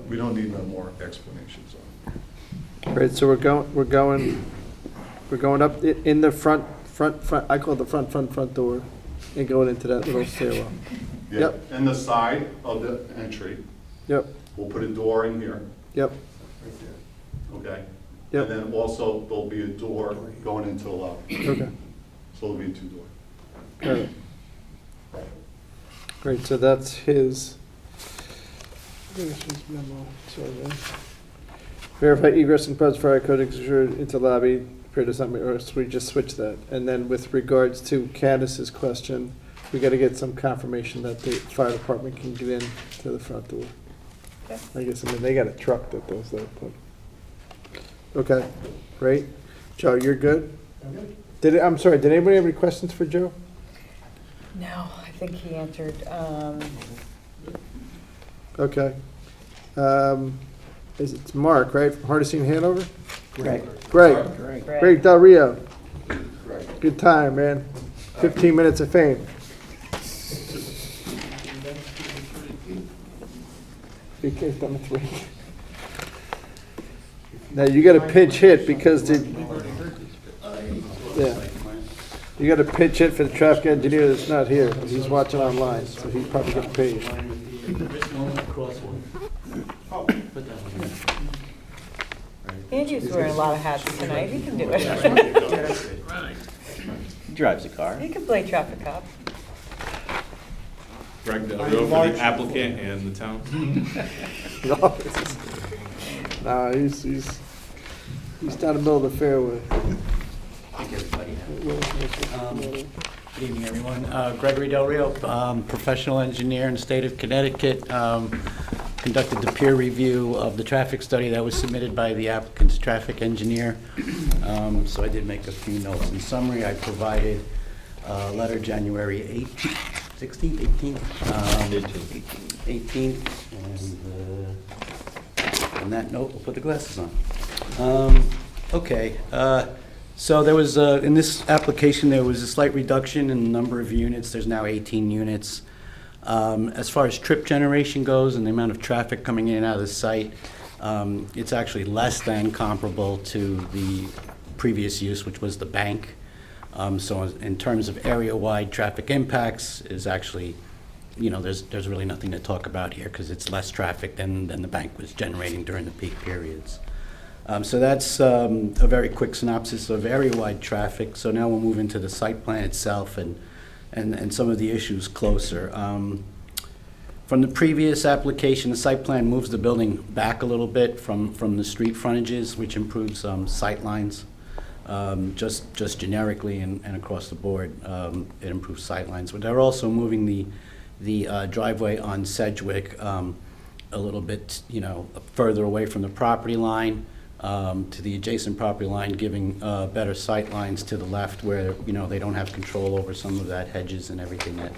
We don't need no more explanations on it. Right, so we're going up in the front, I call it the front door, and going into that little stairwell. Yeah, Yep. and the side of the entry, Yep, we'll put a door in here, yep, okay? Yep. And then also, there'll be a door going into the lobby. okay. So there'll be two doors. Got it. Great, so that's his. Memo. Sorry, man. Verify egress and pros fire code into lobby, period, does not mean, or we just switch that. And then with regards to Candace's question, we gotta get some confirmation that the fire department can get in to the front door. Okay. I guess, they got a truck that does that, but. Okay, great. Joe, you're good? I'm sorry, did anybody have any questions for Joe? No, I think he answered, Okay. It's Mark, right, from Hardesty in Hanover? Greg. Greg. Greg. Greg Del Rio. Good time, man. 15 minutes of fame. BK's number 3. Now, you got a pinch hit because yeah. You got a pinch hit for the traffic engineer that's not here. He's watching online, so he probably gets paid. Andrew's wearing a lot of hats tonight, he can do it. He drives a car. He can play traffic cop. Greg Del Rio for the applicant and the town. No, he's down the middle of the fairway. Good evening, everyone. Gregory Del Rio, professional engineer in the state of Connecticut. Conducted the peer review of the traffic study that was submitted by the applicant's traffic engineer. So I did make a few notes. In summary, I provided a letter January 18th, 16th, 18th? 18th. And on that note, we'll put the glasses on. Okay. So there was, in this application, there was a slight reduction in the number of units. There's now 18 units. As far as trip generation goes and the amount of traffic coming in and out of the site, it's actually less than comparable to the previous use, which was the bank. So in terms of area-wide traffic impacts, is actually, you know, there's really nothing to talk about here because it's less traffic than the bank was generating during the peak periods. So that's a very quick synopsis of area-wide traffic. So now we'll move into the site plan itself and some of the issues closer. From the previous application, the site plan moves the building back a little bit from the street frontages, which improves sight lines. Just generically and across the board, it improves sight lines. But they're also moving the driveway on Sedgwick a little bit, you know, further away from the property line. To the adjacent property line, giving better sight lines to the left where, you know, they don't have control over some of that hedges and everything that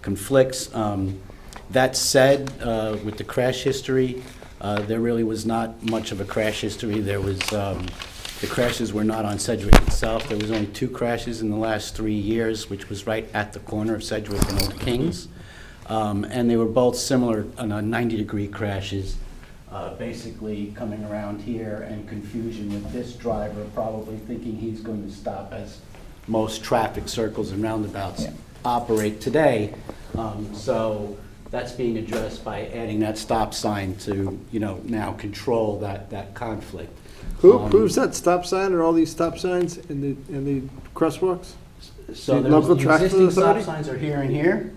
conflicts. That said, with the crash history, there really was not much of a crash history. There was, the crashes were not on Sedgwick itself. There was only 2 crashes in the last 3 years, which was right at the corner of Sedgwick and Old Kings. And they were both similar on 90-degree crashes. Basically coming around here and confusion with this driver probably thinking he's going to stop as most traffic circles and roundabouts operate today. So that's being addressed by adding that stop sign to, you know, now control that conflict. Who approves that stop sign or all these stop signs in the crosswalks? So The local the traffic existing stop authority? signs are here and here,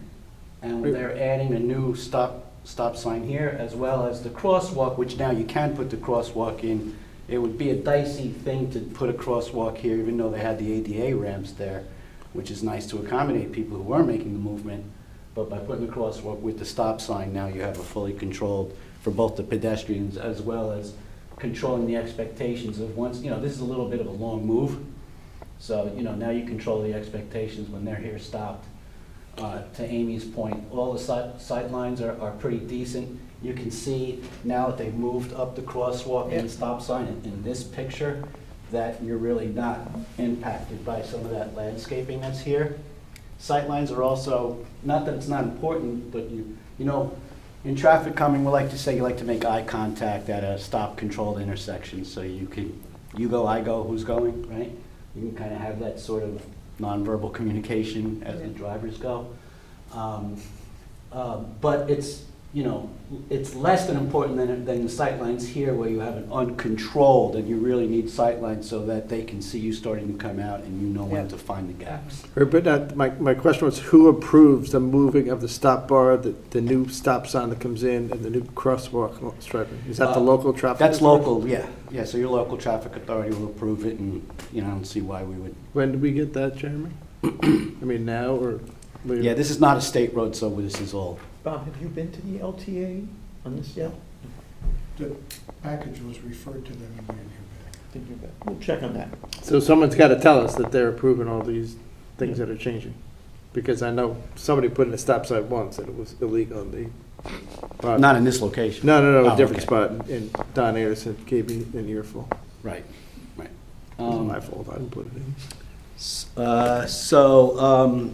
and they're adding a new stop sign here, as well as the crosswalk, which now you can put the crosswalk in. It would be a dicey thing to put a crosswalk here, even though they had the ADA ramps there, which is nice to accommodate people who are making the movement. But by putting the crosswalk with the stop sign, now you have a fully controlled for both the pedestrians as well as controlling the expectations of once, you know, this is a little bit of a long move. So, you know, now you control the expectations when they're here stopped. To Amy's point, all the sight lines are pretty decent. You can see now that they've moved up the crosswalk and the stop sign in this picture that you're really not impacted by some of that landscaping that's here. Sight lines are also, not that it's not important, but you know, in traffic calming, we like to say you like to make eye contact at a stop-controlled intersection, so you go, I go, who's going, right? You can kind of have that sort of nonverbal communication as the drivers go. But it's, you know, it's less than important than the sight lines here where you have it uncontrolled and you really need sight lines so that they can see you starting to come out and you know when to find the gaps. But my question was, who approves the moving of the stop bar, the new stop sign that comes in, and the new crosswalk striping? Is that the local traffic? That's local, yeah. Yeah, so your local traffic authority will approve it, and, you know, I don't see why we would. When did we get that, Jeremy? I mean, now or later? Yeah, this is not a state road, so this is all. Bob, have you been to the LTA on this yet? The package was referred to them in your thinking of it. We'll check on that. So someone's got to tell us that they're approving all these things that are changing. Because I know somebody put in a stop sign once and it was illegal in the. Not in this location. No, Oh, a different okay. spot. And Don Anderson gave me an earful. Right, right. It was my fault. I didn't put it in.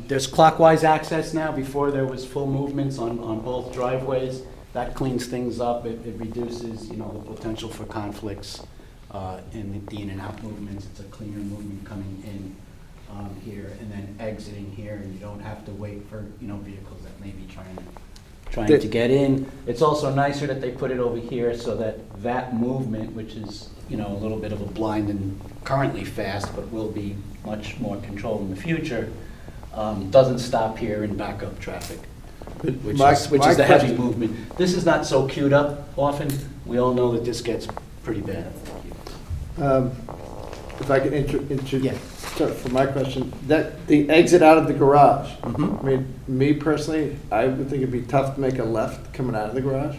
There's clockwise access now. Before there was full movements on both driveways. That cleans things up. It reduces, the potential for conflicts in the in and out movements. It's a cleaner movement coming in here and then exiting here, and you don't have to wait for, vehicles that may be trying to get in. It's also nicer that they put it over here so that movement, which is, a little bit of a blind and currently fast, but will be much more controlled in the future, doesn't stop here and back up traffic, which is the heavy movement. This is not so queued up often. We all know that this gets pretty bad. If I could for my question, that the exit out of the garage. I mean, me personally, I would think it'd be tough to make a left coming out of the garage.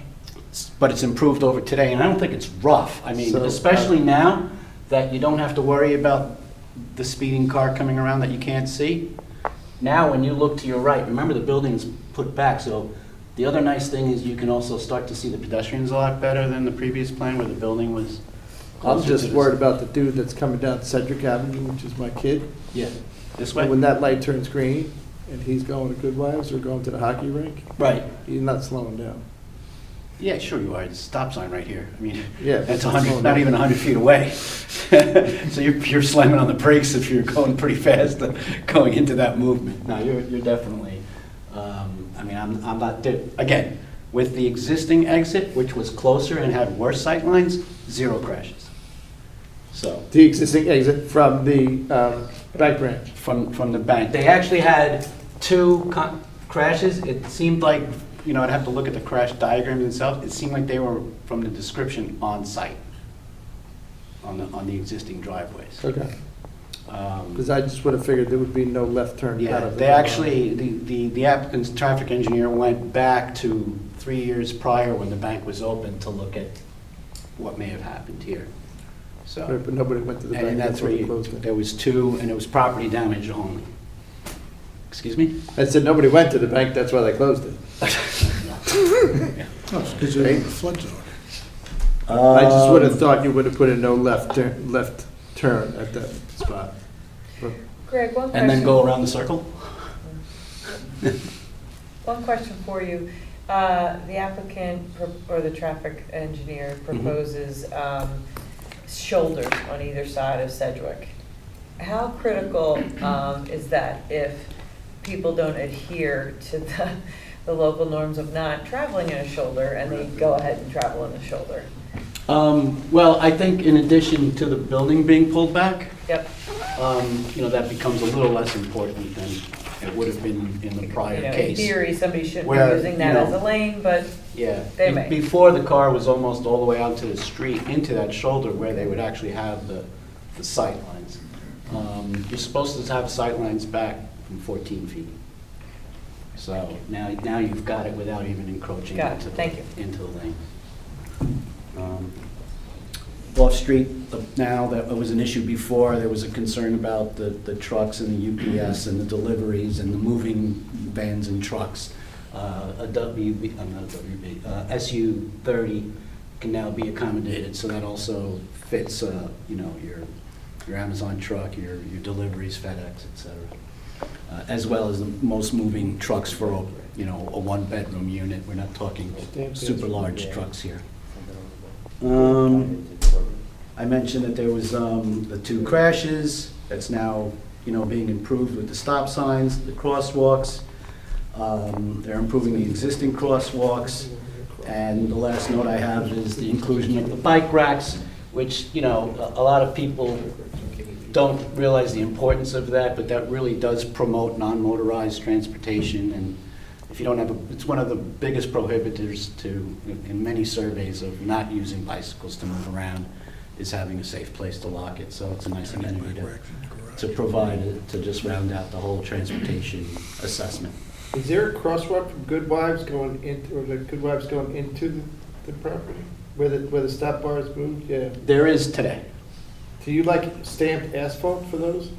But it's improved over today, and I don't think it's rough. I mean, especially now that you don't have to worry about the speeding car coming around that you can't see. Now, when you look to your right, remember the building's put back, so the other nice thing is you can also start to see the pedestrians a lot better than the previous plan where the building was. I'm just worried about the dude that's coming down Sedgwick Avenue, which is my kid. Yeah, this way? When that light turns green and he's going to Goodwives or going to the hockey rink. Right. He's not slowing down. Yeah, sure you are. It's a stop sign right here. I mean, Yeah, that's but 100, not even 100 feet away. So you're slamming on the brakes if you're going pretty fast going into that movement. No, you're definitely, I'm not, again, with the existing exit, which was closer and had worse sight lines, 0 crashes. So. The existing exit from the bank branch. From the bank. They actually had 2 crashes. It seemed like, I'd have to look at the crash diagrams themselves. It seemed like they were from the description on site, on the existing driveways. Okay. Because I just would have figured there would be no left turn out Yeah, of the they garage. actually, the applicant's traffic engineer went back to 3 years prior when the bank was open to look at what may have happened here. So. Right, but nobody went to the bank. And that's where they closed it. there was 2, and it was property damage only. Excuse me? I said nobody went to the bank, that's why they closed it. Oh, it's because you're in the flood zone. I just would have thought you would have put in no left turn at that spot. But Greg, one question. And then go around the circle? One question for you. The applicant or the traffic engineer proposes shoulders on either side of Sedgwick. How critical is that if people don't adhere to the local norms of not traveling in a shoulder and they go ahead and travel in a shoulder? Well, I think in addition to the building being pulled back, Yep. That becomes a little less important than it would have been in the prior In case. theory, somebody shouldn't be Where, using that as a lane, but Yeah. they may. Before, the car was almost all the way out to the street, into that shoulder where they would actually have the sight lines. You're supposed to have sight lines back from 14 feet. So now you've got it without even encroaching Got it. into Thank you. into the lane. Off street, now, that was an issue before, there was a concern about the trucks and the UPS and the deliveries and the moving vans and trucks. SU-30 can now be accommodated, so that also fits, your Amazon truck, your deliveries, FedEx, et cetera. As well as the most moving trucks for, a 1-bedroom unit. We're not talking super large trucks here. I mentioned that there was the 2 crashes. That's now, being improved with the stop signs, the crosswalks. They're improving the existing crosswalks. And the last note I have is the inclusion of the bike racks, which, a lot of people don't realize the importance of that, but that really does promote non-motorized transportation. And if you don't have it's one of the biggest prohibitors in many surveys of not using bicycles to move around, is having a safe place to lock it. So it's a nice amenity to provide it, to just round out the whole transportation assessment. Is there a crosswalk from Goodwives going into, or the Goodwives going into the property where the stop bar is moved? Yeah. There is today. Do you like stamped asphalt for those,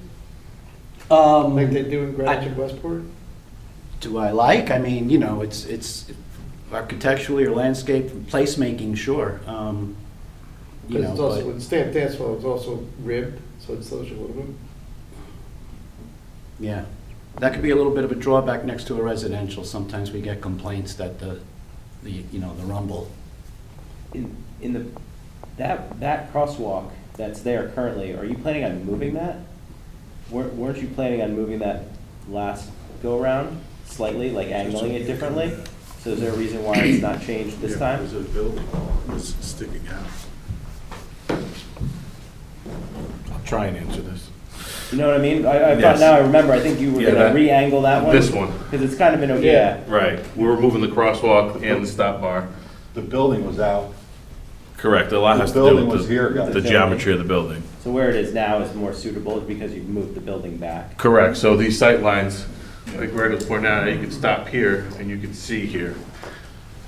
Um, like they do in Greenwich and Westport? Do I like? I mean, you know, it's architecturally or landscape placemaking, sure. You Because know, it's also, but, with stamped asphalt, it's also ribbed, so it slows you a little bit. yeah. That could be a little bit of a drawback next to a residential. Sometimes we get complaints that the rumble. In the, that crosswalk that's there currently, are you planning on moving that? Weren't you planning on moving that last go-around slightly, like angling it differently? So is there a reason why it's not changed this time? Because the building was sticking out. I'll try and answer this. You know what I mean? I thought, Yes. now I remember, I think you were Yeah, gonna that- re-angle that one. this one. Because it's kind of been, yeah. Right, we're removing the crosswalk and the stop bar. The building was out. Correct, a lot The has to do building with was here, guys. the geometry of the building. So where it is now is more suitable because you've moved the building back. Correct, so these sight lines, like Greg was pointing out, you can stop here and you can see here,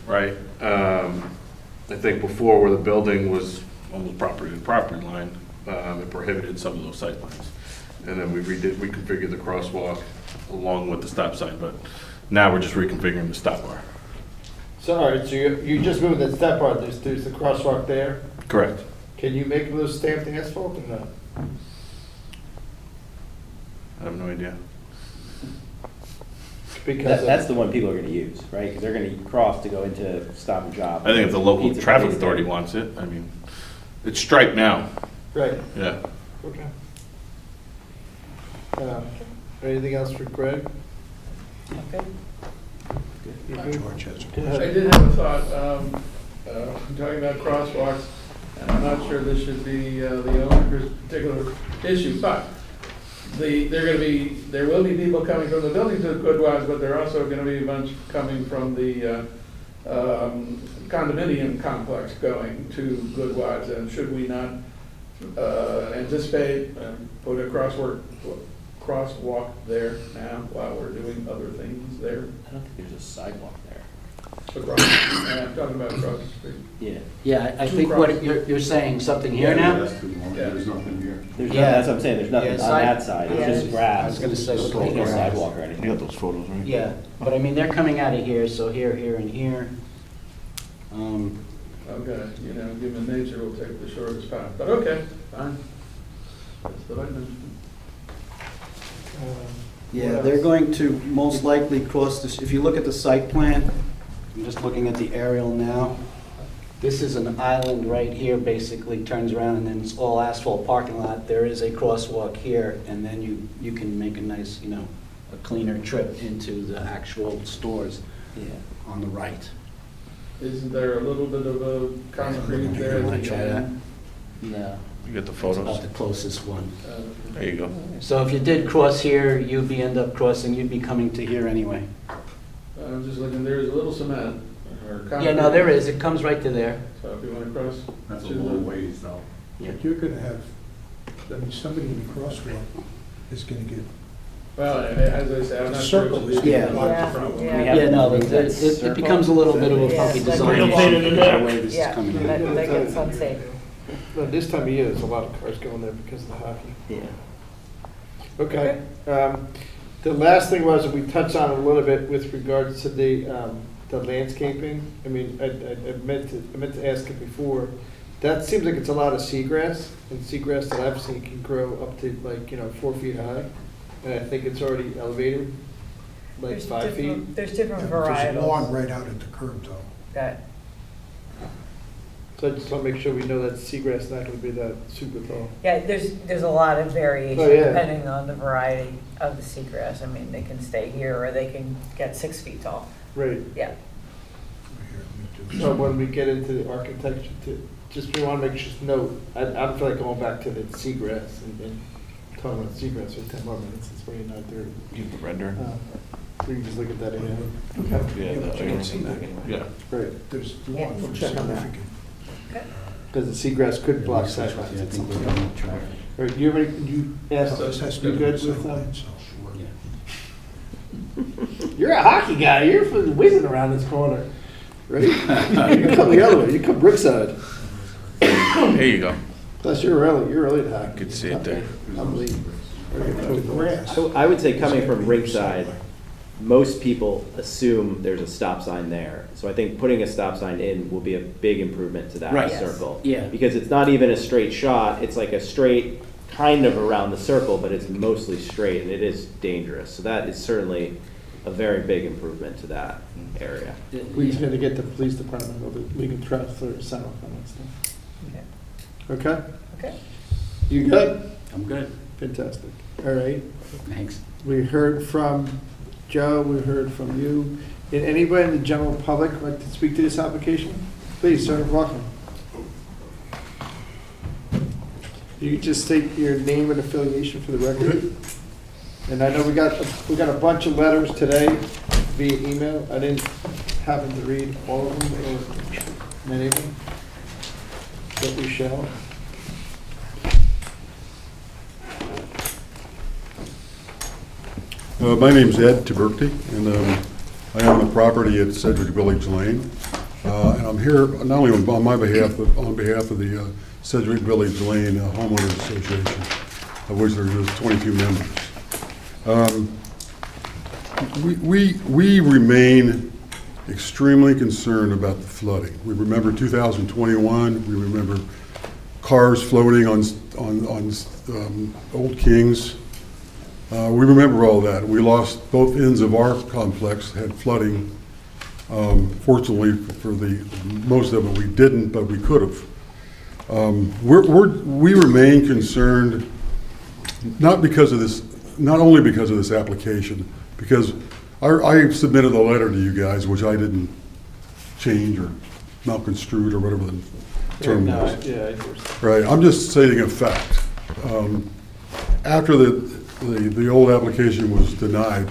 right? I think before where the building was almost property to property line, it prohibited some of those sight lines. And then we reconfigured the crosswalk along with the stop sign, but now we're just reconfiguring the stop bar. So, all right, so you just moved that step bar, there's the crosswalk there. Correct. Can you make those stamped asphalt or not? I have no idea. Because That's the one people are gonna use, right? Because they're gonna cross to go into Stop and Shop. I think if the local Pizza traffic place authority there. wants it, I mean, it's striped now, Right, yeah. okay. Anything else for Greg? Okay. You good? George has a Go I ahead. did have a thought, talking about crosswalks, and I'm not sure this should be the owner's particular issue, but there will be people coming from the building to Goodwives, but there are also gonna be a bunch coming from the condominium complex going to Goodwives, and should we not anticipate and put a crosswalk there now while we're doing other things there? I don't think there's a sidewalk there. Across, I'm talking about across the street. Yeah. Yeah, I Two think cross- what you're saying, something here Yeah, now? that's too long. Yeah. There's nothing here. There's Yeah. nothing, that's what I'm saying, there's nothing Yeah, on that side, it's yeah. just grass. I was gonna say, There's look at no grass. sidewalk or You anything. got those photos, right? Yeah, but I mean, they're coming out of here, so here, here, and here. Okay, you know, human nature will take the shortest path, but okay, fine. That's what I mentioned. Yeah, What they're else? going to most likely cross this, if you look at the site plan, I'm just looking at the aerial now. This is an island right here, basically turns around and then it's all asphalt parking lot. There is a crosswalk here, and then you can make a nice, you know, a cleaner trip into the actual stores Yeah. on the right. Isn't there a little bit of a concrete there? You wanna at the try end? No. You got the That's photos? about the closest one. There you go. So if you did cross here, you'd end up crossing, you'd be coming to here anyway. I'm just looking, there's a little cement or concrete. Yeah, no, there is, it comes right to there. So if you want to cross. That's a to little the- ways though. But you're gonna have, I mean, somebody in the crosswalk is gonna get, Well, as I say, I'm the not sure. circle is it's- gonna Yeah. block Yeah, the front one. yeah. We have Yeah, no, to it, move that it circle. becomes a little bit of a Yeah, funky it's design. like a issue pain in because the of the way this is Yeah, coming in. that gets unsafe. No, this time of year, there's a lot of cars going there because of the hockey. Yeah. Okay. The last thing was, we touched on it a little bit with regards to the landscaping. I mean, I meant to ask it before. That seems like it's a lot of seagrass, and seagrass that I've seen can grow up to 4 feet high. And I think it's already elevated, like There's 5 feet. different- There's different There's lawn varietals. right out at the curb though. That, So I just want to make sure we know that seagrass is not going to be that super tall. yeah, there's a lot of variation Oh, yeah. depending on the variety of the seagrass. I mean, they can stay here or they can get 6 feet tall. Right. Yeah. Here, let me do So when we get into the architecture, we want to make sure, note, I feel like going back to the seagrass and talking about seagrass for 10 more minutes, it's really not there. You have the rendering? We can just look at that again. Yeah, Yeah, but you that- can see that. yeah. Right, There's Yeah, lawn we'll for check on that. significant. because the seagrass could block sight I lines. think we're going to try. All right, you asked, This has to you be good sight with that? line, so. You're a hockey guy, you're whizzing around this corner, right? You come the other way, you come Brookside. There you go. Plus, you're early to that. I could see it there. I'm late. Grass. So I would say coming from Ringside, most people assume there's a stop sign there. So I think putting a stop sign in will be a big improvement to that Right. circle. Yeah. Because it's not even a straight shot, it's like a straight kind of around the circle, but it's mostly straight and it is dangerous. So that is certainly a very big improvement to that area. We just had to get the police department, or the legal trust, or sign off on that stuff. Okay? Okay. You good? I'm good. Fantastic. All right. Thanks. We heard from Joe, we heard from you. Did anybody in the general public like to speak to this application? Please, sir, welcome. You can just state your name and affiliation for the record. And I know we got a bunch of letters today via email. I didn't happen to read all of them or many of them, but we shall. My name's Ed Bertucci, and I own a property at Sedgwick Village Lane. And I'm here not only on my behalf, but on behalf of the Sedgwick Village Lane Homeowners Association, of which there's 22 members. We remain extremely concerned about the flooding. We remember 2021. We remember cars floating on Old Kings. We remember all that. We lost both ends of our complex, had flooding. Fortunately, for the most of it, we didn't, but we could have. We remain concerned, not only because of this application, because I submitted a letter to you guys, which I didn't change or malconstrued or whatever the term was. Yeah, Right. I'm just stating a fact. After the old application was denied,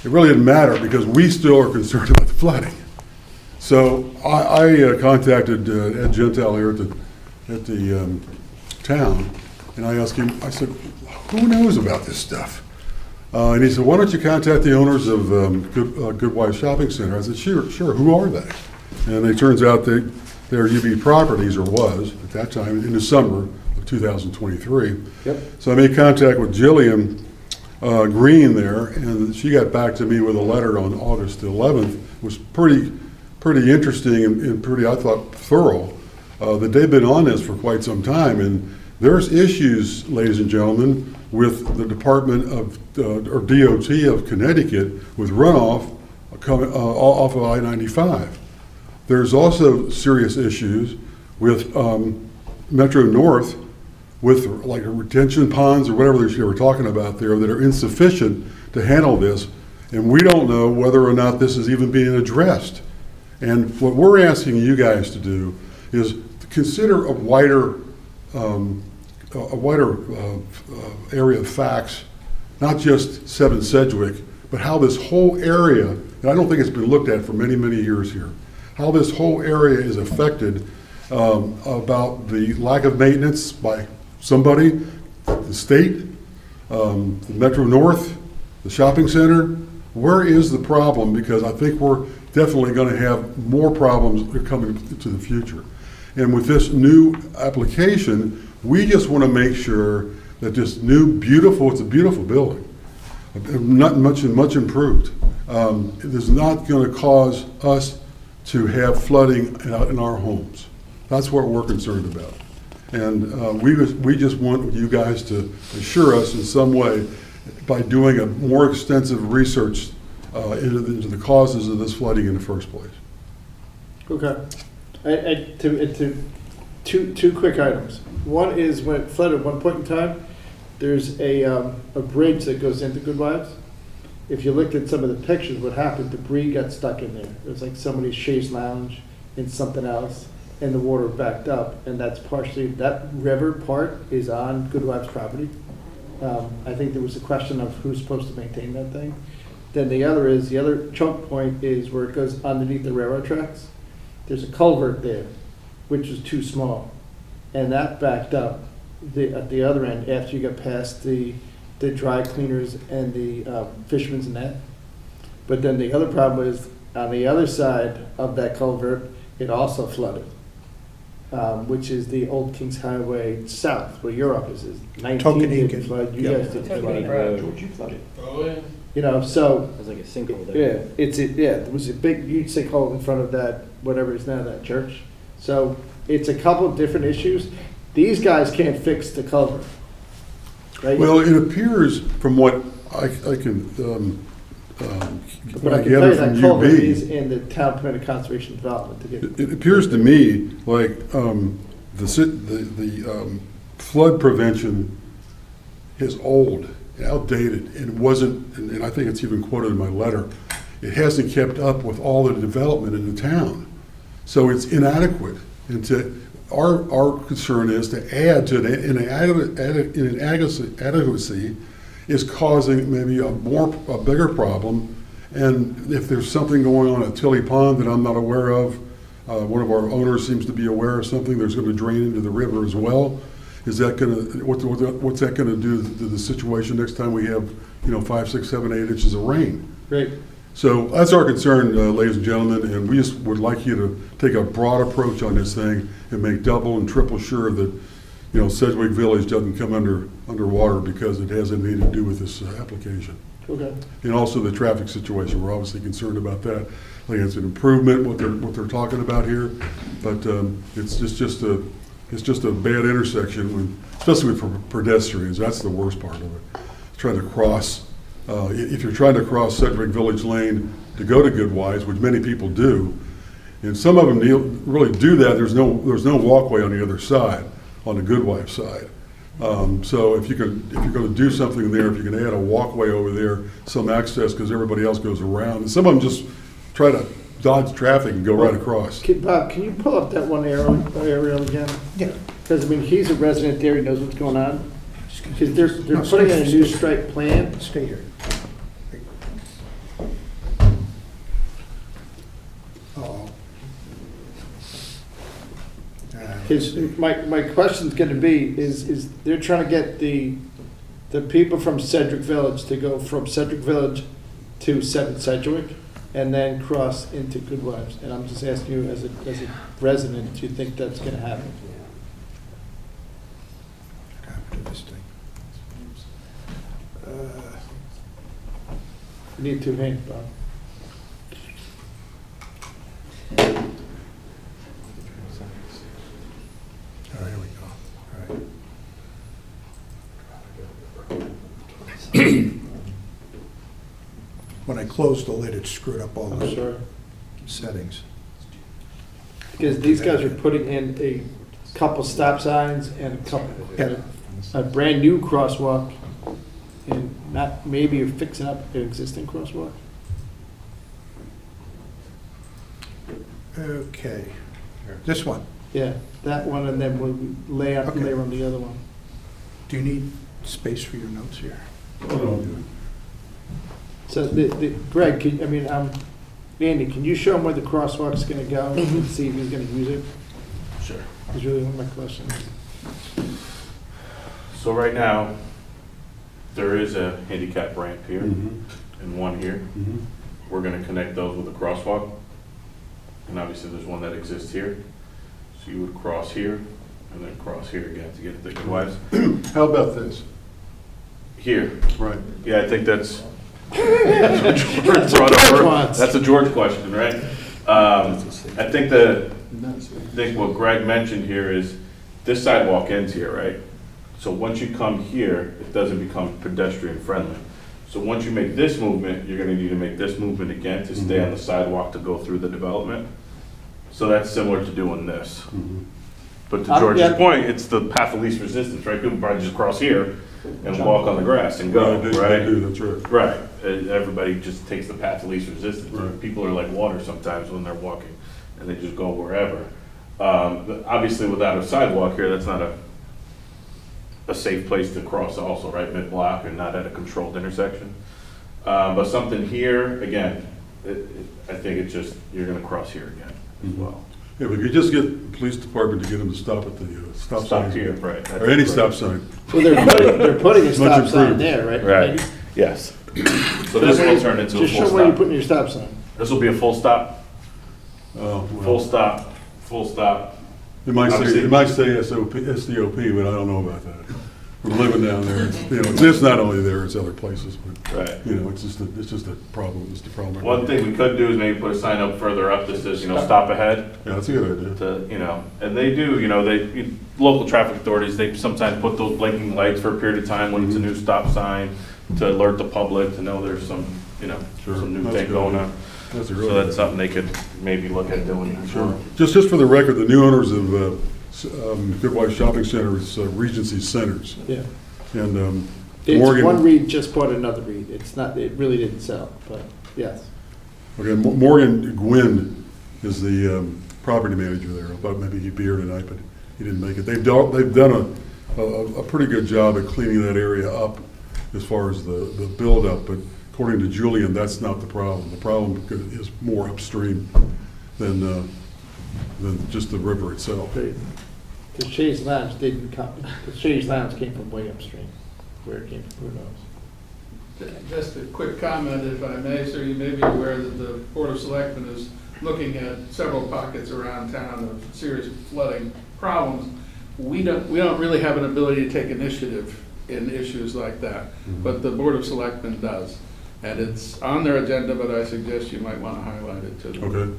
it really didn't matter because we still are concerned about the flooding. So I contacted Ed Gentile here at the town, and I asked him, I said, who knows about this stuff? And he said, why don't you contact the owners of Good Wife Shopping Center? I said, sure, who are they? And it turns out they're UB Properties, or was, at that time, in the summer of 2023. Yep. So I made contact with Jillian Green there, and she got back to me with a letter on August 11th. It was pretty interesting and pretty, I thought, thorough. That they've been on this for quite some time, and there's issues, ladies and gentlemen, with the Department of, or DOT of Connecticut with runoff coming off of I-95. There's also serious issues with Metro North with like retention ponds or whatever they were talking about there that are insufficient to handle this, and we don't know whether or not this is even being addressed. And what we're asking you guys to do is to consider a wider area of facts, not just 7 Sedgwick, but how this whole area, and I don't think it's been looked at for many, many years here, how this whole area is affected about the lack of maintenance by somebody, the state, the Metro North, the shopping center. Where is the problem? Because I think we're definitely going to have more problems coming to the future. And with this new application, we just want to make sure that this new beautiful, it's a beautiful building, not much improved. It is not going to cause us to have flooding in our homes. That's what we're concerned about. And we just want you guys to assure us in some way by doing a more extensive research into the causes of this flooding in the first place. Okay. Two quick items. One is when it flooded at one point in time, there's a bridge that goes into Good Wives. If you looked at some of the pictures, what happened, debris got stuck in there. It was like somebody's chaise lounge and something else, and the water backed up, and that's partially, that river part is on Good Wives property. I think there was a question of who's supposed to maintain that thing. Then the other choke point is where it goes underneath the railroad tracks. There's a culvert there, which is too small, and that backed up at the other end after you got past the dry cleaners and the fisherman's net. But then the other problem is on the other side of that culvert, it also flooded. which is the Old Kings Highway South, where your office is. 19 Tokenique. didn't flood, you Yep. guys did Tokenique flood. Road. George, you flooded. Oh, yeah. You know, so, There's like a sinkhole yeah, there was a big, huge sinkhole in front of that, whatever is now that church. So, it's a couple of different issues. These guys can't fix the culvert, right? Well, it appears from what I can, But what I I can tell gather you from that culvert UB, is in the town permitted conservation development to get. it appears to me like the flood prevention is old, outdated, and wasn't, and I think it's even quoted in my letter, it hasn't kept up with all the development in the town. So it's inadequate. And our concern is to add to the inadequacy is causing maybe a bigger problem. And if there's something going on at Tilly Pond that I'm not aware of, one of our owners seems to be aware of something, there's gonna drain into the river as well. Is that gonna, what's that gonna do to the situation next time we have, 5, 6, 7, 8 inches of rain? Great. So that's our concern, ladies and gentlemen, and we just would like you to take a broad approach on this thing and make double and triple sure that, Sedgwick Village doesn't come underwater because it has anything to do with this application. Okay. And also the traffic situation, we're obviously concerned about that. I think it's an improvement, what they're talking about here, but it's just a bad intersection, especially with pedestrians, that's the worst part of it. Trying to cross, if you're trying to cross Sedgwick Village Lane to go to Goodwives, which many people do, and some of them really do that, there's no walkway on the other side, on the Goodwives side. So if you're gonna do something there, if you can add a walkway over there, some access, because everybody else goes around, and some of them just try to dodge traffic and go right across. Bob, can you pull up that one aerial again? Yeah. Because, he's a resident there, he knows what's going on. Because they're putting in a new stripe plan. Stay here. Uh-oh. Because my question's gonna be, is they're trying to get the people from Sedgwick Village to go from Sedgwick Village to 7 Sedgwick and then cross into Goodwives. And I'm just asking you, as a resident, do you think that's gonna happen? After this thing. You need 2 hands, Bob. Oh, here we go. All right. When I closed the lid, it screwed up all the Sure. settings. Because these guys are putting in a couple stop signs and a brand new crosswalk, and maybe you're fixing up an existing crosswalk. Okay. This one. Yeah, that one, and then we'll lay on the other one. Do you need space for your notes here? So, Greg, Andy, can you show him where the crosswalk's gonna go and see if he's gonna use it? Sure. Is really one of my questions. So right now, there is a handicap ramp here Mhm. and one here. Mhm. We're gonna connect those with a crosswalk. And obviously, there's one that exists here. So you would cross here and then cross here again to get to the Goodwives. How about this? Here. Right. Yeah, I think that's what George brought up. That's a George question, right? I think what Greg mentioned here is this sidewalk ends here, right? So once you come here, it doesn't become pedestrian friendly. So once you make this movement, you're gonna need to make this movement again to stay on the sidewalk to go through the development. So that's similar to doing this. But to George's point, it's the path of least resistance, right? People probably just cross here and walk on the grass and go, right? They do, that's right. Right. Everybody just takes the path of least resistance. Right. People are like water sometimes when they're walking, and they just go wherever. But obviously, without a sidewalk here, that's not a safe place to cross also, right? Mid-block and not at a controlled intersection. But something here, again, I think it's just, you're gonna cross here again as well. Yeah, we could just get the police department to get them to stop at the stop sign. Here, right. Or any stop sign. Well, they're putting a Much stop sign improved. there, right? Right, yes. So this will turn into a Just full show where you're stop. putting your stop sign. This will be a full stop, Oh, well. full stop, full stop, It might Obviously- say SDOP, but I don't know about that. We're living down there, it's not only there, it's other places, but, Right. it's just a problem, it's the problem. One thing we could do is maybe put a sign up further up that says, stop ahead. Yeah, that's a good idea. And they do, local traffic authorities, they sometimes put those blinking lights for a period of time when it's a new stop sign to alert the public to know there's some, Sure. some new That's thing good. going on. That's a really So that's good- something they could maybe look at doing. Sure. Just for the record, the new owners of Good Wife Shopping Center is Regency Centers. Yeah. And It's Morgan. one REIT just bought another REIT. It's not, it really didn't sell, but yes. Okay, Morgan Gwynn is the property manager there. I thought maybe he'd be here tonight, but he didn't make it. They've done a pretty good job at cleaning that area up as far as the buildup, but according to Julian, that's not the problem. The problem is more upstream than just the river itself. The Shays Lounge didn't come, the Shays Lounge came from way upstream. Where it came from, who knows? Just a quick comment, if I may, sir. You may be aware that the Board of Selectmen is looking at several pockets around town of serious flooding problems. We don't really have an ability to take initiative in issues like that, but the Board of Selectmen does. And it's on their agenda, but I suggest you might want to highlight it to them. Okay.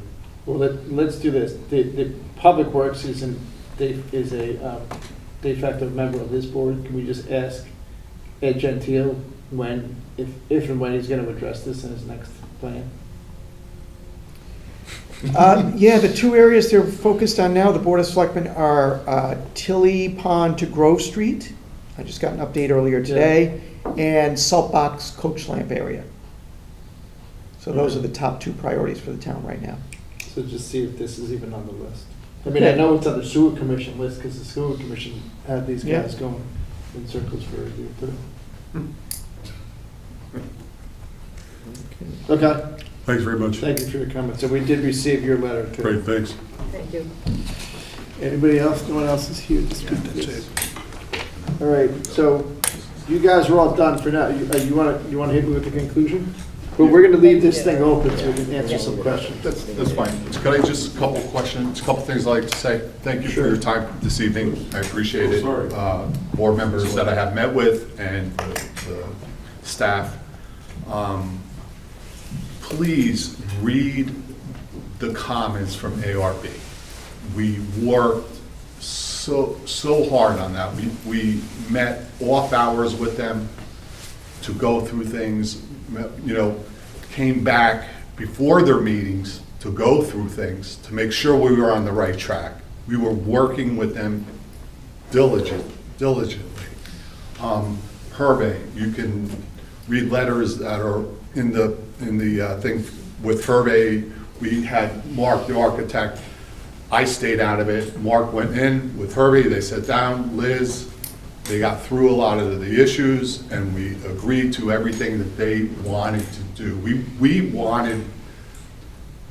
Well, let's do this. The Public Works is a de facto member of this board. Can we just ask Ed Gentile if and when he's going to address this in his next plan? Yeah, the two areas they're focused on now, the Board of Selectmen, are Tilly Pond to Grove Street. I just got an update earlier today, and Saltbox Coach Lamp area. So those are the top two priorities for the town right now. So just see if this is even on the list. I mean, I know it's on the sewer commission list because the sewer commission had these Yeah. guys going in circles for review too. Okay, Thanks very much. thank you for your comments. So we did receive your letter too. Great, thanks. Thank you. Anybody else? No one else is here to speak to this? All right, so you guys are all done for now. You want to hit me with the conclusion? But we're going to leave this thing open so we can answer some questions. That's fine. Could I just, a couple questions, a couple things I'd like to say? Thank you for your time this evening. I appreciate it. Board members that I have met with and the staff. Please read the comments from ARB. We worked so hard on that. We met off hours with them to go through things, came back before their meetings to go through things, to make sure we were on the right track. We were working with them diligently. Hervey, you can read letters that are in the thing with Hervey. We had Mark, the architect. I stayed out of it. Mark went in with Hervey. They sat down, Liz. They got through a lot of the issues, and we agreed to everything that they wanted to do. We wanted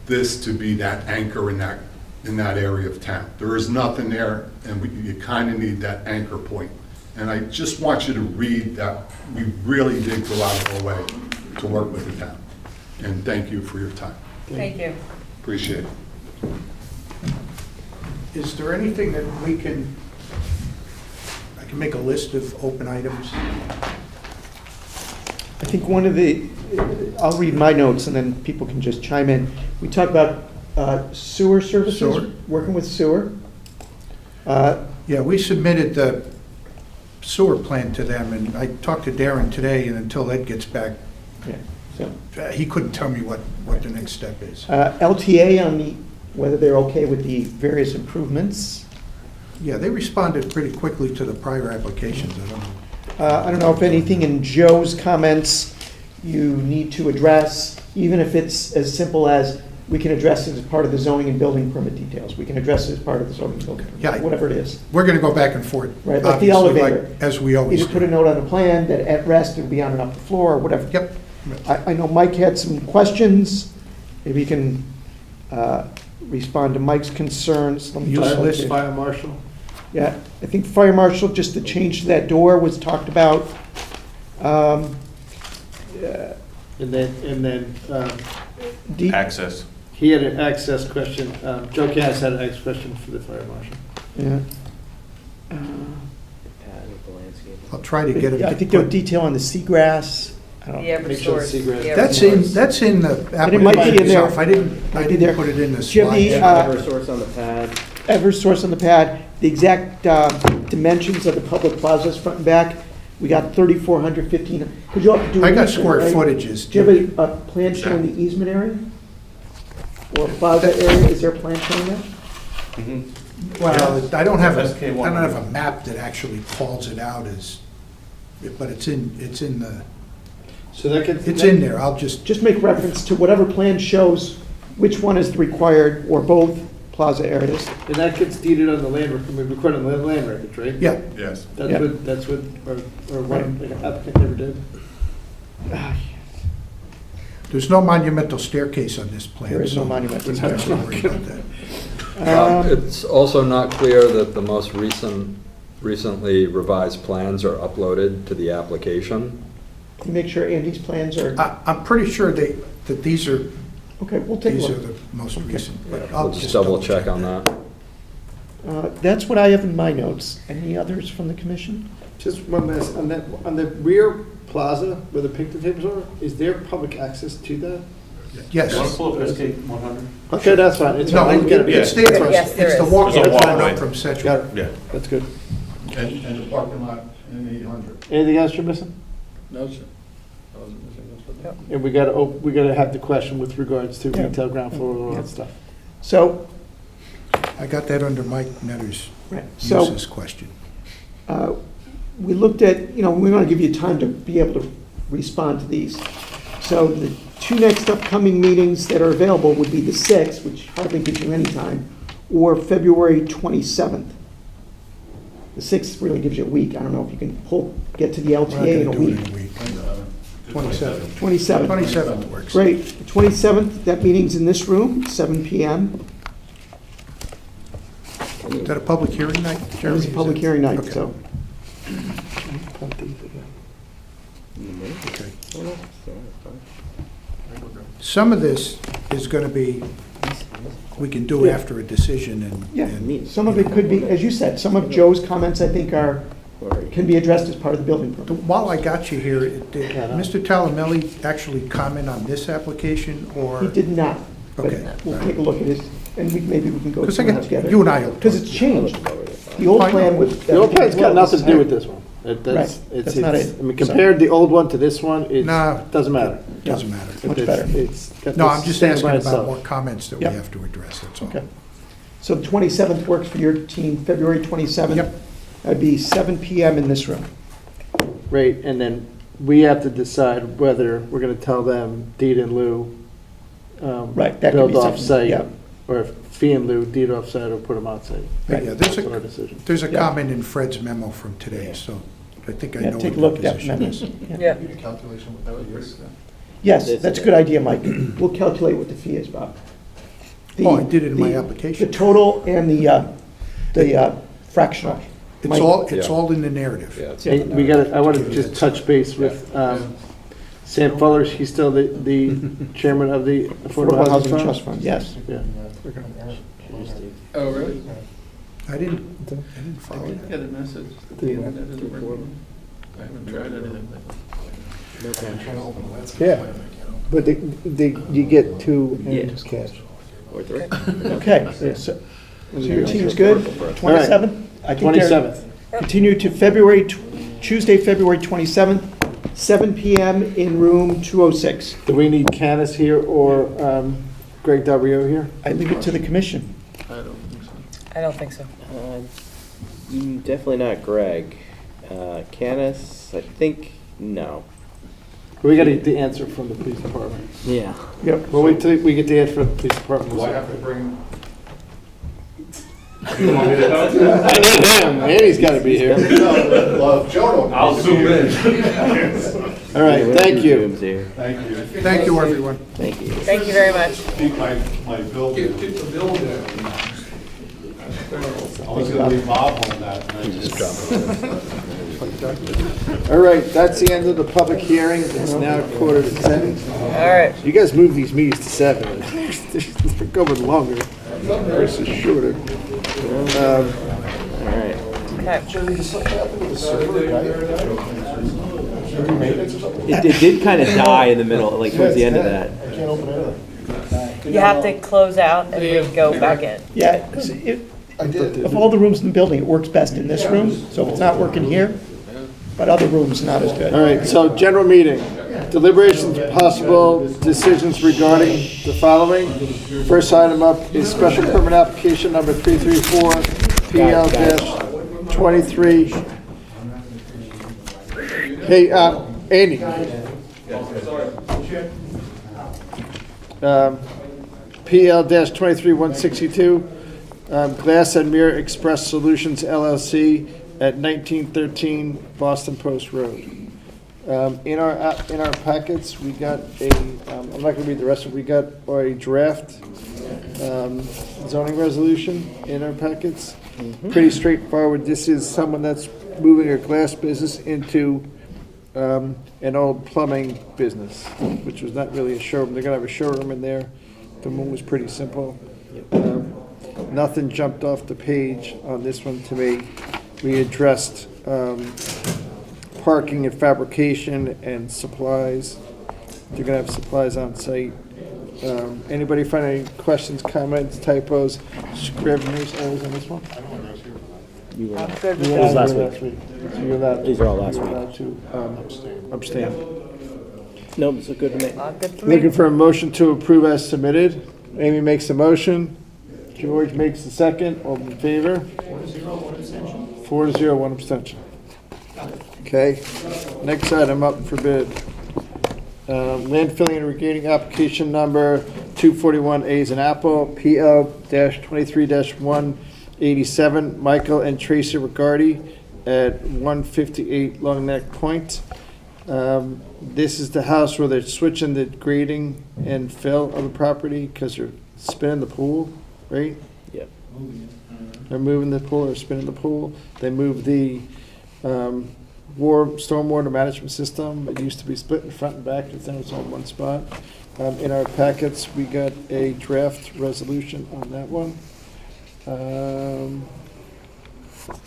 this to be that anchor in that area of town. There is nothing there, and you kind of need that anchor point. And I just want you to read that we really did go out of our way to work with the town. And thank you for your time. Thank you. Appreciate it. Is there anything that I can make a list of open items? I think one of I'll read my notes and then people can just chime in. We talked about sewer services, Sewer. working with sewer. Yeah, we submitted the sewer plan to them, and I talked to Darren today, and until Ed gets back, Yeah, so. he couldn't tell me what the next step is. LTA on whether they're okay with the various improvements. Yeah, they responded pretty quickly to the prior applications, I don't know. I don't know if anything in Joe's comments you need to address, even if it's as simple as we can address it as part of the zoning and building permit details. We can address it as part of the zoning and building permit, Yeah, whatever it is. We're gonna go back and forth. Right, like the obviously, elevator. as we always Either put a do. note on the plan that at rest it'll be on and up the floor or whatever. Yep. I know Mike had some questions. Maybe you can respond to Mike's concerns. Let me just- Useless. Fire marshal? Yeah, I think fire marshal, just the change to that door was talked about. And then Access. he had an access question. Joe Cass had an access question for the fire marshal. Yeah. I'll try to get it. I think they'll detail on the seagrass. I don't The Eversource. That's in the And it might be in application there. itself. I didn't put it in the Do you have the, slide. Eversource on the pad. Eversource on the pad, the exact dimensions of the public plazas front and back. We got 3,400, 1,500. Because you'll have to do. I got an easement, square right? footages. Do you have a plan showing the easement area? Or plaza area? Is there a plan showing that? Well, I don't have SK a map that actually calls it out as, but it's in the, So that gets. it's in there. I'll just, Make reference to whatever plan shows which one is the required or both plaza areas. And that gets deeded on the land, we record on the land records, right? yeah. Yes. Yeah. That's what, or one, like an applicant never did. There's no monumental staircase on this plan. There is no so monumental wouldn't have to staircase. worry about that. It's also not clear that the most recently revised plans are uploaded to the application. Can you make sure Andy's plans are, I'm pretty sure that these are, okay, we'll take a these are look. the most recent, but I'll We'll just double check on that. That's what I have in my notes. Any others from the commission? Just one last, on the rear plaza where the picnic tables are, is there public access to that? Yes. Want to pull up SK 100? Okay, that's fine, it's No, fine, I can get it. it's there, Yes, there it's the is. walk There's a going walkway. up from Sedgwick. Got it, Yeah. that's good. And the parking lot in 800. Anything else you're missing? No, sir. I wasn't missing this one. And we gotta have the question with regards to retail ground floor and all that stuff. So, I got that under Mike Netter's right, so, uses question. we looked at, we want to give you time to be able to respond to these. So the two next upcoming meetings that are available would be the 6th, which hardly gives you any time, or February 27th. The 6th really gives you a week. I don't know if you can get to the We're not LTA in a gonna do it week. in a week. 27. 27th. 27th works. Great. The 27th, that meeting's in this room, 7 PM. Is that a public hearing night? It Jeremy? was a public hearing night, Okay. so. Okay. Some of this is gonna be, we can do after a decision and. Yeah, and- some of it could be, as you said, some of Joe's comments, I think, can be addressed as part of the building permit. While I got you here, did Mr. Talamelli actually comment on this application, or? He did not, but Okay. we'll take a look at his, and maybe we can go Because through that together. you and I will. Because it's changed. The old I know. plan was. The old plan's got nothing to do with this one. Right, that's not it. I mean, compared the old one to this one, it No. doesn't matter. Doesn't matter. Much better. It's got No, to I'm just stand asking by about itself. more comments that we Yep. have to address, that's all. Okay. So the 27th works for your team, February 27th? Yep. That'd be 7 PM in this room. Right, and then we have to decide whether we're gonna tell them deed in lieu, Right, that could build be something, off-site, yeah. or if fee in lieu, deed off-site, or put them outside. Yeah, That's our decision. there's a Yeah. comment in Fred's memo from today, so I think I Yeah, know take a what look the at that position memo. is. Yeah. Calculation with that is. Yes, that's a good idea, Mike. We'll calculate what the fee is, Bob. Oh, I did it in my The application. total and the fractional. Mike? It's all in the narrative. Yeah, it's- And we gotta, I wanna just touch base with, Sam Fuller, he's still the chairman of the Affordable Housing Trust Fund, yes. Yeah. Oh, really? I didn't follow I that. didn't get a message. The internet isn't working. I haven't tried anything lately. Yeah, but you get two and just cash. Okay, so your team's good? 27th? I think they're 27th. Continue to Tuesday, February 27th, 7 PM in room 206. Do we need Canis here or Greg Del Rio here? I leave it to the commission. I don't think so. I don't think so. Definitely not Greg. Canis, I think, no. We gotta get the answer from the police department. Yeah. Yep. Well, wait till we get the answer from the police department. Do I have to bring? Andy's gotta be here. Well, Joe. I'll zoom in. All right, thank you. Thank you. Thank you, everyone. Thank you. Thank you very much. Keep my bill. Keep the bill down. I was gonna leave Bob on that. and I just- All right, that's the end of the public hearing. It's now 7:15. All right. You guys move these meetings to 7. They're going longer versus shorter. Okay. It did kind of die in the middle, like towards the end of that. You have to close out and then go back in. Yeah, of all the rooms in the building, it works best in this room, so if it's not working here, but other rooms, not as good. All right, so general meeting, deliberations, possible decisions regarding the following. First item up is special permit application number 334, PL-23. Hey, Andy. PL-23-162, Glass and Mirror Express Solutions LLC at 1913 Boston Post Road. In our packets, we got I'm not going to read the rest of it, we got a draft zoning resolution in our packets. Pretty straightforward. This is someone that's moving a glass business into an old plumbing business, which was not really a showroom. They're going to have a showroom in there. The one was pretty simple. Nothing jumped off the page on this one to me. We addressed parking and fabrication and supplies. They're going to have supplies on site. Anybody find any questions, comments, typos, scrivener's errors on this one? I'm good with You that. were last week. So you're allowed- These are all last you're week. allowed to abstain. No, it's a good for me. Good for me. Looking for a motion to approve as submitted. Amy makes the motion. George makes the second. All in favor? 4-0, 1 abstention. Okay. Next item up for bid. Land Filling Regrading Application number 241A is an Apple, PL-23-187, Michael and Tracey Riccardi at 158 Long Neck Point. This is the house where they're switching the grading and fill of the property because they're spinning the pool, right? Yep. They're moving the pool, they're spinning the pool. They moved the stormwater management system. It used to be split in front and back, but then it's all in one spot. In our packets, we got a draft resolution on that one,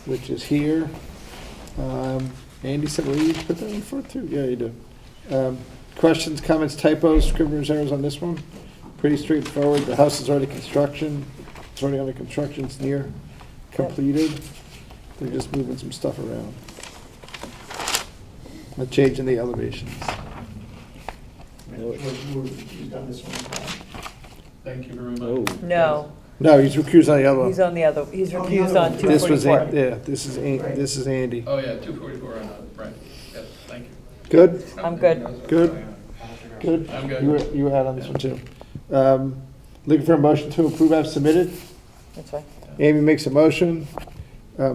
which is here. Andy said, well, you put that in front too? Yeah, you do. Questions, comments, typos, scrivener's errors on this one? Pretty straightforward. The house is already construction. It's already under construction. It's near completed. They're just moving some stuff around. Not changing the elevations. Thank you very much. No, No, he's recused on the other one. he's on the other, he's recused on This was, 244. yeah, this is Andy. Oh, yeah, 244 on that, right. Yes, thank you. Good? I'm good. Good? Good? I'm good. You were out on this one too. Looking for a motion to approve as submitted. That's fine. Amy makes a motion.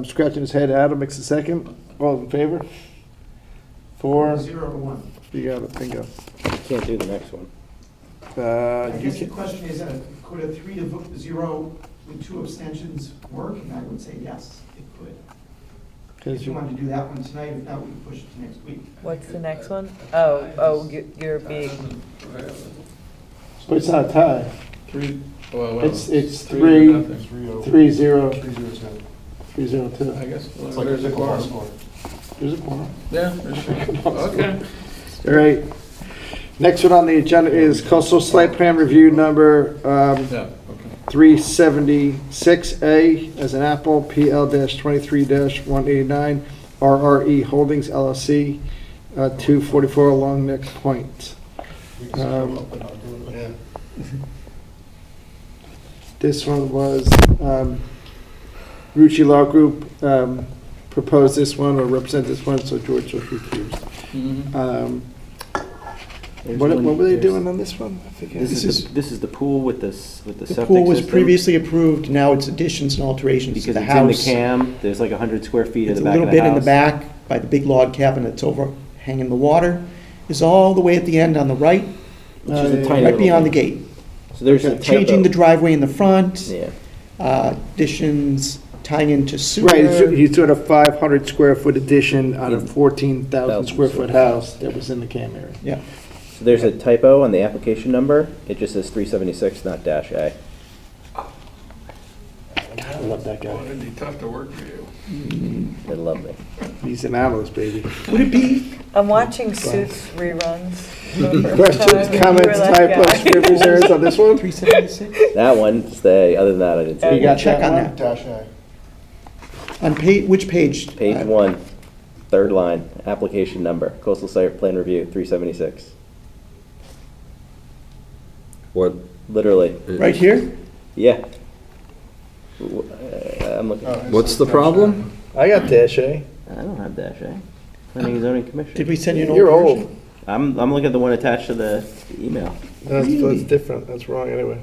Scratching his head, Adam makes a second. All in favor? 4. 0-1. You got it, bingo. Can't do the next one. I You guess the can, question is, could a 3-0 with 2 abstentions work? And I would say yes, it could. because If you you, wanted to do that one tonight, if not, we can push it to next week. What's the next one? Oh, you're being, but it's not a tie. Well, It's 3 to 3-0, nothing. 3-0-2. I guess, well, there's a quorum. There's a quorum. Yeah, okay. All right. Next one on the agenda is coastal site plan review number Yeah, okay. 376A as an Apple, PL-23-189, RRE Holdings LLC, 244 Long Neck Point. This one was, Rucci Law Group proposed this one or represented this one, so George was recused. What were they doing on this one? I forget. This is the pool with the septic The pool was system. previously approved, now it's additions and alterations to Because the it's in the house. cam, there's like 100 square feet in It's the a back of little the house. bit in the back by the big log cabin that's overhanging the water, is all the way at the end on the right, Which is a tiny right little beyond the thing. gate. So there's a Changing the driveway in the front, Yeah. Additions tying into sewer. Right, he's doing a 500 square foot addition on a 14,000 square foot house that was in the CAM area. Yeah. So there's a typo on the application number. It just says 376, not dash A. I love that guy. Well, it'd be tough to work for you. They love me. These and animals, baby. Would it be, I'm watching Suits reruns. for the first Questions, time, and comments, you were that guy. typos, scrivener's errors on this one? 376? That one, stay. Other than that, I didn't see You it. got Check that on one? that. Dash A. On which page? Page 1, third line, application number, coastal site plan review, 376. What? Literally. Right here? Yeah. I'm looking. What's the problem? I got dash A. I don't have dash A. Planning and zoning commission. Did we send you an old You're version? old. I'm looking at the one attached to the email. That's Really? different. That's wrong anyway.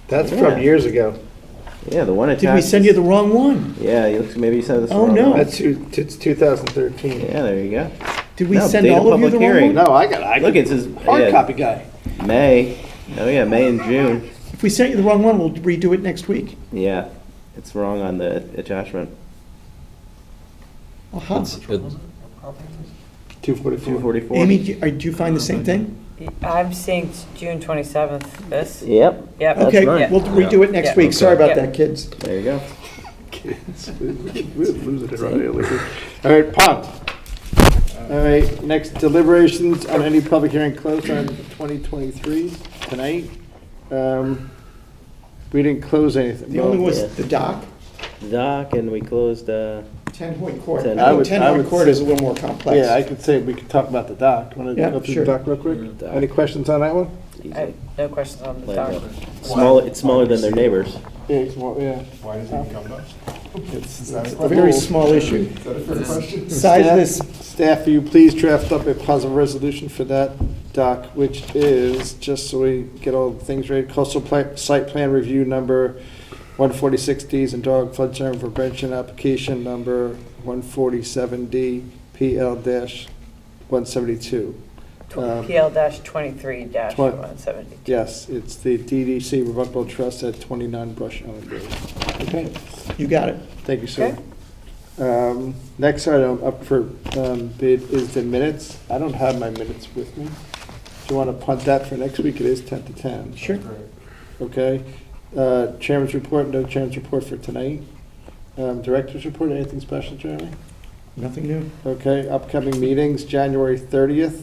That's Yeah. from years ago. Yeah, the one attached. Did we send you the wrong one? Yeah, it looks, maybe you sent this. Oh, wrong no. one. It's 2013. Yeah, there you go. Did we No, send date of all of you public the wrong hearing. one? No, I Look, it says hard yeah, copy guy. May. Oh yeah, May and June. If we sent you the wrong one, we'll redo it next week. Yeah, it's wrong on the attachment. Uh-huh. 244. 244. Amy, do you find the same thing? I'm seeing June 27th, this. Yep. Yep. Okay, right. we'll redo it next Yeah. week. Sorry about Yeah. that, kids. There you go. We're losing it already. All right, pumped. All right, next deliberations on any public hearing closed on 2023 tonight. We didn't close anything. The only Yeah. was the dock, Dock, and we closed. 10 Hoyt Court. 10 I Hoyt. think 10 I Hoyt would Court say- is a little more complex. Yeah, I could say we could talk about the dock. Want to Yeah, go through sure. the dock real quick? Dock. Any questions on that one? I have no questions on the dock. It's smaller than their neighbors. Yeah, it's more, yeah. Why does it come to us? It's that A very small issue. Is that a fair question? Size of this, Staff, will you please draft up a positive resolution for that dock, which is, just so we get all the things right, coastal site plan review number 146Ds and dog flood zone prevention application number 147D PL-172. PL-23-170. Yes, it's the DDC Revocable Trust at 29 Brush Island Road. Okay, you got it. thank you, sir. Next item up for bid is the minutes. I don't have my minutes with me. Do you want to punt that for next week? It is 10 to 10. Sure. Okay. Chairman's report, no chairman's report for tonight. Director's report, anything special, Jeremy? Nothing new. Okay, upcoming meetings, January 30th.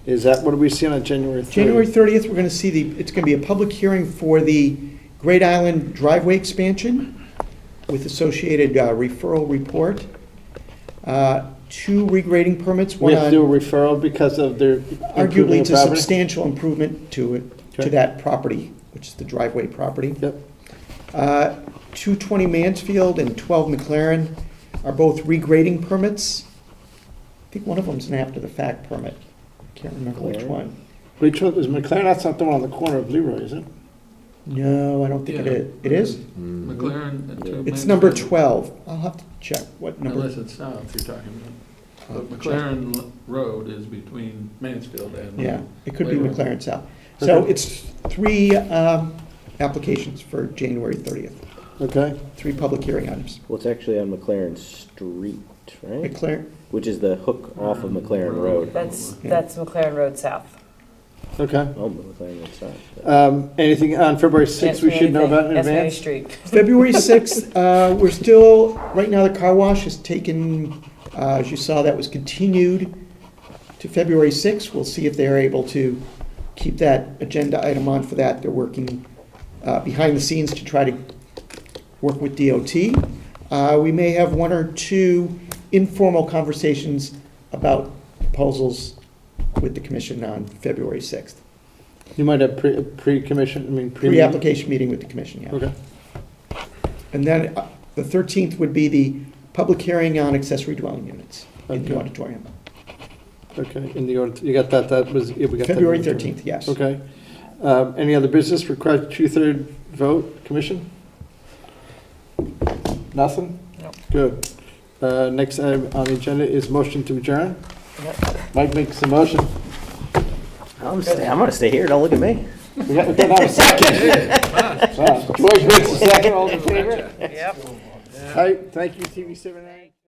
Is that, what are we seeing on January 30th? January 30th, we're going to see it's going to be a public hearing for the Great Island driveway expansion with associated referral report. 2 regrading permits, We one have to do a on referral because of their arguably improving it's a property? substantial improvement to Okay. that property, which is the driveway property. Yep. 220 Mansfield and 12 McLaren are both regrading permits. I think one of them's an after-the-fact permit. Can't remember which McLaren? one. Which one is McLaren? That's not the one on the corner of Leroy, is it? No, I don't think it Yeah. is. It is? McLaren. and two It's number Mansfield. 12. I'll have to check what number. Unless it's south you're talking about. But McLaren Road is between Mansfield and. Yeah, it could be Leroy. McLaren South. So Okay. it's 3 applications for January 30th. Okay. 3 public hearing items. Well, it's actually on McLaren Street, right? McLaren, Which is the hook off of McLaren Road. That's McLaren Road South. Okay. Oh, McLaren Road South. Anything on February 6th Can't we see should know anything. about in Ask Mary advance? Street. February 6th, we're still, right now, the car wash has taken, as you saw, that was continued to February 6th. We'll see if they're able to keep that agenda item on for that. They're working behind the scenes to try to work with DOT. We may have 1 or 2 informal conversations about proposals with the commission on February 6th. You might have pre-commission, pre-meeting? Pre-application meeting with the commission, yeah. Okay. And then the 13th would be the public hearing on accessory dwelling units in the Okay. auditorium. Okay, in the order, you got that, that was, yeah, we got that. February 13th, yes. Okay. Any other business require 2/3 vote, commission? Nothing? No. Good. Next item on the agenda is motion to adjourn. Yep. Mike makes a motion. I'm gonna stay here, don't look at me. We got a second. Wow. George makes a second, all in favor? Yep. All right, thank you, TV7.